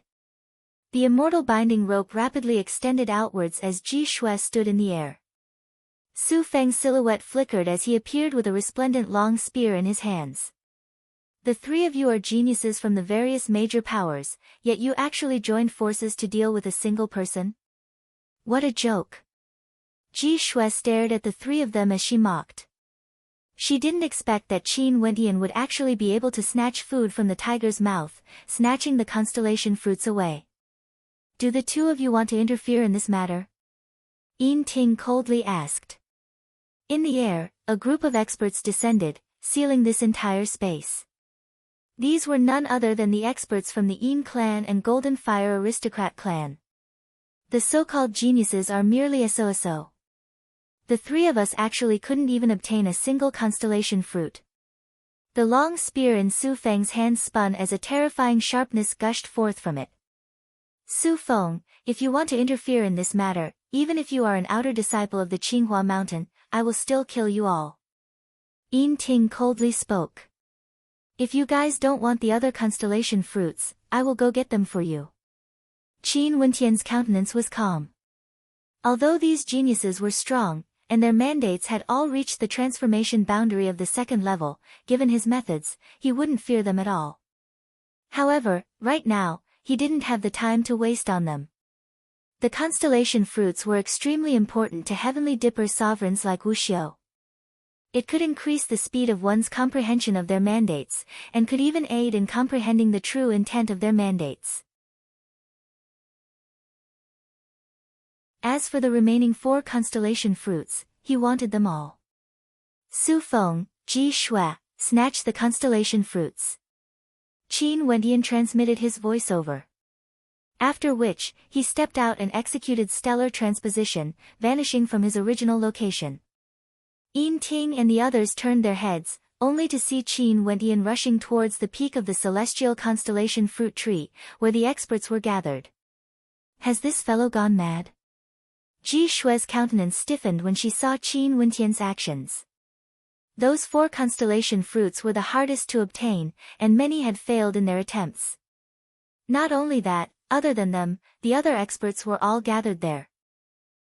The immortal binding rope rapidly extended outwards as Ji Shui stood in the air. Su Feng's silhouette flickered as he appeared with a resplendent long spear in his hands. The three of you are geniuses from the various major powers, yet you actually joined forces to deal with a single person? What a joke. Ji Shui stared at the three of them as she mocked. She didn't expect that Qin Wentian would actually be able to snatch food from the tiger's mouth, snatching the constellation fruits away. Do the two of you want to interfere in this matter? Yin Ting coldly asked. In the air, a group of experts descended, sealing this entire space. These were none other than the experts from the Yin clan and Golden Fire Aristocrat clan. The so-called geniuses are merely so. The three of us actually couldn't even obtain a single constellation fruit. The long spear in Su Feng's hand spun as a terrifying sharpness gushed forth from it. Su Feng, if you want to interfere in this matter, even if you are an outer disciple of the Qinghua Mountain, I will still kill you all. Yin Ting coldly spoke. If you guys don't want the other constellation fruits, I will go get them for you. Qin Wentian's countenance was calm. Although these geniuses were strong, and their mandates had all reached the transformation boundary of the second level, given his methods, he wouldn't fear them at all. However, right now, he didn't have the time to waste on them. The constellation fruits were extremely important to Heavenly Dipper sovereigns like Wuxiu. It could increase the speed of one's comprehension of their mandates, and could even aid in comprehending the true intent of their mandates. As for the remaining 4 constellation fruits, he wanted them all. Su Feng, Ji Shui, snatched the constellation fruits. Qin Wentian transmitted his voiceover. After which, he stepped out and executed stellar transposition, vanishing from his original location. Yin Ting and the others turned their heads, only to see Qin Wentian rushing towards the peak of the celestial constellation fruit tree, where the experts were gathered. Has this fellow gone mad? Ji Shui's countenance stiffened when she saw Qin Wentian's actions. Those 4 constellation fruits were the hardest to obtain, and many had failed in their attempts. Not only that, other than them, the other experts were all gathered there.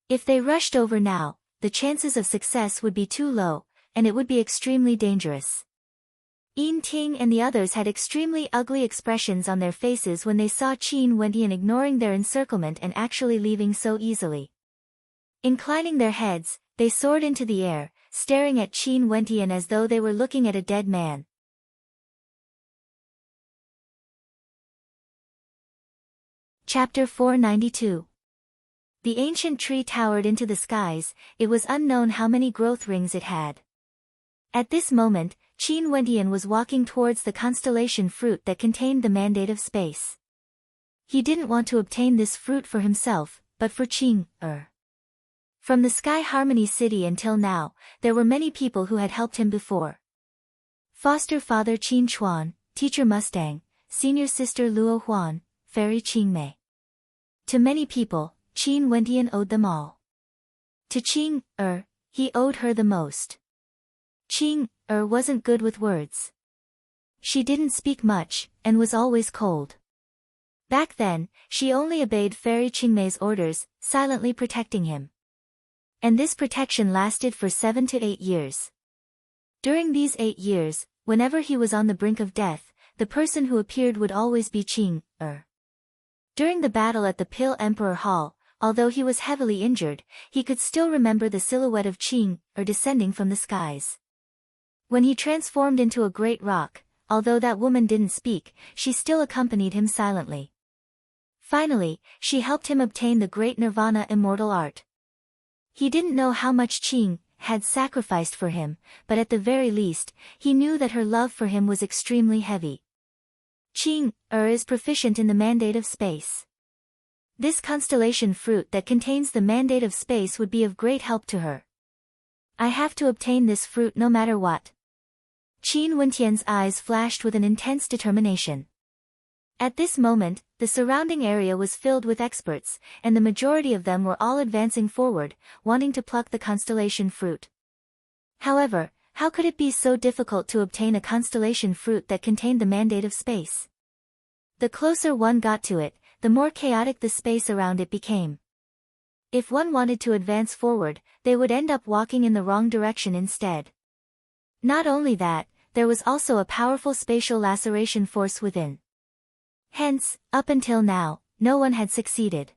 If they rushed over now, the chances of success would be too low, and it would be extremely dangerous. Yin Ting and the others had extremely ugly expressions on their faces when they saw Qin Wentian ignoring their encirclement and actually leaving so easily. Inclining their heads, they soared into the air, staring at Qin Wentian as though they were looking at a dead man. Chapter 492. The ancient tree towered into the skies, it was unknown how many growth rings it had. At this moment, Qin Wentian was walking towards the constellation fruit that contained the mandate of space. He didn't want to obtain this fruit for himself, but for Qing. From the Sky Harmony City until now, there were many people who had helped him before. Foster father Qin Chuan, teacher Mustang, senior sister Luo Huan, fairy Qingmei. To many people, Qin Wentian owed them all. To Qing, he owed her the most. Qing, wasn't good with words. She didn't speak much, and was always cold. Back then, she only obeyed fairy Qingmei's orders, silently protecting him. And this protection lasted for 7 to 8 years. During these 8 years, whenever he was on the brink of death, the person who appeared would always be Qing. During the battle at the Pill Emperor Hall, although he was heavily injured, he could still remember the silhouette of Qing, descending from the skies. When he transformed into a great rock, although that woman didn't speak, she still accompanied him silently. Finally, she helped him obtain the great Nirvana immortal art. He didn't know how much Qing had sacrificed for him, but at the very least, he knew that her love for him was extremely heavy. Qing, is proficient in the mandate of space. This constellation fruit that contains the mandate of space would be of great help to her. I have to obtain this fruit no matter what. Qin Wentian's eyes flashed with an intense determination. At this moment, the surrounding area was filled with experts, and the majority of them were all advancing forward, wanting to pluck the constellation fruit. However, how could it be so difficult to obtain a constellation fruit that contained the mandate of space? The closer one got to it, the more chaotic the space around it became. If one wanted to advance forward, they would end up walking in the wrong direction instead. Not only that, there was also a powerful spatial laceration force within. Hence, up until now, no one had succeeded.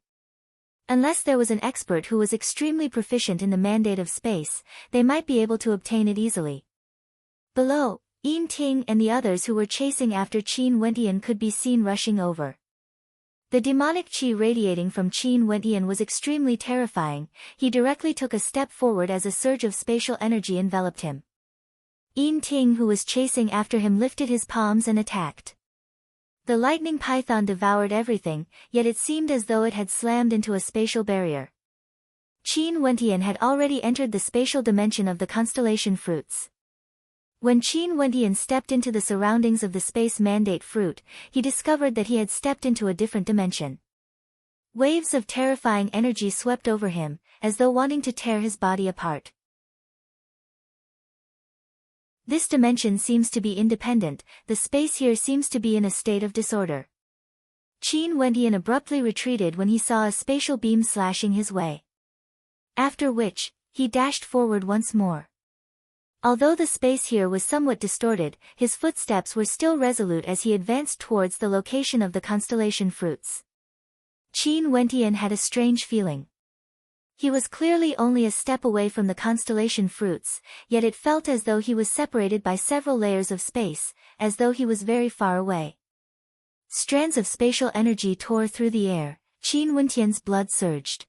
Unless there was an expert who was extremely proficient in the mandate of space, they might be able to obtain it easily. Below, Yin Ting and the others who were chasing after Qin Wentian could be seen rushing over. The demonic qi radiating from Qin Wentian was extremely terrifying. He directly took a step forward as a surge of spatial energy enveloped him. Yin Ting, who was chasing after him, lifted his palms and attacked. The lightning python devoured everything, yet it seemed as though it had slammed into a spatial barrier. Qin Wentian had already entered the spatial dimension of the constellation fruits. When Qin Wentian stepped into the surroundings of the space mandate fruit, he discovered that he had stepped into a different dimension. Waves of terrifying energy swept over him, as though wanting to tear his body apart. This dimension seems to be independent, the space here seems to be in a state of disorder. Qin Wentian abruptly retreated when he saw a spatial beam slashing his way. After which, he dashed forward once more. Although the space here was somewhat distorted, his footsteps were still resolute as he advanced towards the location of the constellation fruits. Qin Wentian had a strange feeling. He was clearly only a step away from the constellation fruits, yet it felt as though he was separated by several layers of space, as though he was very far away. Strands of spatial energy tore through the air. Qin Wentian's blood surged.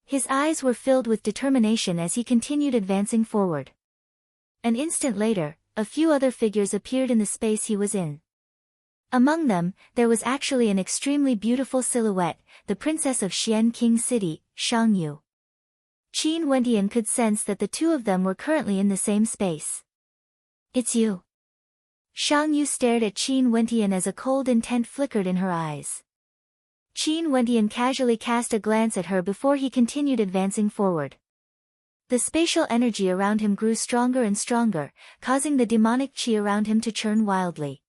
His eyes were filled with determination as he continued advancing forward. An instant later, a few other figures appeared in the space he was in. Among them, there was actually an extremely beautiful silhouette, the princess of Xian King City, Shang Yu. Qin Wentian could sense that the two of them were currently in the same space. "It's you." Shang Yu stared at Qin Wentian as a cold intent flickered in her eyes. Qin Wentian casually cast a glance at her before he continued advancing forward. The spatial energy around him grew stronger and stronger, causing the demonic qi around him to churn wildly.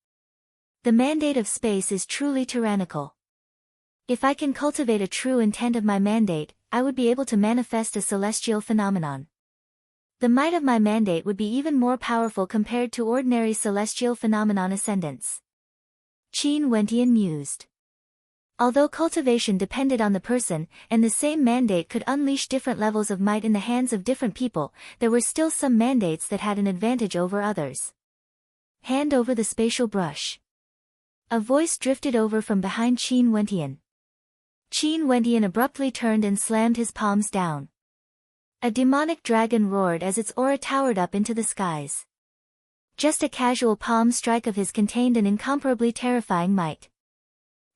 The mandate of space is truly tyrannical. If I can cultivate a true intent of my mandate, I would be able to manifest a celestial phenomenon. The might of my mandate would be even more powerful compared to ordinary celestial phenomenon ascendants. Qin Wentian mused. Although cultivation depended on the person, and the same mandate could unleash different levels of might in the hands of different people, there were still some mandates that had an advantage over others. Hand over the spatial brush. A voice drifted over from behind Qin Wentian. Qin Wentian abruptly turned and slammed his palms down. A demonic dragon roared as its aura towered up into the skies. Just a casual palm strike of his contained an incomparably terrifying might.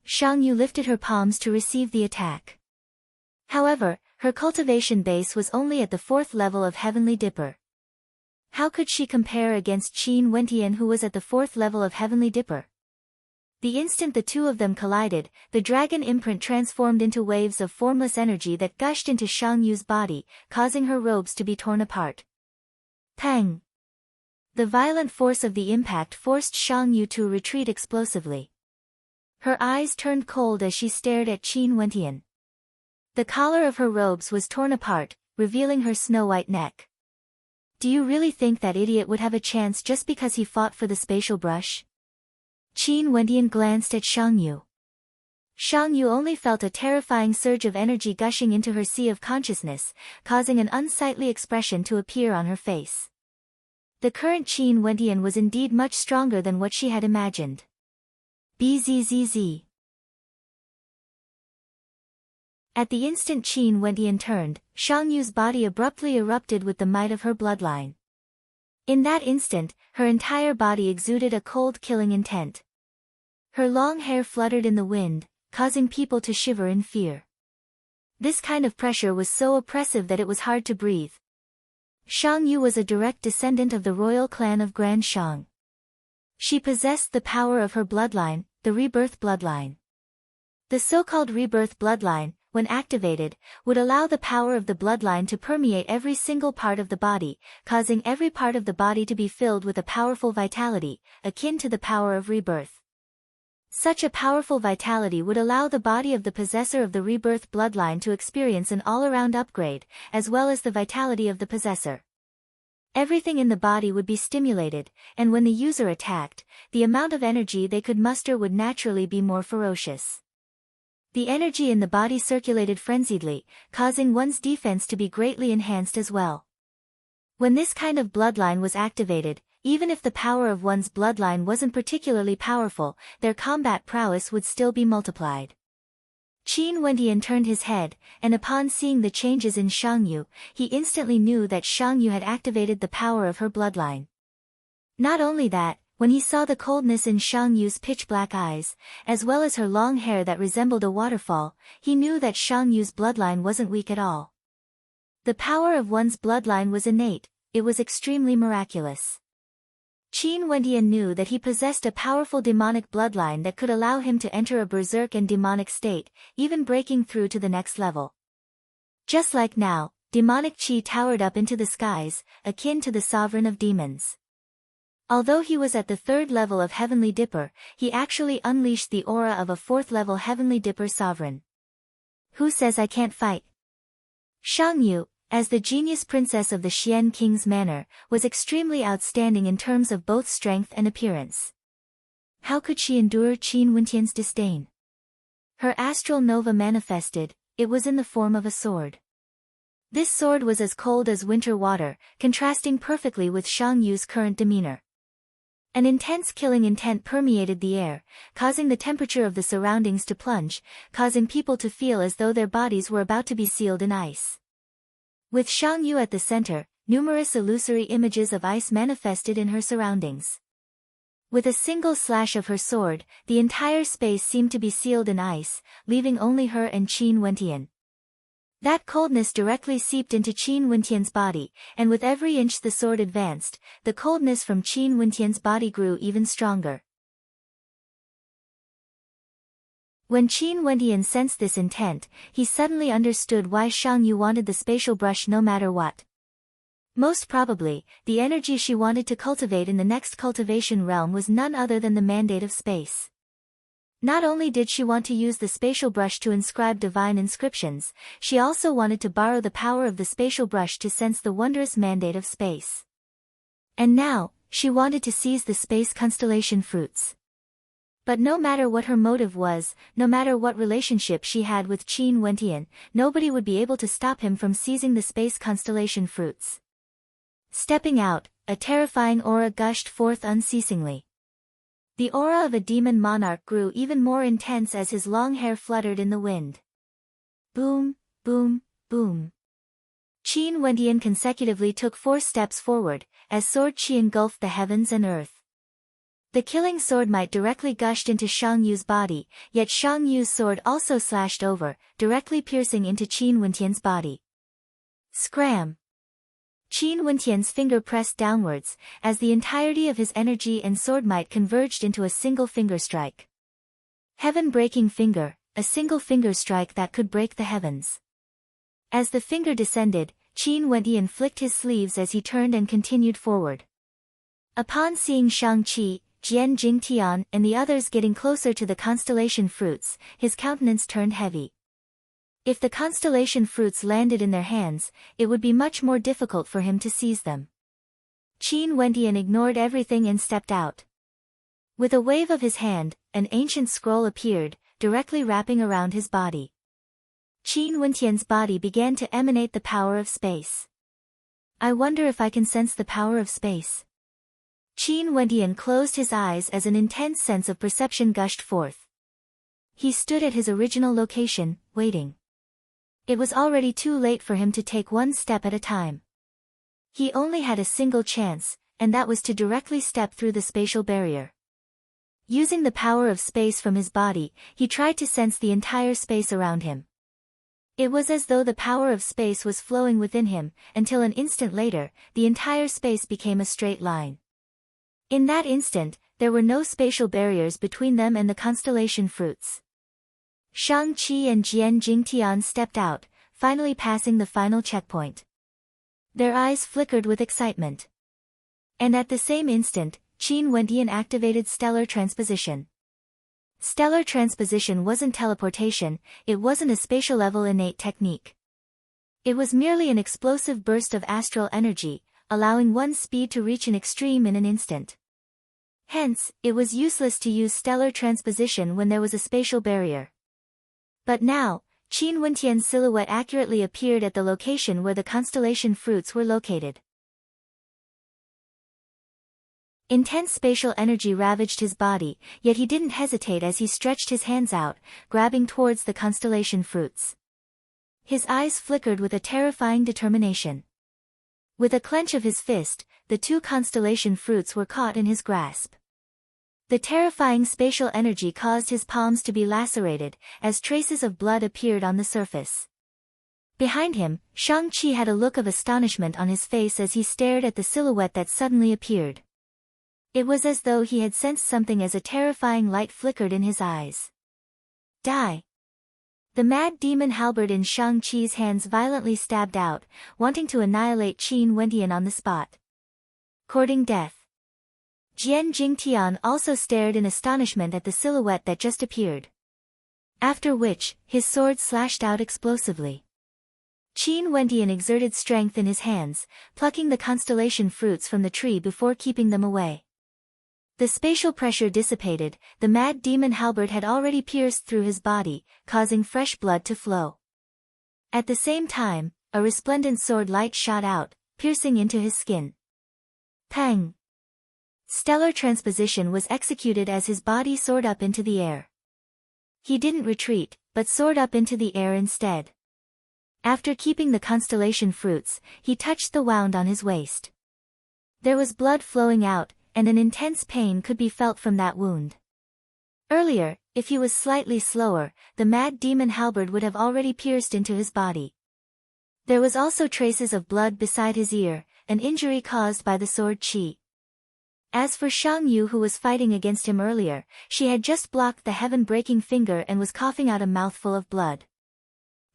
Shang Yu lifted her palms to receive the attack. However, her cultivation base was only at the 4th level of Heavenly Dipper. How could she compare against Qin Wentian, who was at the 4th level of Heavenly Dipper? The instant the two of them collided, the dragon imprint transformed into waves of formless energy that gushed into Shang Yu's body, causing her robes to be torn apart. Pang! The violent force of the impact forced Shang Yu to retreat explosively. Her eyes turned cold as she stared at Qin Wentian. The collar of her robes was torn apart, revealing her snow-white neck. Do you really think that idiot would have a chance just because he fought for the spatial brush? Qin Wentian glanced at Shang Yu. Shang Yu only felt a terrifying surge of energy gushing into her sea of consciousness, causing an unsightly expression to appear on her face. The current Qin Wentian was indeed much stronger than what she had imagined. Bzzz. At the instant Qin Wentian turned, Shang Yu's body abruptly erupted with the might of her bloodline. In that instant, her entire body exuded a cold killing intent. Her long hair fluttered in the wind, causing people to shiver in fear. This kind of pressure was so oppressive that it was hard to breathe. Shang Yu was a direct descendant of the royal clan of Grand Shang. She possessed the power of her bloodline, the rebirth bloodline. The so-called rebirth bloodline, when activated, would allow the power of the bloodline to permeate every single part of the body, causing every part of the body to be filled with a powerful vitality, akin to the power of rebirth. Such a powerful vitality would allow the body of the possessor of the rebirth bloodline to experience an all-around upgrade, as well as the vitality of the possessor. Everything in the body would be stimulated, and when the user attacked, the amount of energy they could muster would naturally be more ferocious. The energy in the body circulated frenziedly, causing one's defense to be greatly enhanced as well. When this kind of bloodline was activated, even if the power of one's bloodline wasn't particularly powerful, their combat prowess would still be multiplied. Qin Wendian turned his head, and upon seeing the changes in Shang Yu, he instantly knew that Shang Yu had activated the power of her bloodline. Not only that, when he saw the coldness in Shang Yu's pitch-black eyes, as well as her long hair that resembled a waterfall, he knew that Shang Yu's bloodline wasn't weak at all. The power of one's bloodline was innate, it was extremely miraculous. Qin Wendian knew that he possessed a powerful demonic bloodline that could allow him to enter a berserk and demonic state, even breaking through to the next level. Just like now, demonic qi towered up into the skies, akin to the sovereign of demons. Although he was at the 3rd level of Heavenly Dipper, he actually unleashed the aura of a 4th level Heavenly Dipper sovereign. Who says I can't fight? Shang Yu, as the genius princess of the Xian King's manor, was extremely outstanding in terms of both strength and appearance. How could she endure Qin Wendian's disdain? Her astral nova manifested, it was in the form of a sword. This sword was as cold as winter water, contrasting perfectly with Shang Yu's current demeanor. An intense killing intent permeated the air, causing the temperature of the surroundings to plunge, causing people to feel as though their bodies were about to be sealed in ice. With Shang Yu at the center, numerous illusory images of ice manifested in her surroundings. With a single slash of her sword, the entire space seemed to be sealed in ice, leaving only her and Qin Wendian. That coldness directly seeped into Qin Wendian's body, and with every inch the sword advanced, the coldness from Qin Wendian's body grew even stronger. When Qin Wendian sensed this intent, he suddenly understood why Shang Yu wanted the spatial brush no matter what. Most probably, the energy she wanted to cultivate in the next cultivation realm was none other than the mandate of space. Not only did she want to use the spatial brush to inscribe divine inscriptions, she also wanted to borrow the power of the spatial brush to sense the wondrous mandate of space. And now, she wanted to seize the space constellation fruits. But no matter what her motive was, no matter what relationship she had with Qin Wendian, nobody would be able to stop him from seizing the space constellation fruits. Stepping out, a terrifying aura gushed forth unceasingly. The aura of a demon monarch grew even more intense as his long hair fluttered in the wind. Boom, boom, boom. Qin Wendian consecutively took 4 steps forward, as sword qi engulfed the heavens and earth. The killing sword might directly gushed into Shang Yu's body, yet Shang Yu's sword also slashed over, directly piercing into Qin Wendian's body. Scram! Qin Wendian's finger pressed downwards, as the entirety of his energy and sword might converged into a single finger strike. Heaven-breaking finger, a single finger strike that could break the heavens. As the finger descended, Qin Wendian flicked his sleeves as he turned and continued forward. Upon seeing Shang-Chi, Jian Jingtian and the others getting closer to the constellation fruits, his countenance turned heavy. If the constellation fruits landed in their hands, it would be much more difficult for him to seize them. Qin Wendian ignored everything and stepped out. With a wave of his hand, an ancient scroll appeared, directly wrapping around his body. Qin Wendian's body began to emanate the power of space. I wonder if I can sense the power of space. Qin Wendian closed his eyes as an intense sense of perception gushed forth. He stood at his original location, waiting. It was already too late for him to take one step at a time. He only had a single chance, and that was to directly step through the spatial barrier. Using the power of space from his body, he tried to sense the entire space around him. It was as though the power of space was flowing within him, until an instant later, the entire space became a straight line. In that instant, there were no spatial barriers between them and the constellation fruits. Shang-Chi and Jian Jingtian stepped out, finally passing the final checkpoint. Their eyes flickered with excitement. And at the same instant, Qin Wendian activated stellar transposition. Stellar transposition wasn't teleportation, it wasn't a spatial-level innate technique. It was merely an explosive burst of astral energy, allowing one's speed to reach an extreme in an instant. Hence, it was useless to use stellar transposition when there was a spatial barrier. But now, Qin Wendian's silhouette accurately appeared at the location where the constellation fruits were located. Intense spatial energy ravaged his body, yet he didn't hesitate as he stretched his hands out, grabbing towards the constellation fruits. His eyes flickered with a terrifying determination. With a clench of his fist, the two constellation fruits were caught in his grasp. The terrifying spatial energy caused his palms to be lacerated, as traces of blood appeared on the surface. Behind him, Shang-Chi had a look of astonishment on his face as he stared at the silhouette that suddenly appeared. It was as though he had sensed something as a terrifying light flickered in his eyes. Die! The mad demon halberd in Shang-Chi's hands violently stabbed out, wanting to annihilate Qin Wendian on the spot. Courting death. Jian Jingtian also stared in astonishment at the silhouette that just appeared. After which, his sword slashed out explosively. Qin Wendian exerted strength in his hands, plucking the constellation fruits from the tree before keeping them away. The spatial pressure dissipated, the mad demon halberd had already pierced through his body, causing fresh blood to flow. At the same time, a resplendent sword light shot out, piercing into his skin. Pang! Stellar transposition was executed as his body soared up into the air. He didn't retreat, but soared up into the air instead. After keeping the constellation fruits, he touched the wound on his waist. There was blood flowing out, and an intense pain could be felt from that wound. Earlier, if he was slightly slower, the mad demon halberd would have already pierced into his body. There was also traces of blood beside his ear, an injury caused by the sword qi. As for Shang Yu, who was fighting against him earlier, she had just blocked the heaven-breaking finger and was coughing out a mouthful of blood.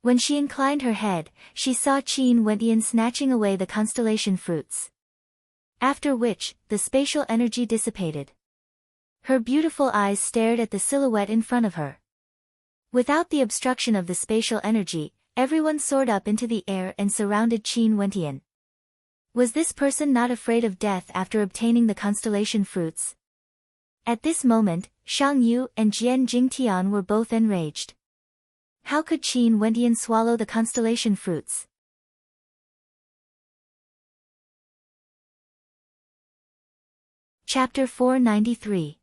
When she inclined her head, she saw Qin Wendian snatching away the constellation fruits. After which, the spatial energy dissipated. Her beautiful eyes stared at the silhouette in front of her. Without the obstruction of the spatial energy, everyone soared up into the air and surrounded Qin Wendian. Was this person not afraid of death after obtaining the constellation fruits? At this moment, Shang Yu and Jian Jingtian were both enraged. How could Qin Wendian swallow the constellation fruits? Chapter 493.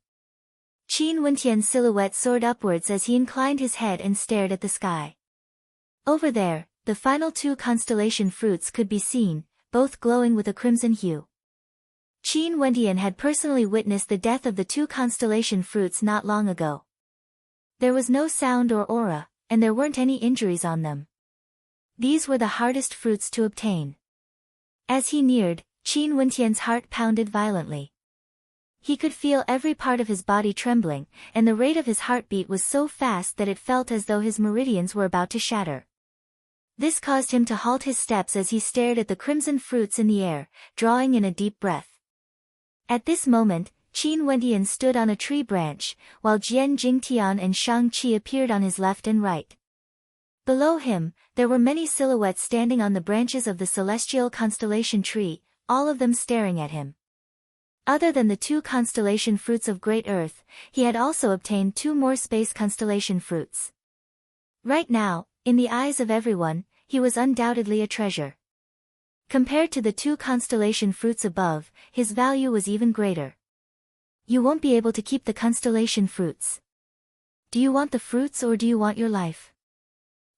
Qin Wendian's silhouette soared upwards as he inclined his head and stared at the sky. Over there, the final two constellation fruits could be seen, both glowing with a crimson hue. Qin Wendian had personally witnessed the death of the two constellation fruits not long ago. There was no sound or aura, and there weren't any injuries on them. These were the hardest fruits to obtain. As he neared, Qin Wendian's heart pounded violently. He could feel every part of his body trembling, and the rate of his heartbeat was so fast that it felt as though his meridians were about to shatter. This caused him to halt his steps as he stared at the crimson fruits in the air, drawing in a deep breath. At this moment, Qin Wendian stood on a tree branch, while Jian Jingtian and Shang-Chi appeared on his left and right. Below him, there were many silhouettes standing on the branches of the celestial constellation tree, all of them staring at him. Other than the two constellation fruits of Great Earth, he had also obtained two more space constellation fruits. Right now, in the eyes of everyone, he was undoubtedly a treasure. Compared to the two constellation fruits above, his value was even greater. You won't be able to keep the constellation fruits. Do you want the fruits or do you want your life?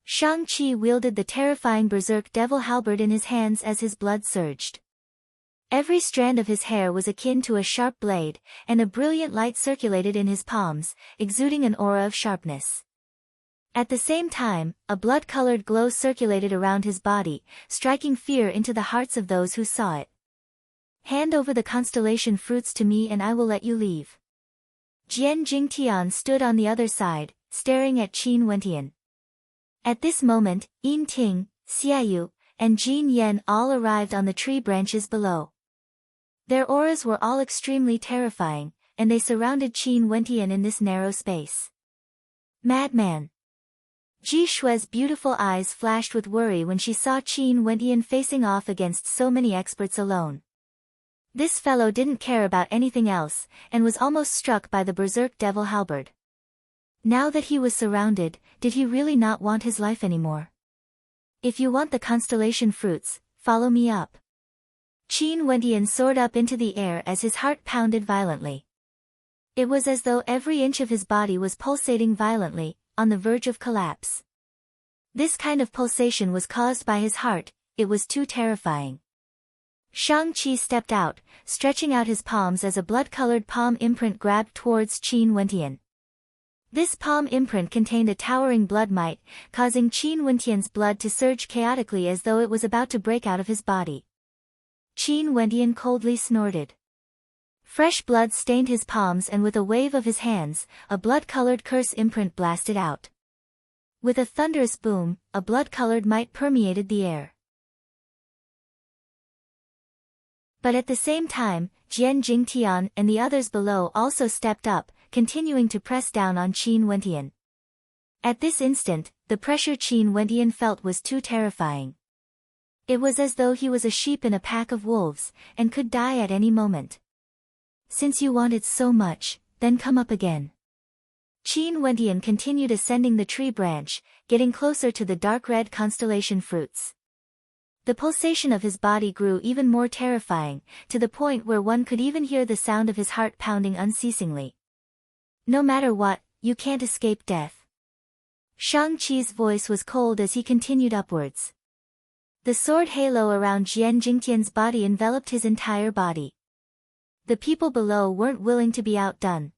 Shang-Chi wielded the terrifying berserk devil halberd in his hands as his blood surged. Every strand of his hair was akin to a sharp blade, and a brilliant light circulated in his palms, exuding an aura of sharpness. At the same time, a blood-colored glow circulated around his body, striking fear into the hearts of those who saw it. Hand over the constellation fruits to me and I will let you leave. Jian Jingtian stood on the other side, staring at Qin Wentian. At this moment, Yin Ting, Xiaoyu, and Jin Yan all arrived on the tree branches below. Their auras were all extremely terrifying, and they surrounded Qin Wentian in this narrow space. Madman! Ji Shue's beautiful eyes flashed with worry when she saw Qin Wentian facing off against so many experts alone. This fellow didn't care about anything else, and was almost struck by the berserk devil halberd. Now that he was surrounded, did he really not want his life anymore? If you want the constellation fruits, follow me up. Qin Wentian soared up into the air as his heart pounded violently. It was as though every inch of his body was pulsating violently, on the verge of collapse. This kind of pulsation was caused by his heart, it was too terrifying. Shang-Chi stepped out, stretching out his palms as a blood-colored palm imprint grabbed towards Qin Wentian. This palm imprint contained a towering blood might, causing Qin Wentian's blood to surge chaotically as though it was about to break out of his body. Qin Wentian coldly snorted. Fresh blood stained his palms and with a wave of his hands, a blood-colored curse imprint blasted out. With a thunderous boom, a blood-colored might permeated the air. But at the same time, Jian Jingtian and the others below also stepped up, continuing to press down on Qin Wentian. At this instant, the pressure Qin Wentian felt was too terrifying. It was as though he was a sheep in a pack of wolves, and could die at any moment. Since you want it so much, then come up again. Qin Wentian continued ascending the tree branch, getting closer to the dark red constellation fruits. The pulsation of his body grew even more terrifying, to the point where one could even hear the sound of his heart pounding unceasingly. No matter what, you can't escape death. Shang-Chi's voice was cold as he continued upwards. The sword halo around Jian Jingtian's body enveloped his entire body. The people below weren't willing to be outdone.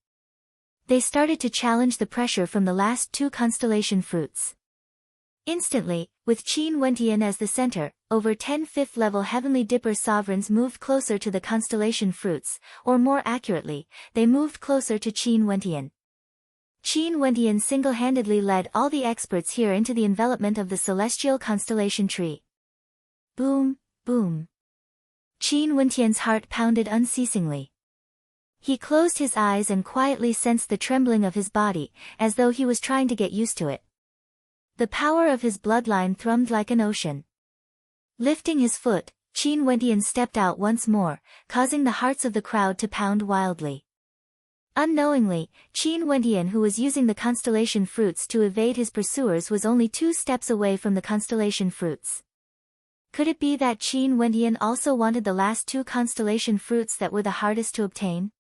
They started to challenge the pressure from the last two constellation fruits. Instantly, with Qin Wentian as the center, over 10 fifth-level Heavenly Dipper sovereigns moved closer to the constellation fruits, or more accurately, they moved closer to Qin Wentian. Qin Wentian single-handedly led all the experts here into the envelopment of the celestial constellation tree. Boom, boom. Qin Wentian's heart pounded unceasingly. He closed his eyes and quietly sensed the trembling of his body, as though he was trying to get used to it. The power of his bloodline thrummed like an ocean. Lifting his foot, Qin Wentian stepped out once more, causing the hearts of the crowd to pound wildly. Unknowingly, Qin Wentian, who was using the constellation fruits to evade his pursuers, was only 2 steps away from the constellation fruits. Could it be that Qin Wentian also wanted the last 2 constellation fruits that were the hardest to obtain?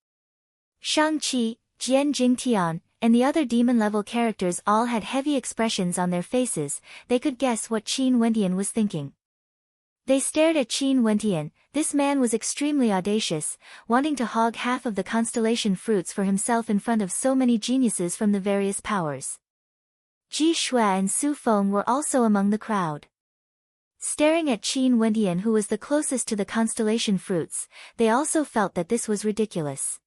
Shang-Chi, Jian Jingtian, and the other demon-level characters all had heavy expressions on their faces. They could guess what Qin Wentian was thinking. They stared at Qin Wentian. This man was extremely audacious, wanting to hog half of the constellation fruits for himself in front of so many geniuses from the various powers. Ji Shui and Su Feng were also among the crowd. Staring at Qin Wentian, who was the closest to the constellation fruits, they also felt that this was ridiculous.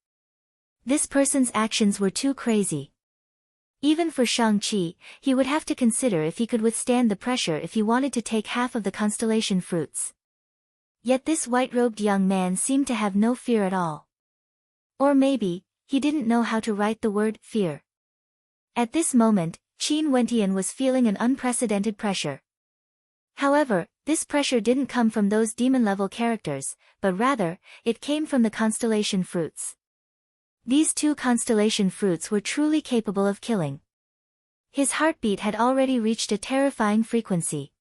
This person's actions were too crazy. Even for Shang-Chi, he would have to consider if he could withstand the pressure if he wanted to take half of the constellation fruits. Yet this white-robed young man seemed to have no fear at all. Or maybe, he didn't know how to write the word fear. At this moment, Qin Wentian was feeling an unprecedented pressure. However, this pressure didn't come from those demon-level characters, but rather, it came from the constellation fruits. These 2 constellation fruits were truly capable of killing. His heartbeat had already reached a terrifying frequency.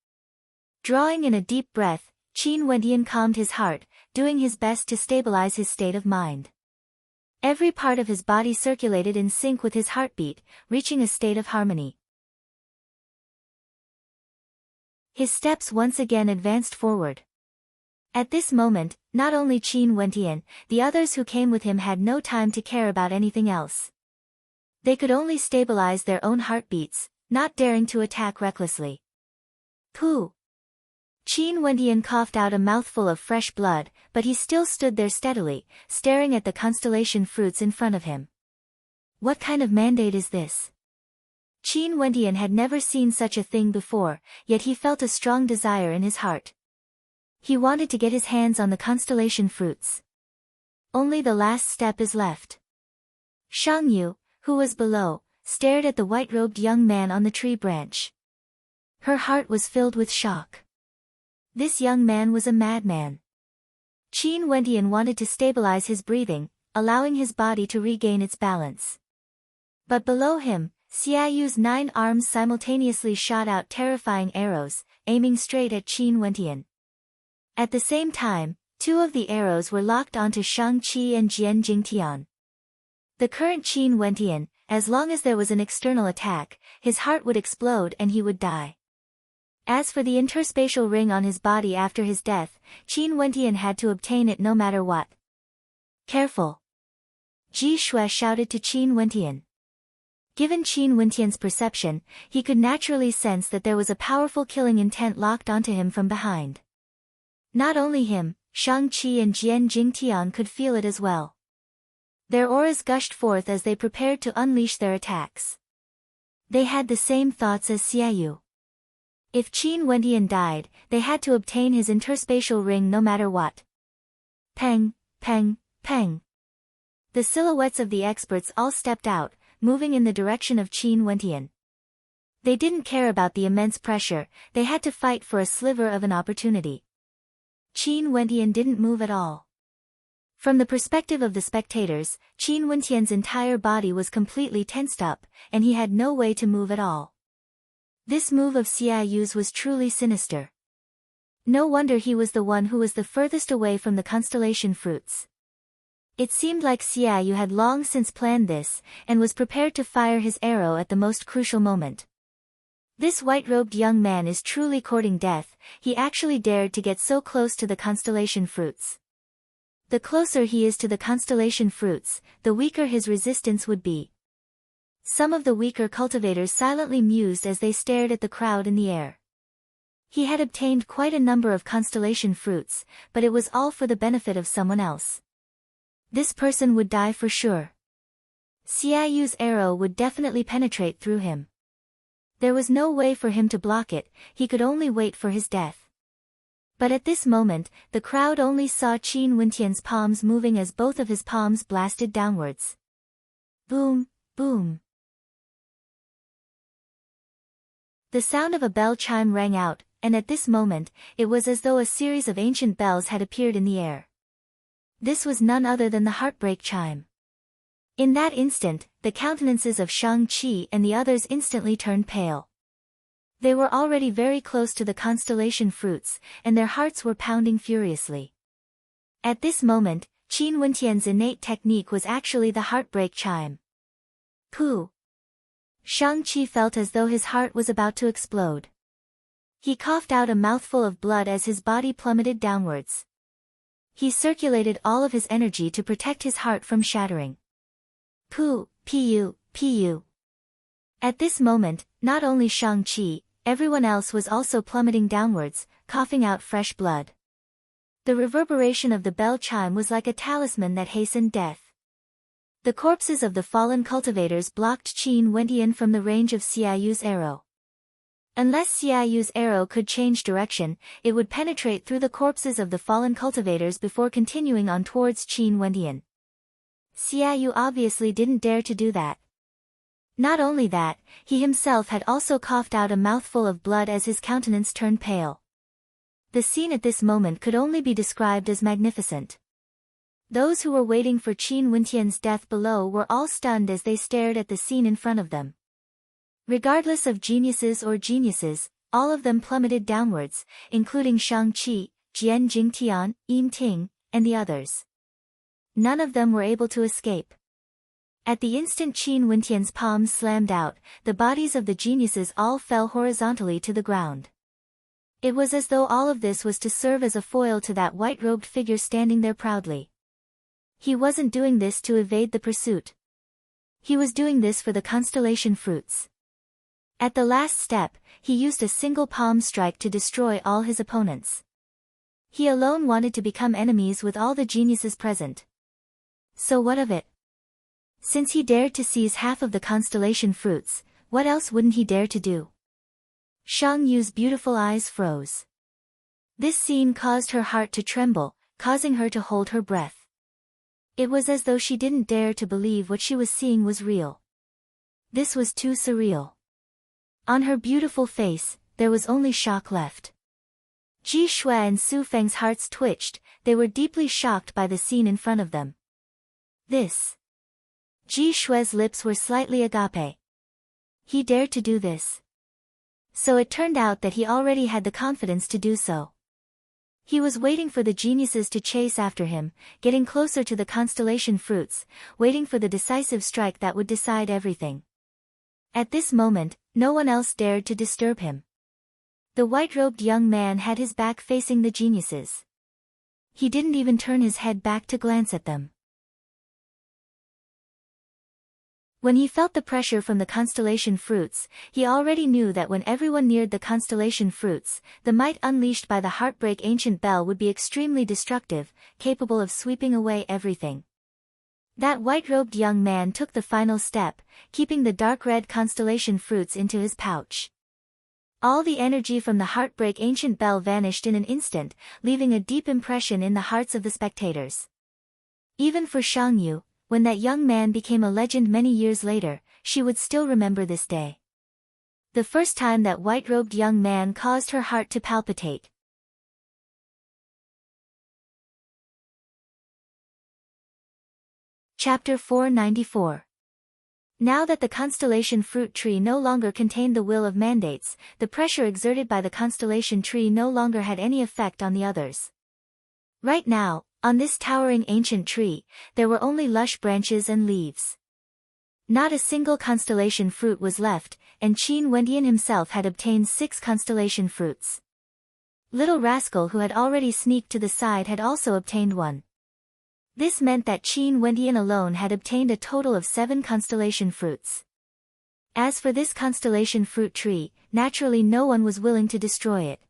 Drawing in a deep breath, Qin Wentian calmed his heart, doing his best to stabilize his state of mind. Every part of his body circulated in sync with his heartbeat, reaching a state of harmony. His steps once again advanced forward. At this moment, not only Qin Wentian, the others who came with him had no time to care about anything else. They could only stabilize their own heartbeats, not daring to attack recklessly. Pooh! Qin Wentian coughed out a mouthful of fresh blood, but he still stood there steadily, staring at the constellation fruits in front of him. What kind of mandate is this? Qin Wentian had never seen such a thing before, yet he felt a strong desire in his heart. He wanted to get his hands on the constellation fruits. Only the last step is left. Shang Yu, who was below, stared at the white-robed young man on the tree branch. Her heart was filled with shock. This young man was a madman. Qin Wentian wanted to stabilize his breathing, allowing his body to regain its balance. But below him, Xiaoyu's 9 arms simultaneously shot out terrifying arrows, aiming straight at Qin Wentian. At the same time, 2 of the arrows were locked onto Shang-Chi and Jian Jingtian. The current Qin Wentian, as long as there was an external attack, his heart would explode and he would die. As for the interspatial ring on his body after his death, Qin Wentian had to obtain it no matter what. Careful! Ji Shui shouted to Qin Wentian. Given Qin Wentian's perception, he could naturally sense that there was a powerful killing intent locked onto him from behind. Not only him, Shang-Chi and Jian Jingtian could feel it as well. Their auras gushed forth as they prepared to unleash their attacks. They had the same thoughts as Xiaoyu. If Qin Wentian died, they had to obtain his interspatial ring no matter what. Peng, peng, peng. The silhouettes of the experts all stepped out, moving in the direction of Qin Wentian. They didn't care about the immense pressure, they had to fight for a sliver of an opportunity. Qin Wentian didn't move at all. From the perspective of the spectators, Qin Wentian's entire body was completely tensed up, and he had no way to move at all. This move of Xiaoyu's was truly sinister. No wonder he was the one who was the furthest away from the constellation fruits. It seemed like Xiaoyu had long since planned this, and was prepared to fire his arrow at the most crucial moment. This white-robed young man is truly courting death, he actually dared to get so close to the constellation fruits. The closer he is to the constellation fruits, the weaker his resistance would be. Some of the weaker cultivators silently mused as they stared at the crowd in the air. He had obtained quite a number of constellation fruits, but it was all for the benefit of someone else. This person would die for sure. Xiaoyu's arrow would definitely penetrate through him. There was no way for him to block it, he could only wait for his death. But at this moment, the crowd only saw Qin Wentian's palms moving as both of his palms blasted downwards. Boom, boom. The sound of a bell chime rang out, and at this moment, it was as though a series of ancient bells had appeared in the air. This was none other than the heartbreak chime. In that instant, the countenances of Shang-Chi and the others instantly turned pale. They were already very close to the constellation fruits, and their hearts were pounding furiously. At this moment, Qin Wentian's innate technique was actually the heartbreak chime. Pooh! Shang-Chi felt as though his heart was about to explode. He coughed out a mouthful of blood as his body plummeted downwards. He circulated all of his energy to protect his heart from shattering. Pooh, pu, pu. At this moment, not only Shang-Chi, everyone else was also plummeting downwards, coughing out fresh blood. The reverberation of the bell chime was like a talisman that hastened death. The corpses of the fallen cultivators blocked Qin Wentian from the range of Xiaoyu's arrow. Unless Xiaoyu's arrow could change direction, it would penetrate through the corpses of the fallen cultivators before continuing on towards Qin Wentian. Xiaoyu obviously didn't dare to do that. Not only that, he himself had also coughed out a mouthful of blood as his countenance turned pale. The scene at this moment could only be described as magnificent. Those who were waiting for Qin Wentian's death below were all stunned as they stared at the scene in front of them. Regardless of geniuses or geniuses, all of them plummeted downwards, including Shang-Chi, Jian Jingtian, Yin Ting, and the others. None of them were able to escape. At the instant Qin Wentian's palms slammed out, the bodies of the geniuses all fell horizontally to the ground. It was as though all of this was to serve as a foil to that white-robed figure standing there proudly. He wasn't doing this to evade the pursuit. He was doing this for the constellation fruits. At the last step, he used a single palm strike to destroy all his opponents. He alone wanted to become enemies with all the geniuses present. So what of it? Since he dared to seize half of the constellation fruits, what else wouldn't he dare to do? Shang Yu's beautiful eyes froze. This scene caused her heart to tremble, causing her to hold her breath. It was as though she didn't dare to believe what she was seeing was real. This was too surreal. On her beautiful face, there was only shock left. Ji Shui and Su Feng's hearts twitched, they were deeply shocked by the scene in front of them. This. Ji Shui's lips were slightly agape. He dared to do this. So it turned out that he already had the confidence to do so. He was waiting for the geniuses to chase after him, getting closer to the constellation fruits, waiting for the decisive strike that would decide everything. At this moment, no one else dared to disturb him. The white-robed young man had his back facing the geniuses. He didn't even turn his head back to glance at them. When he felt the pressure from the constellation fruits, he already knew that when everyone neared the constellation fruits, the might unleashed by the heartbreak ancient bell would be extremely destructive, capable of sweeping away everything. That white-robed young man took the final step, keeping the dark red constellation fruits into his pouch. All the energy from the heartbreak ancient bell vanished in an instant, leaving a deep impression in the hearts of the spectators. Even for Shang Yu, when that young man became a legend many years later, she would still remember this day. The first time that white-robed young man caused her heart to palpitate. Chapter 494. Now that the constellation fruit tree no longer contained the will of mandates, the pressure exerted by the constellation tree no longer had any effect on the others. Right now, on this towering ancient tree, there were only lush branches and leaves. Not a single constellation fruit was left, and Qin Wendian himself had obtained 6 constellation fruits. Little Rascal who had already sneaked to the side had also obtained 1. This meant that Qin Wendian alone had obtained a total of 7 constellation fruits. As for this constellation fruit tree, naturally no one was willing to destroy it.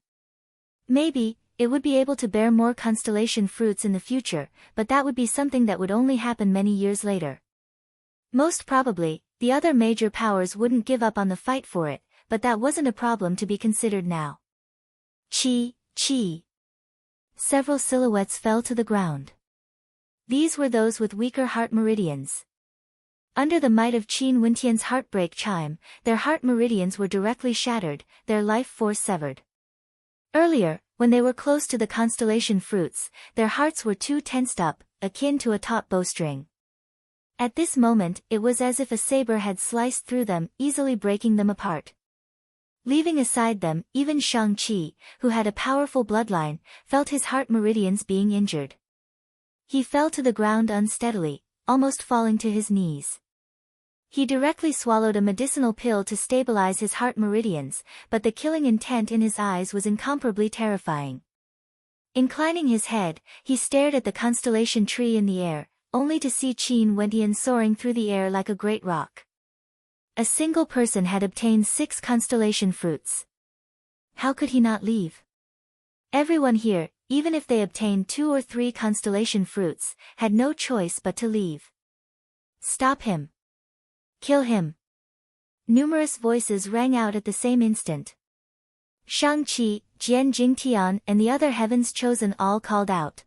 Maybe, it would be able to bear more constellation fruits in the future, but that would be something that would only happen many years later. Most probably, the other major powers wouldn't give up on the fight for it, but that wasn't a problem to be considered now. Chi. Several silhouettes fell to the ground. These were those with weaker heart meridians. Under the might of Qin Wendian's heartbreak chime, their heart meridians were directly shattered, their life force severed. Earlier, when they were close to the constellation fruits, their hearts were too tensed up, akin to a taut bowstring. At this moment, it was as if a saber had sliced through them, easily breaking them apart. Leaving aside them, even Shang-Chi, who had a powerful bloodline, felt his heart meridians being injured. He fell to the ground unsteadily, almost falling to his knees. He directly swallowed a medicinal pill to stabilize his heart meridians, but the killing intent in his eyes was incomparably terrifying. Inclining his head, he stared at the constellation tree in the air, only to see Qin Wendian soaring through the air like a great rock. A single person had obtained 6 constellation fruits. How could he not leave? Everyone here, even if they obtained 2 or 3 constellation fruits, had no choice but to leave. Stop him. Kill him. Numerous voices rang out at the same instant. Shang-Chi, Jian Jingtian, and the other Heaven's Chosen all called out.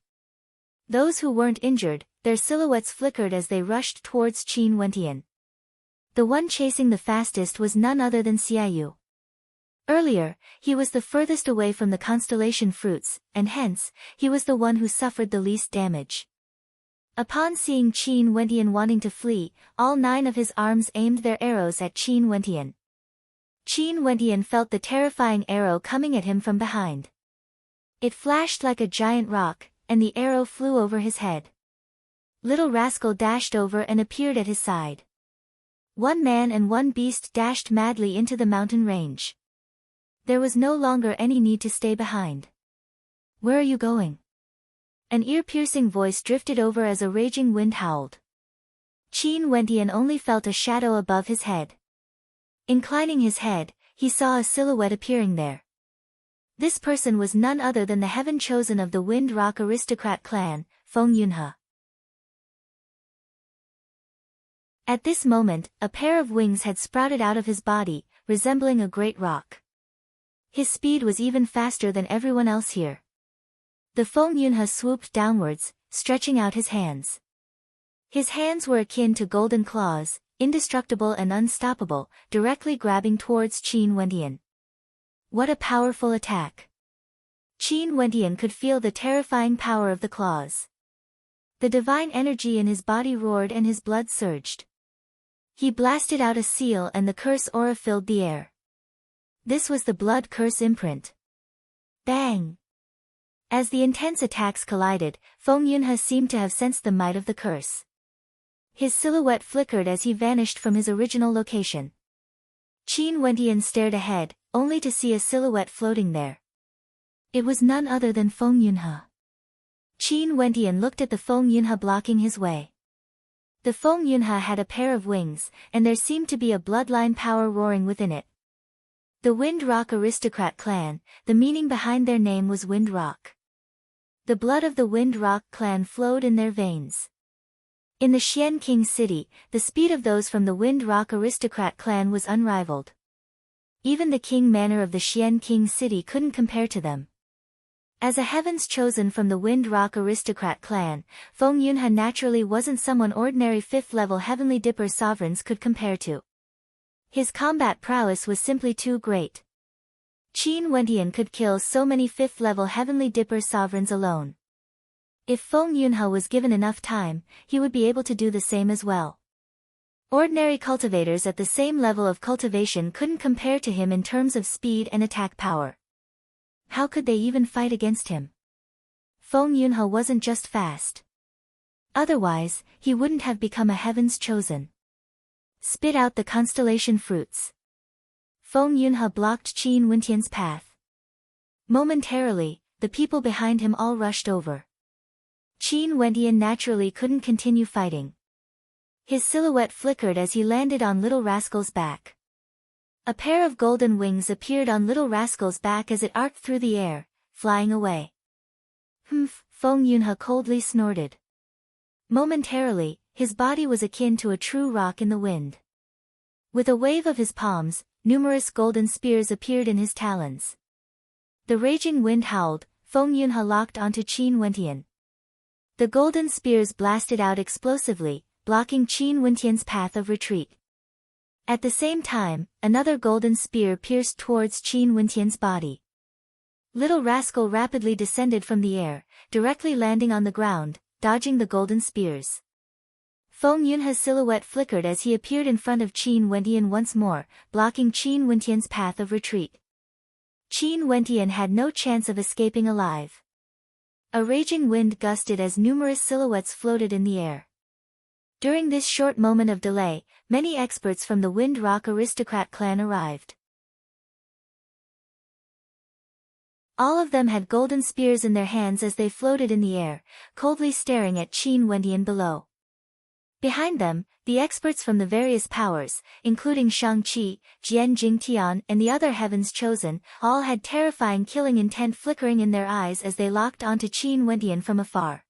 Those who weren't injured, their silhouettes flickered as they rushed towards Qin Wendian. The one chasing the fastest was none other than Xiaoyu. Earlier, he was the furthest away from the constellation fruits, and hence, he was the one who suffered the least damage. Upon seeing Qin Wendian wanting to flee, all 9 of his arms aimed their arrows at Qin Wendian. Qin Wendian felt the terrifying arrow coming at him from behind. It flashed like a giant rock, and the arrow flew over his head. Little Rascal dashed over and appeared at his side. 1 man and 1 beast dashed madly into the mountain range. There was no longer any need to stay behind. Where are you going? An ear-piercing voice drifted over as a raging wind howled. Qin Wendian only felt a shadow above his head. Inclining his head, he saw a silhouette appearing there. This person was none other than the heaven chosen of the Wind Rock aristocrat clan, Feng Yunhe. At this moment, a pair of wings had sprouted out of his body, resembling a great rock. His speed was even faster than everyone else here. The Feng Yunhe swooped downwards, stretching out his hands. His hands were akin to golden claws, indestructible and unstoppable, directly grabbing towards Qin Wendian. What a powerful attack! Qin Wendian could feel the terrifying power of the claws. The divine energy in his body roared and his blood surged. He blasted out a seal and the curse aura filled the air. This was the blood curse imprint. Bang! As the intense attacks collided, Feng Yunhe seemed to have sensed the might of the curse. His silhouette flickered as he vanished from his original location. Qin Wendian stared ahead, only to see a silhouette floating there. It was none other than Feng Yunhe. Qin Wendian looked at the Feng Yunhe blocking his way. The Feng Yunhe had a pair of wings, and there seemed to be a bloodline power roaring within it. The Wind Rock aristocrat clan, the meaning behind their name was Wind Rock. The blood of the Wind Rock clan flowed in their veins. In the Xian King city, the speed of those from the Wind Rock aristocrat clan was unrivaled. Even the king manor of the Xian King city couldn't compare to them. As a heavens chosen from the Wind Rock aristocrat clan, Feng Yunhe naturally wasn't someone ordinary 5th-level Heavenly Dipper sovereigns could compare to. His combat prowess was simply too great. Qin Wendian could kill so many 5th-level Heavenly Dipper sovereigns alone. If Feng Yunhe was given enough time, he would be able to do the same as well. Ordinary cultivators at the same level of cultivation couldn't compare to him in terms of speed and attack power. How could they even fight against him? Feng Yunhe wasn't just fast. Otherwise, he wouldn't have become a heaven's chosen. Spit out the constellation fruits. Feng Yunhe blocked Qin Wendian's path. Momentarily, the people behind him all rushed over. Qin Wendian naturally couldn't continue fighting. His silhouette flickered as he landed on Little Rascal's back. A pair of golden wings appeared on Little Rascal's back as it arced through the air, flying away. Humph, Feng Yunhe coldly snorted. Momentarily, his body was akin to a true rock in the wind. With a wave of his palms, numerous golden spears appeared in his talons. The raging wind howled, Feng Yunhe locked onto Qin Wendian. The golden spears blasted out explosively, blocking Qin Wendian's path of retreat. At the same time, another golden spear pierced towards Qin Wendian's body. Little Rascal rapidly descended from the air, directly landing on the ground, dodging the golden spears. Feng Yunhe's silhouette flickered as he appeared in front of Qin Wendian once more, blocking Qin Wendian's path of retreat. Qin Wendian had no chance of escaping alive. A raging wind gusted as numerous silhouettes floated in the air. During this short moment of delay, many experts from the Wind Rock aristocrat clan arrived. All of them had golden spears in their hands as they floated in the air, coldly staring at Qin Wendian below. Behind them, the experts from the various powers, including Shang-Chi, Jian Jingtian and the other heavens chosen, all had terrifying killing intent flickering in their eyes as they locked onto Qin Wendian from afar.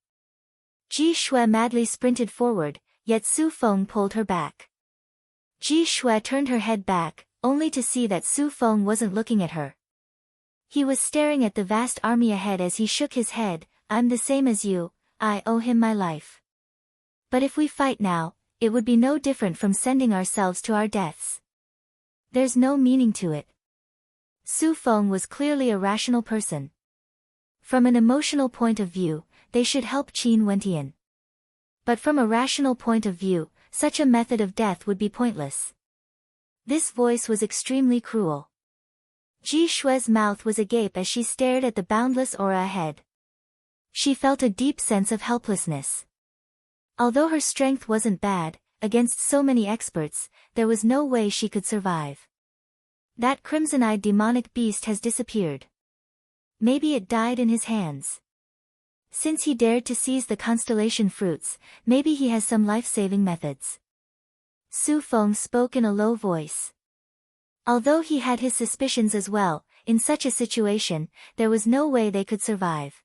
Ji Shui madly sprinted forward, yet Su Feng pulled her back. Ji Shui turned her head back, only to see that Su Feng wasn't looking at her. He was staring at the vast army ahead as he shook his head. "I'm the same as you, I owe him my life. But if we fight now, it would be no different from sending ourselves to our deaths. There's no meaning to it." Su Feng was clearly a rational person. From an emotional point of view, they should help Qin Wendian. But from a rational point of view, such a method of death would be pointless. This voice was extremely cruel. Ji Shui's mouth was agape as she stared at the boundless aura ahead. She felt a deep sense of helplessness. Although her strength wasn't bad, against so many experts, there was no way she could survive. That crimson-eyed demonic beast has disappeared. Maybe it died in his hands. Since he dared to seize the constellation fruits, maybe he has some life-saving methods. Su Feng spoke in a low voice. Although he had his suspicions as well, in such a situation, there was no way they could survive.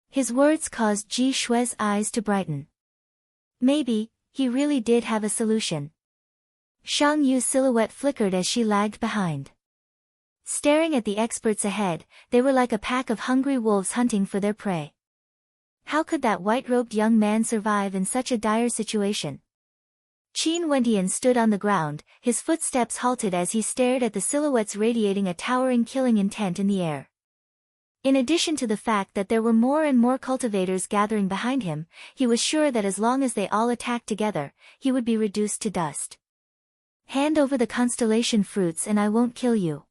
His words caused Ji Shui's eyes to brighten. Maybe, he really did have a solution. Shang Yu's silhouette flickered as she lagged behind. Staring at the experts ahead, they were like a pack of hungry wolves hunting for their prey. How could that white-robed young man survive in such a dire situation? Qin Wentian stood on the ground, his footsteps halted as he stared at the silhouettes radiating a towering killing intent in the air. In addition to the fact that there were more and more cultivators gathering behind him, he was sure that as long as they all attacked together, he would be reduced to dust. Hand over the constellation fruits and I won't kill you.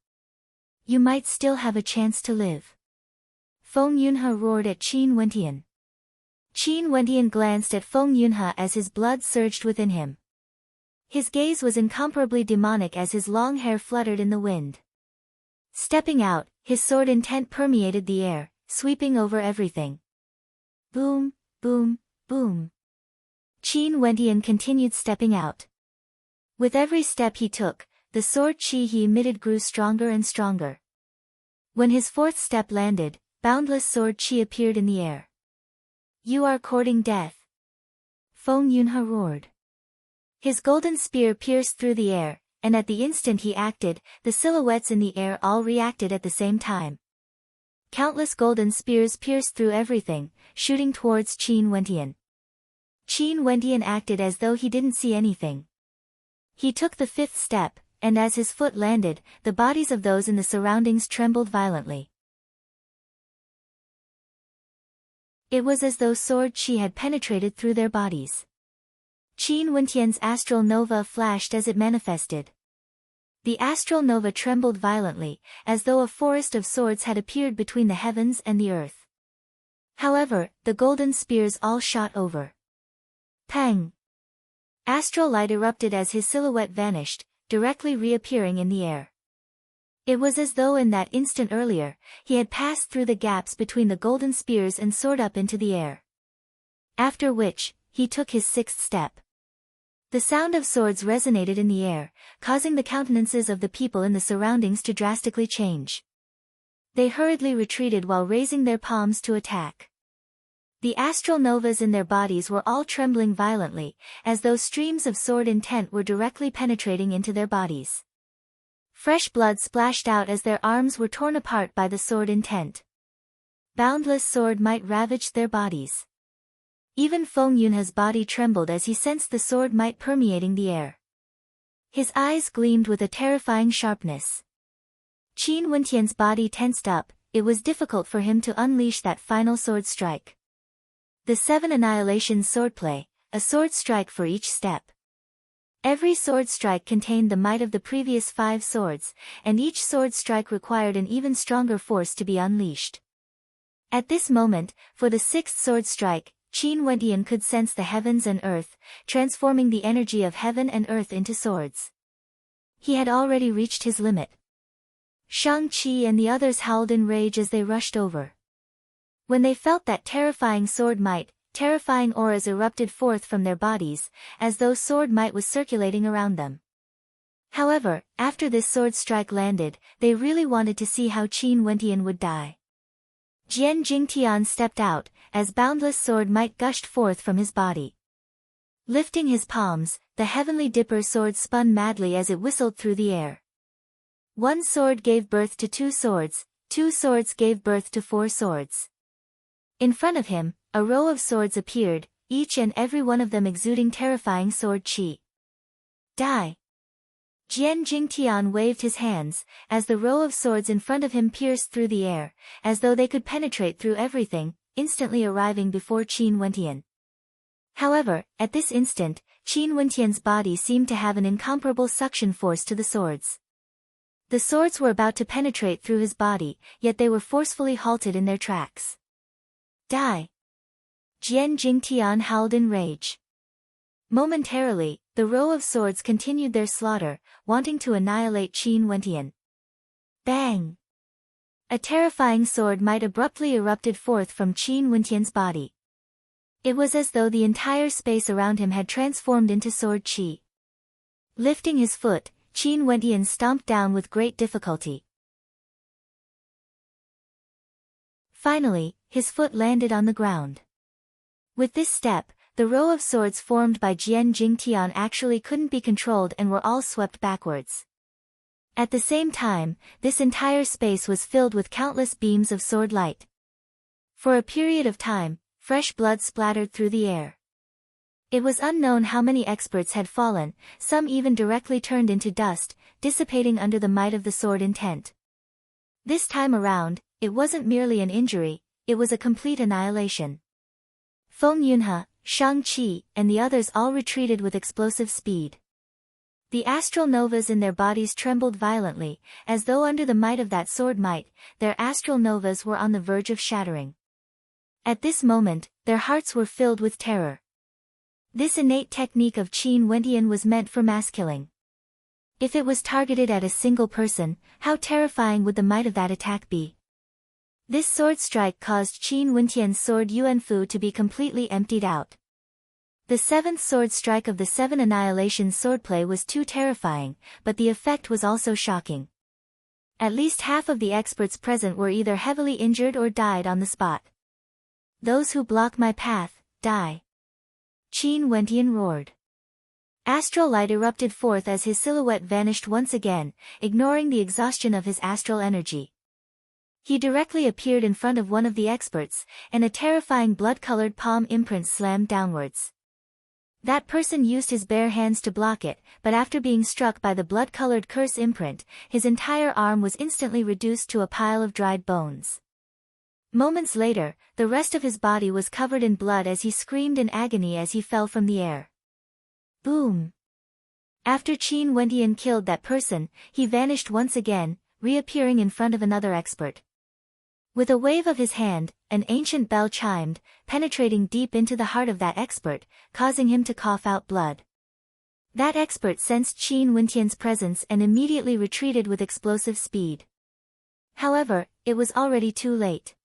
You might still have a chance to live. Feng Yunhe roared at Qin Wentian. Qin Wentian glanced at Feng Yunhe as his blood surged within him. His gaze was incomparably demonic as his long hair fluttered in the wind. Stepping out, his sword intent permeated the air, sweeping over everything. Boom, boom, boom. Qin Wentian continued stepping out. With every step he took, the sword chi he emitted grew stronger and stronger. When his fourth step landed, boundless sword chi appeared in the air. You are courting death. Feng Yunhe roared. His golden spear pierced through the air, and at the instant he acted, the silhouettes in the air all reacted at the same time. Countless golden spears pierced through everything, shooting towards Qin Wentian. Qin Wentian acted as though he didn't see anything. He took the fifth step, and as his foot landed, the bodies of those in the surroundings trembled violently. It was as though sword chi had penetrated through their bodies. Qin Wentian's astral nova flashed as it manifested. The astral nova trembled violently, as though a forest of swords had appeared between the heavens and the earth. However, the golden spears all shot over. Pang! Astral light erupted as his silhouette vanished, directly reappearing in the air. It was as though in that instant earlier, he had passed through the gaps between the golden spears and soared up into the air. After which, he took his sixth step. The sound of swords resonated in the air, causing the countenances of the people in the surroundings to drastically change. They hurriedly retreated while raising their palms to attack. The astral novas in their bodies were all trembling violently, as though streams of sword intent were directly penetrating into their bodies. Fresh blood splashed out as their arms were torn apart by the sword intent. Boundless sword might ravaged their bodies. Even Feng Yunhe's body trembled as he sensed the sword might permeating the air. His eyes gleamed with a terrifying sharpness. Qin Wentian's body tensed up, it was difficult for him to unleash that final sword strike. The 7 Annihilations swordplay, a sword strike for each step. Every sword strike contained the might of the previous 5 swords, and each sword strike required an even stronger force to be unleashed. At this moment, for the 6th sword strike, Qin Wentian could sense the heavens and earth, transforming the energy of heaven and earth into swords. He had already reached his limit. Shang-Chi and the others howled in rage as they rushed over. When they felt that terrifying sword might, terrifying auras erupted forth from their bodies, as though sword might was circulating around them. However, after this sword strike landed, they really wanted to see how Qin Wentian would die. Jian Jingtian stepped out, as boundless sword might gushed forth from his body. Lifting his palms, the heavenly dipper sword spun madly as it whistled through the air. 1 sword gave birth to 2 swords, 2 swords gave birth to 4 swords. In front of him, a row of swords appeared, each and every one of them exuding terrifying sword chi. Die! Jian Jingtian waved his hands, as the row of swords in front of him pierced through the air, as though they could penetrate through everything, instantly arriving before Qin Wentian. However, at this instant, Qin Wentian's body seemed to have an incomparable suction force to the swords. The swords were about to penetrate through his body, yet they were forcefully halted in their tracks. Die! Jian Jingtian howled in rage. Momentarily, the row of swords continued their slaughter, wanting to annihilate Qin Wentian. Bang! A terrifying sword might abruptly erupted forth from Qin Wentian's body. It was as though the entire space around him had transformed into sword chi. Lifting his foot, Qin Wendian stomped down with great difficulty. Finally, his foot landed on the ground. With this step, the row of swords formed by Jian Jingtian actually couldn't be controlled and were all swept backwards. At the same time, this entire space was filled with countless beams of sword light. For a period of time, fresh blood splattered through the air. It was unknown how many experts had fallen, some even directly turned into dust, dissipating under the might of the sword intent. This time around, it wasn't merely an injury, it was a complete annihilation. Feng Yunhe, Shang Qi, and the others all retreated with explosive speed. The astral novas in their bodies trembled violently, as though under the might of that sword might, their astral novas were on the verge of shattering. At this moment, their hearts were filled with terror. This innate technique of Qin Wendian was meant for mass killing. If it was targeted at a single person, how terrifying would the might of that attack be? This sword strike caused Qin Wendian's sword Yuanfu to be completely emptied out. The seventh sword strike of the seven annihilations swordplay was too terrifying, but the effect was also shocking. At least half of the experts present were either heavily injured or died on the spot. Those who block my path, die. Qin Wendian roared. Astral light erupted forth as his silhouette vanished once again, ignoring the exhaustion of his astral energy. He directly appeared in front of one of the experts, and a terrifying blood-colored palm imprint slammed downwards. That person used his bare hands to block it, but after being struck by the blood-colored curse imprint, his entire arm was instantly reduced to a pile of dried bones. Moments later, the rest of his body was covered in blood as he screamed in agony as he fell from the air. Boom! After Qin Wendian killed that person, he vanished once again, reappearing in front of another expert. With a wave of his hand, an ancient bell chimed, penetrating deep into the heart of that expert, causing him to cough out blood. That expert sensed Qin Wendian's presence and immediately retreated with explosive speed. However, it was already too late.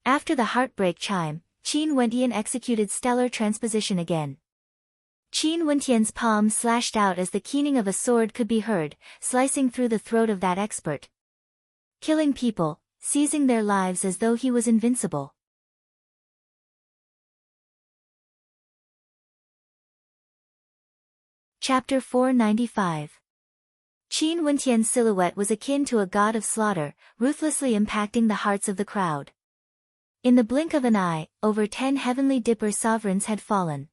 After the heartbreak chime, Qin Wendian executed stellar transposition again. Qin Wendian's palm slashed out as the keening of a sword could be heard, slicing through the throat of that expert. Killing people, seizing their lives as though he was invincible. Chapter 495. Qin Wendian's silhouette was akin to a god of slaughter, ruthlessly impacting the hearts of the crowd. In the blink of an eye, over 10 Heavenly Dipper sovereigns had fallen.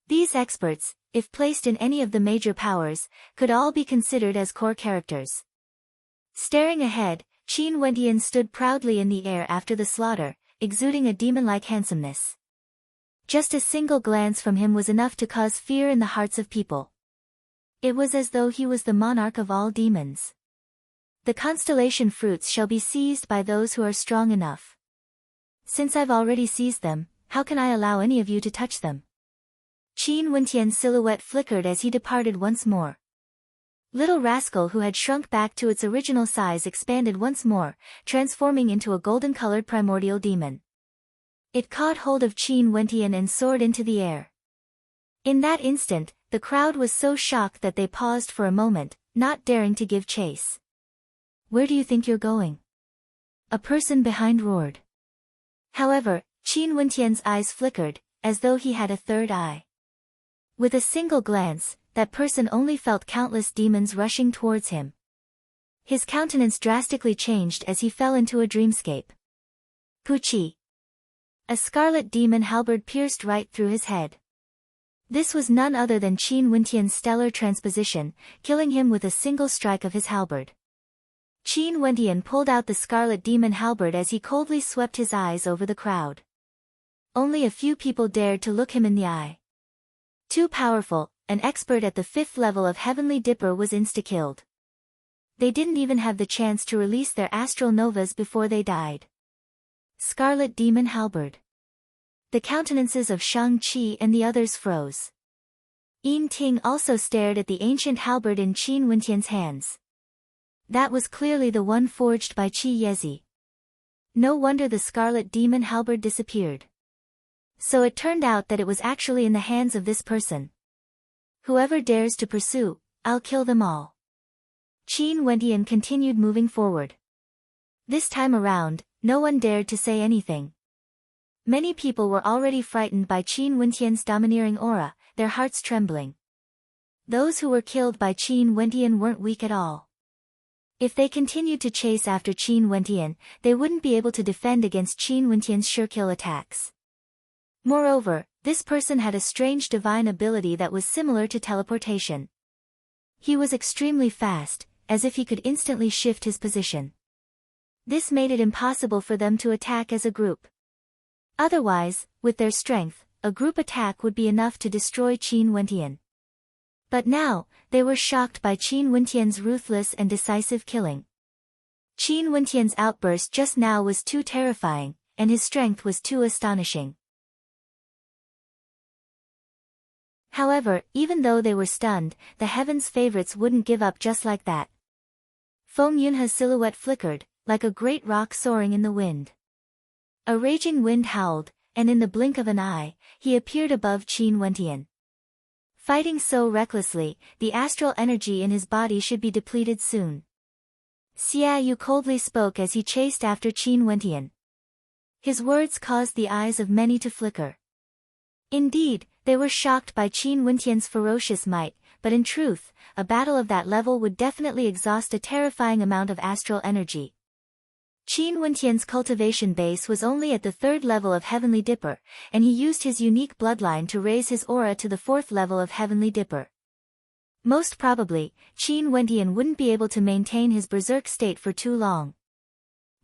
These experts, if placed in any of the major powers, could all be considered as core characters. Staring ahead, Qin Wendian stood proudly in the air after the slaughter, exuding a demon-like handsomeness. Just a single glance from him was enough to cause fear in the hearts of people. It was as though he was the monarch of all demons. The constellation fruits shall be seized by those who are strong enough. Since I've already seized them, how can I allow any of you to touch them? Qin Wendian's silhouette flickered as he departed once more. Little rascal who had shrunk back to its original size expanded once more, transforming into a golden-colored primordial demon. It caught hold of Qin Wendian and soared into the air. In that instant, the crowd was so shocked that they paused for a moment, not daring to give chase. Where do you think you're going? A person behind roared. However, Qin Wendian's eyes flickered, as though he had a third eye. With a single glance, that person only felt countless demons rushing towards him. His countenance drastically changed as he fell into a dreamscape. Puchi! A scarlet demon halberd pierced right through his head. This was none other than Qin Wendian's stellar transposition, killing him with a single strike of his halberd. Qin Wendian pulled out the scarlet demon halberd as he coldly swept his eyes over the crowd. Only a few people dared to look him in the eye. Too powerful, an expert at the 5th level of Heavenly Dipper was insta-killed. They didn't even have the chance to release their astral novas before they died. Scarlet demon halberd. The countenances of Shang Qi and the others froze. Yin Ting also stared at the ancient halberd in Qin Wendian's hands. That was clearly the one forged by Qi Yezi. No wonder the scarlet demon halberd disappeared. So it turned out that it was actually in the hands of this person. Whoever dares to pursue, I'll kill them all. Qin Wentian continued moving forward. This time around, no one dared to say anything. Many people were already frightened by Qin Wentian's domineering aura, their hearts trembling. Those who were killed by Qin Wentian weren't weak at all. If they continued to chase after Qin Wentian, they wouldn't be able to defend against Qin Wentian's sure-kill attacks. Moreover, this person had a strange divine ability that was similar to teleportation. He was extremely fast, as if he could instantly shift his position. This made it impossible for them to attack as a group. Otherwise, with their strength, a group attack would be enough to destroy Qin Wentian. But now, they were shocked by Qin Wentian's ruthless and decisive killing. Qin Wentian's outburst just now was too terrifying, and his strength was too astonishing. However, even though they were stunned, the heaven's favorites wouldn't give up just like that. Feng Yunhe's silhouette flickered, like a great rock soaring in the wind. A raging wind howled, and in the blink of an eye, he appeared above Qin Wentian. Fighting so recklessly, the astral energy in his body should be depleted soon. Xia Yu coldly spoke as he chased after Qin Wentian. His words caused the eyes of many to flicker. Indeed, they were shocked by Qin Wentian's ferocious might, but in truth, a battle of that level would definitely exhaust a terrifying amount of astral energy. Qin Wentian's cultivation base was only at the 3rd level of Heavenly Dipper, and he used his unique bloodline to raise his aura to the 4th level of Heavenly Dipper. Most probably, Qin Wentian wouldn't be able to maintain his berserk state for too long.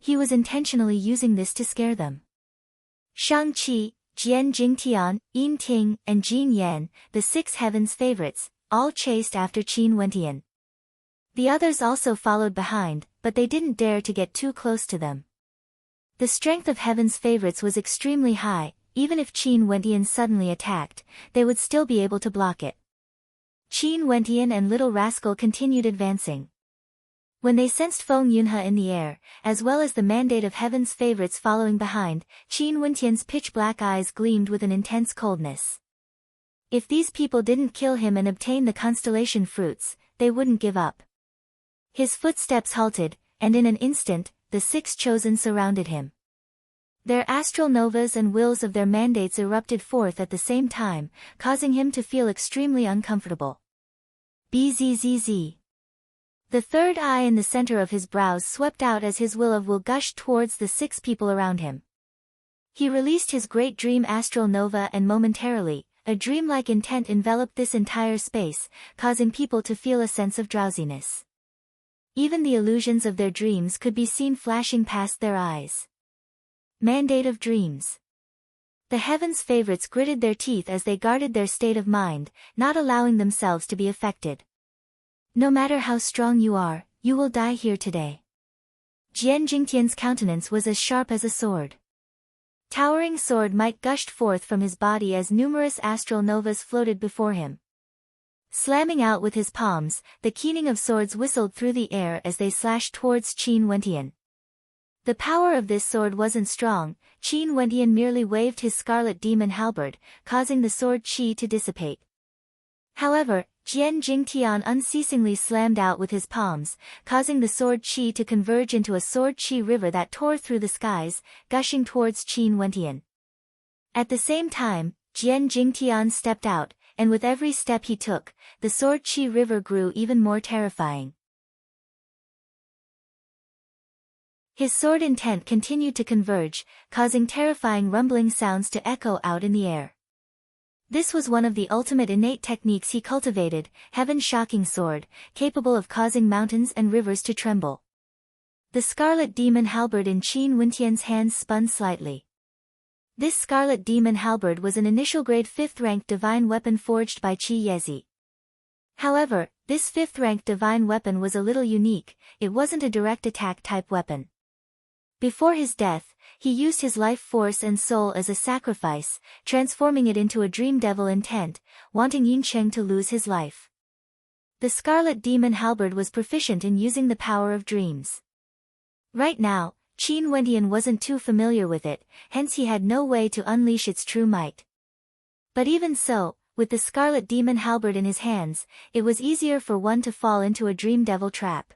He was intentionally using this to scare them. Shang-Chi, Jian Jingtian, Yin Ting, and Jin Yan, the 6 heavens favorites, all chased after Qin Wentian. The others also followed behind, but they didn't dare to get too close to them. The strength of heaven's favorites was extremely high, even if Qin Wentian suddenly attacked, they would still be able to block it. Qin Wentian and Little Rascal continued advancing. When they sensed Feng Yunhe in the air, as well as the mandate of heaven's favorites following behind, Qin Wentian's pitch-black eyes gleamed with an intense coldness. If these people didn't kill him and obtain the constellation fruits, they wouldn't give up. His footsteps halted, and in an instant, the 6 chosen surrounded him. Their astral novas and wills of their mandates erupted forth at the same time, causing him to feel extremely uncomfortable. Bzzz. The 3rd eye in the center of his brows swept out as his will of will gushed towards the 6 people around him. He released his great dream astral nova and momentarily, a dreamlike intent enveloped this entire space, causing people to feel a sense of drowsiness. Even the illusions of their dreams could be seen flashing past their eyes. Mandate of dreams. The heavens' favorites gritted their teeth as they guarded their state of mind, not allowing themselves to be affected. No matter how strong you are, you will die here today. Jian Jingtian's countenance was as sharp as a sword. Towering sword might gushed forth from his body as numerous astral novas floated before him. Slamming out with his palms, the keening of swords whistled through the air as they slashed towards Qin Wentian. The power of this sword wasn't strong, Qin Wentian merely waved his scarlet demon halberd, causing the sword chi to dissipate. However, Jian Jingtian unceasingly slammed out with his palms, causing the sword chi to converge into a sword chi river that tore through the skies, gushing towards Qin Wentian. At the same time, Jian Jingtian stepped out, and with every step he took, the sword chi river grew even more terrifying. His sword intent continued to converge, causing terrifying rumbling sounds to echo out in the air. This was one of the ultimate innate techniques he cultivated, Heaven's Shocking Sword, capable of causing mountains and rivers to tremble. The scarlet demon halberd in Qin Wentian's hands spun slightly. This scarlet demon halberd was an initial grade 5th rank divine weapon forged by Qi Yezi. However, this 5th rank divine weapon was a little unique, it wasn't a direct attack type weapon. Before his death, he used his life force and soul as a sacrifice, transforming it into a dream devil intent, wanting Yin Cheng to lose his life. The scarlet demon halberd was proficient in using the power of dreams. Right now, Qin Wentian wasn't too familiar with it, hence he had no way to unleash its true might. But even so, with the scarlet demon halberd in his hands, it was easier for one to fall into a dream devil trap.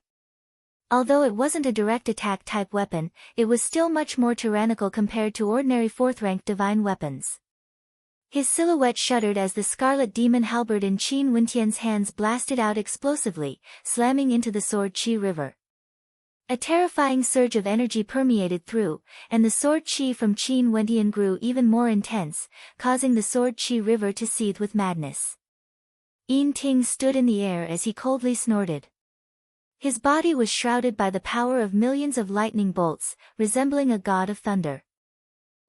Although it wasn't a direct attack type weapon, it was still much more tyrannical compared to ordinary 4th-rank divine weapons. His silhouette shuddered as the scarlet demon halberd in Qin Wentian's hands blasted out explosively, slamming into the sword qi river. A terrifying surge of energy permeated through, and the sword qi from Qin Wentian grew even more intense, causing the sword qi river to seethe with madness. Yin Ting stood in the air as he coldly snorted. His body was shrouded by the power of millions of lightning bolts, resembling a god of thunder.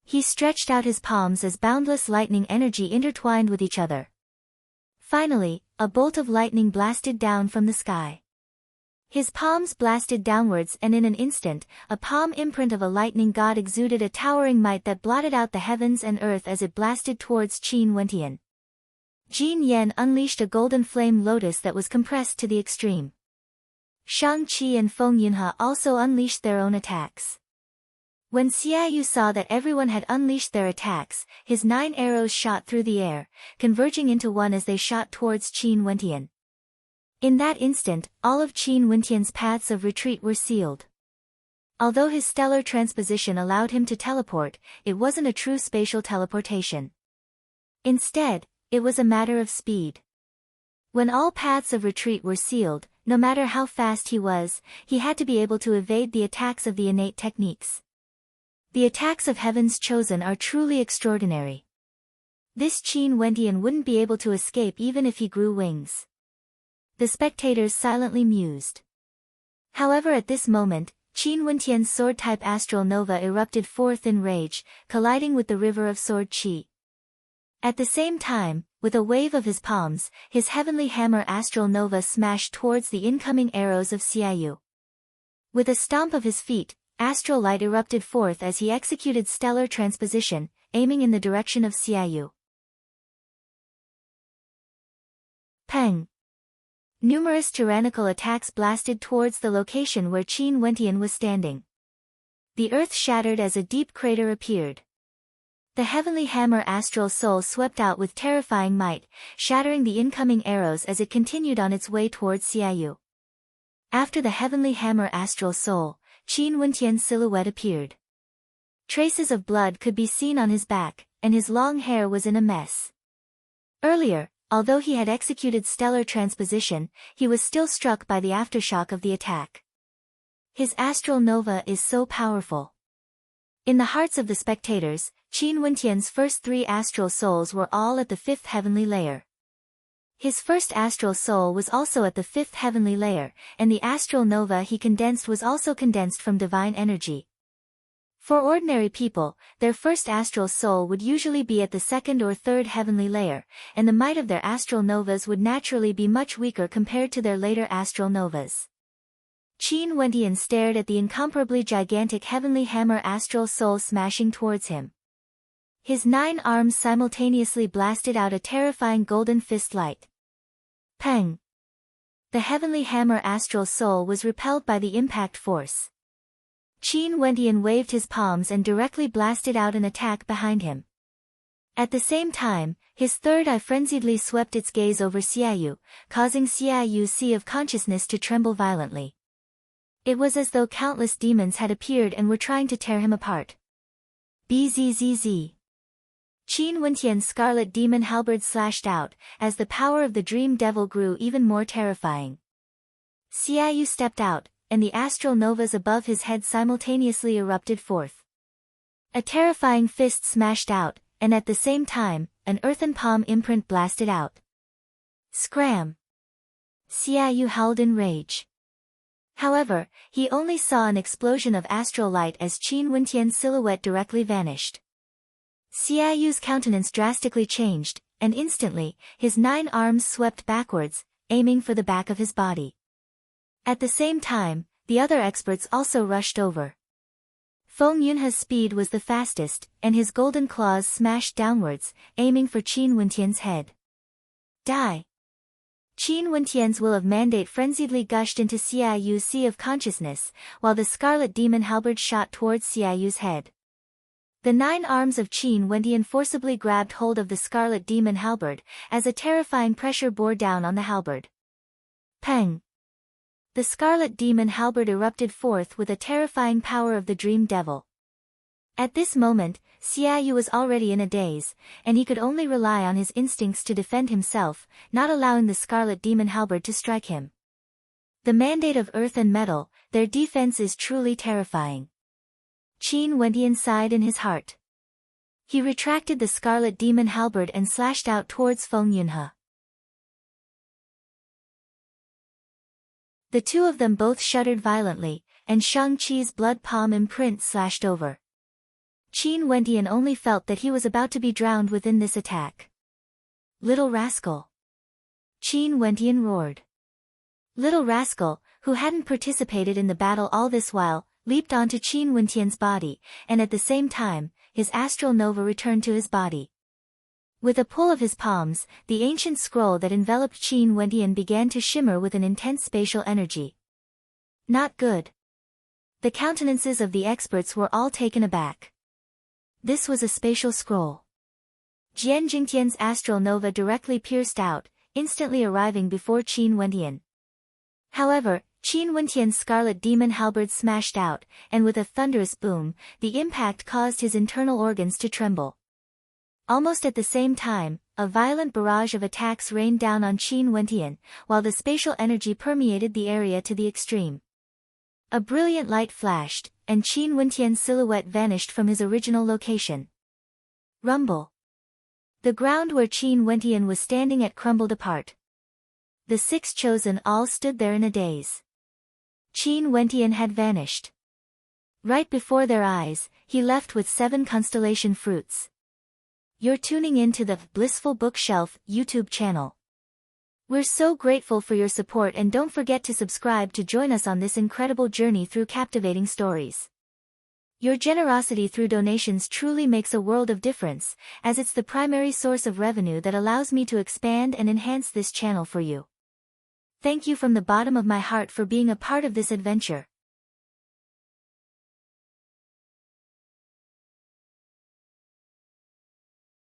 He stretched out his palms as boundless lightning energy intertwined with each other. Finally, a bolt of lightning blasted down from the sky. His palms blasted downwards, and in an instant, a palm imprint of a lightning god exuded a towering might that blotted out the heavens and earth as it blasted towards Qin Wentian. Jin Yan unleashed a golden flame lotus that was compressed to the extreme. Shang Qi and Feng Yunhe also unleashed their own attacks. When Xiaoyu saw that everyone had unleashed their attacks, his 9 arrows shot through the air, converging into one as they shot towards Qin Wentian. In that instant, all of Qin Wentian's paths of retreat were sealed. Although his stellar transposition allowed him to teleport, it wasn't a true spatial teleportation. Instead, it was a matter of speed. When all paths of retreat were sealed, no matter how fast he had to be able to evade the attacks of the innate techniques. The attacks of Heaven's Chosen are truly extraordinary. This Qin Wentian wouldn't be able to escape even if he grew wings. The spectators silently mused. However, at this moment, Qin Wentian's sword-type astral nova erupted forth in rage, colliding with the river of sword qi. At the same time, with a wave of his palms, his heavenly hammer astral nova smashed towards the incoming arrows of Xiaoyu. With a stomp of his feet, astral light erupted forth as he executed stellar transposition, aiming in the direction of Xiaoyu. Peng. Numerous tyrannical attacks blasted towards the location where Qin Wentian was standing. The earth shattered as a deep crater appeared. The heavenly hammer astral soul swept out with terrifying might, shattering the incoming arrows as it continued on its way towards Xiaoyu. After the heavenly hammer astral soul, Qin Wentian's silhouette appeared. Traces of blood could be seen on his back, and his long hair was in a mess. Earlier, although he had executed stellar transposition, he was still struck by the aftershock of the attack. His astral nova is so powerful. In the hearts of the spectators, Qin Wentian's first 3 astral souls were all at the 5th heavenly layer. His first astral soul was also at the 5th heavenly layer, and the astral nova he condensed was also condensed from divine energy. For ordinary people, their first astral soul would usually be at the 2nd or 3rd heavenly layer, and the might of their astral novas would naturally be much weaker compared to their later astral novas. Qin Wentian stared at the incomparably gigantic heavenly hammer astral soul smashing towards him. His 9 arms simultaneously blasted out a terrifying golden fist light. Peng. The heavenly hammer astral soul was repelled by the impact force. Qin Wentian waved his palms and directly blasted out an attack behind him. At the same time, his third eye frenziedly swept its gaze over Xiaoyu, causing Xiaoyu's sea of consciousness to tremble violently. It was as though countless demons had appeared and were trying to tear him apart. Bzzz. Qin Wentian's scarlet demon halberd slashed out, as the power of the dream devil grew even more terrifying. Xiaoyu stepped out, and the astral novas above his head simultaneously erupted forth. A terrifying fist smashed out, and at the same time, an earthen palm imprint blasted out. Scram! Xiaoyu howled in rage. However, he only saw an explosion of astral light as Qin Wentian's silhouette directly vanished. Xiaoyu's countenance drastically changed, and instantly, his 9 arms swept backwards, aiming for the back of his body. At the same time, the other experts also rushed over. Feng Yunhe's speed was the fastest, and his golden claws smashed downwards, aiming for Qin Wentian's head. Die! Qin Wentian's will of mandate frenziedly gushed into Xiaoyu's sea of consciousness, while the scarlet demon halberd shot towards Xiaoyu's head. The 9 arms of Qin Wendian forcibly grabbed hold of the scarlet demon halberd, as a terrifying pressure bore down on the halberd. Peng! The scarlet demon halberd erupted forth with a terrifying power of the dream devil. At this moment, Xiaoyu was already in a daze, and he could only rely on his instincts to defend himself, not allowing the scarlet demon halberd to strike him. The mandate of earth and metal, their defense is truly terrifying. Qin Wendian sighed in his heart. He retracted the scarlet demon halberd and slashed out towards Feng Yunhe. The two of them both shuddered violently, and Shang-Chi's blood palm imprint slashed over. Qin Wendian only felt that he was about to be drowned within this attack. Little rascal! Qin Wendian roared. Little rascal, who hadn't participated in the battle all this while, leaped onto Qin Wendian's body, and at the same time, his astral nova returned to his body. With a pull of his palms, the ancient scroll that enveloped Qin Wendian began to shimmer with an intense spatial energy. Not good. The countenances of the experts were all taken aback. This was a spatial scroll. Jian Jingtian's astral nova directly pierced out, instantly arriving before Qin Wendian. However, Qin Wendian's scarlet demon halberd smashed out, and with a thunderous boom, the impact caused his internal organs to tremble. Almost at the same time, a violent barrage of attacks rained down on Qin Wendian, while the spatial energy permeated the area to the extreme. A brilliant light flashed, and Qin Wendian's silhouette vanished from his original location. Rumble. The ground where Qin Wendian was standing at crumbled apart. The 6 chosen all stood there in a daze. Qin Wendian had vanished. Right before their eyes, he left with 7 constellation fruits. You're tuning in to the Blissful Bookshelf YouTube channel. We're so grateful for your support, and don't forget to subscribe to join us on this incredible journey through captivating stories. Your generosity through donations truly makes a world of difference, as it's the primary source of revenue that allows me to expand and enhance this channel for you. Thank you from the bottom of my heart for being a part of this adventure.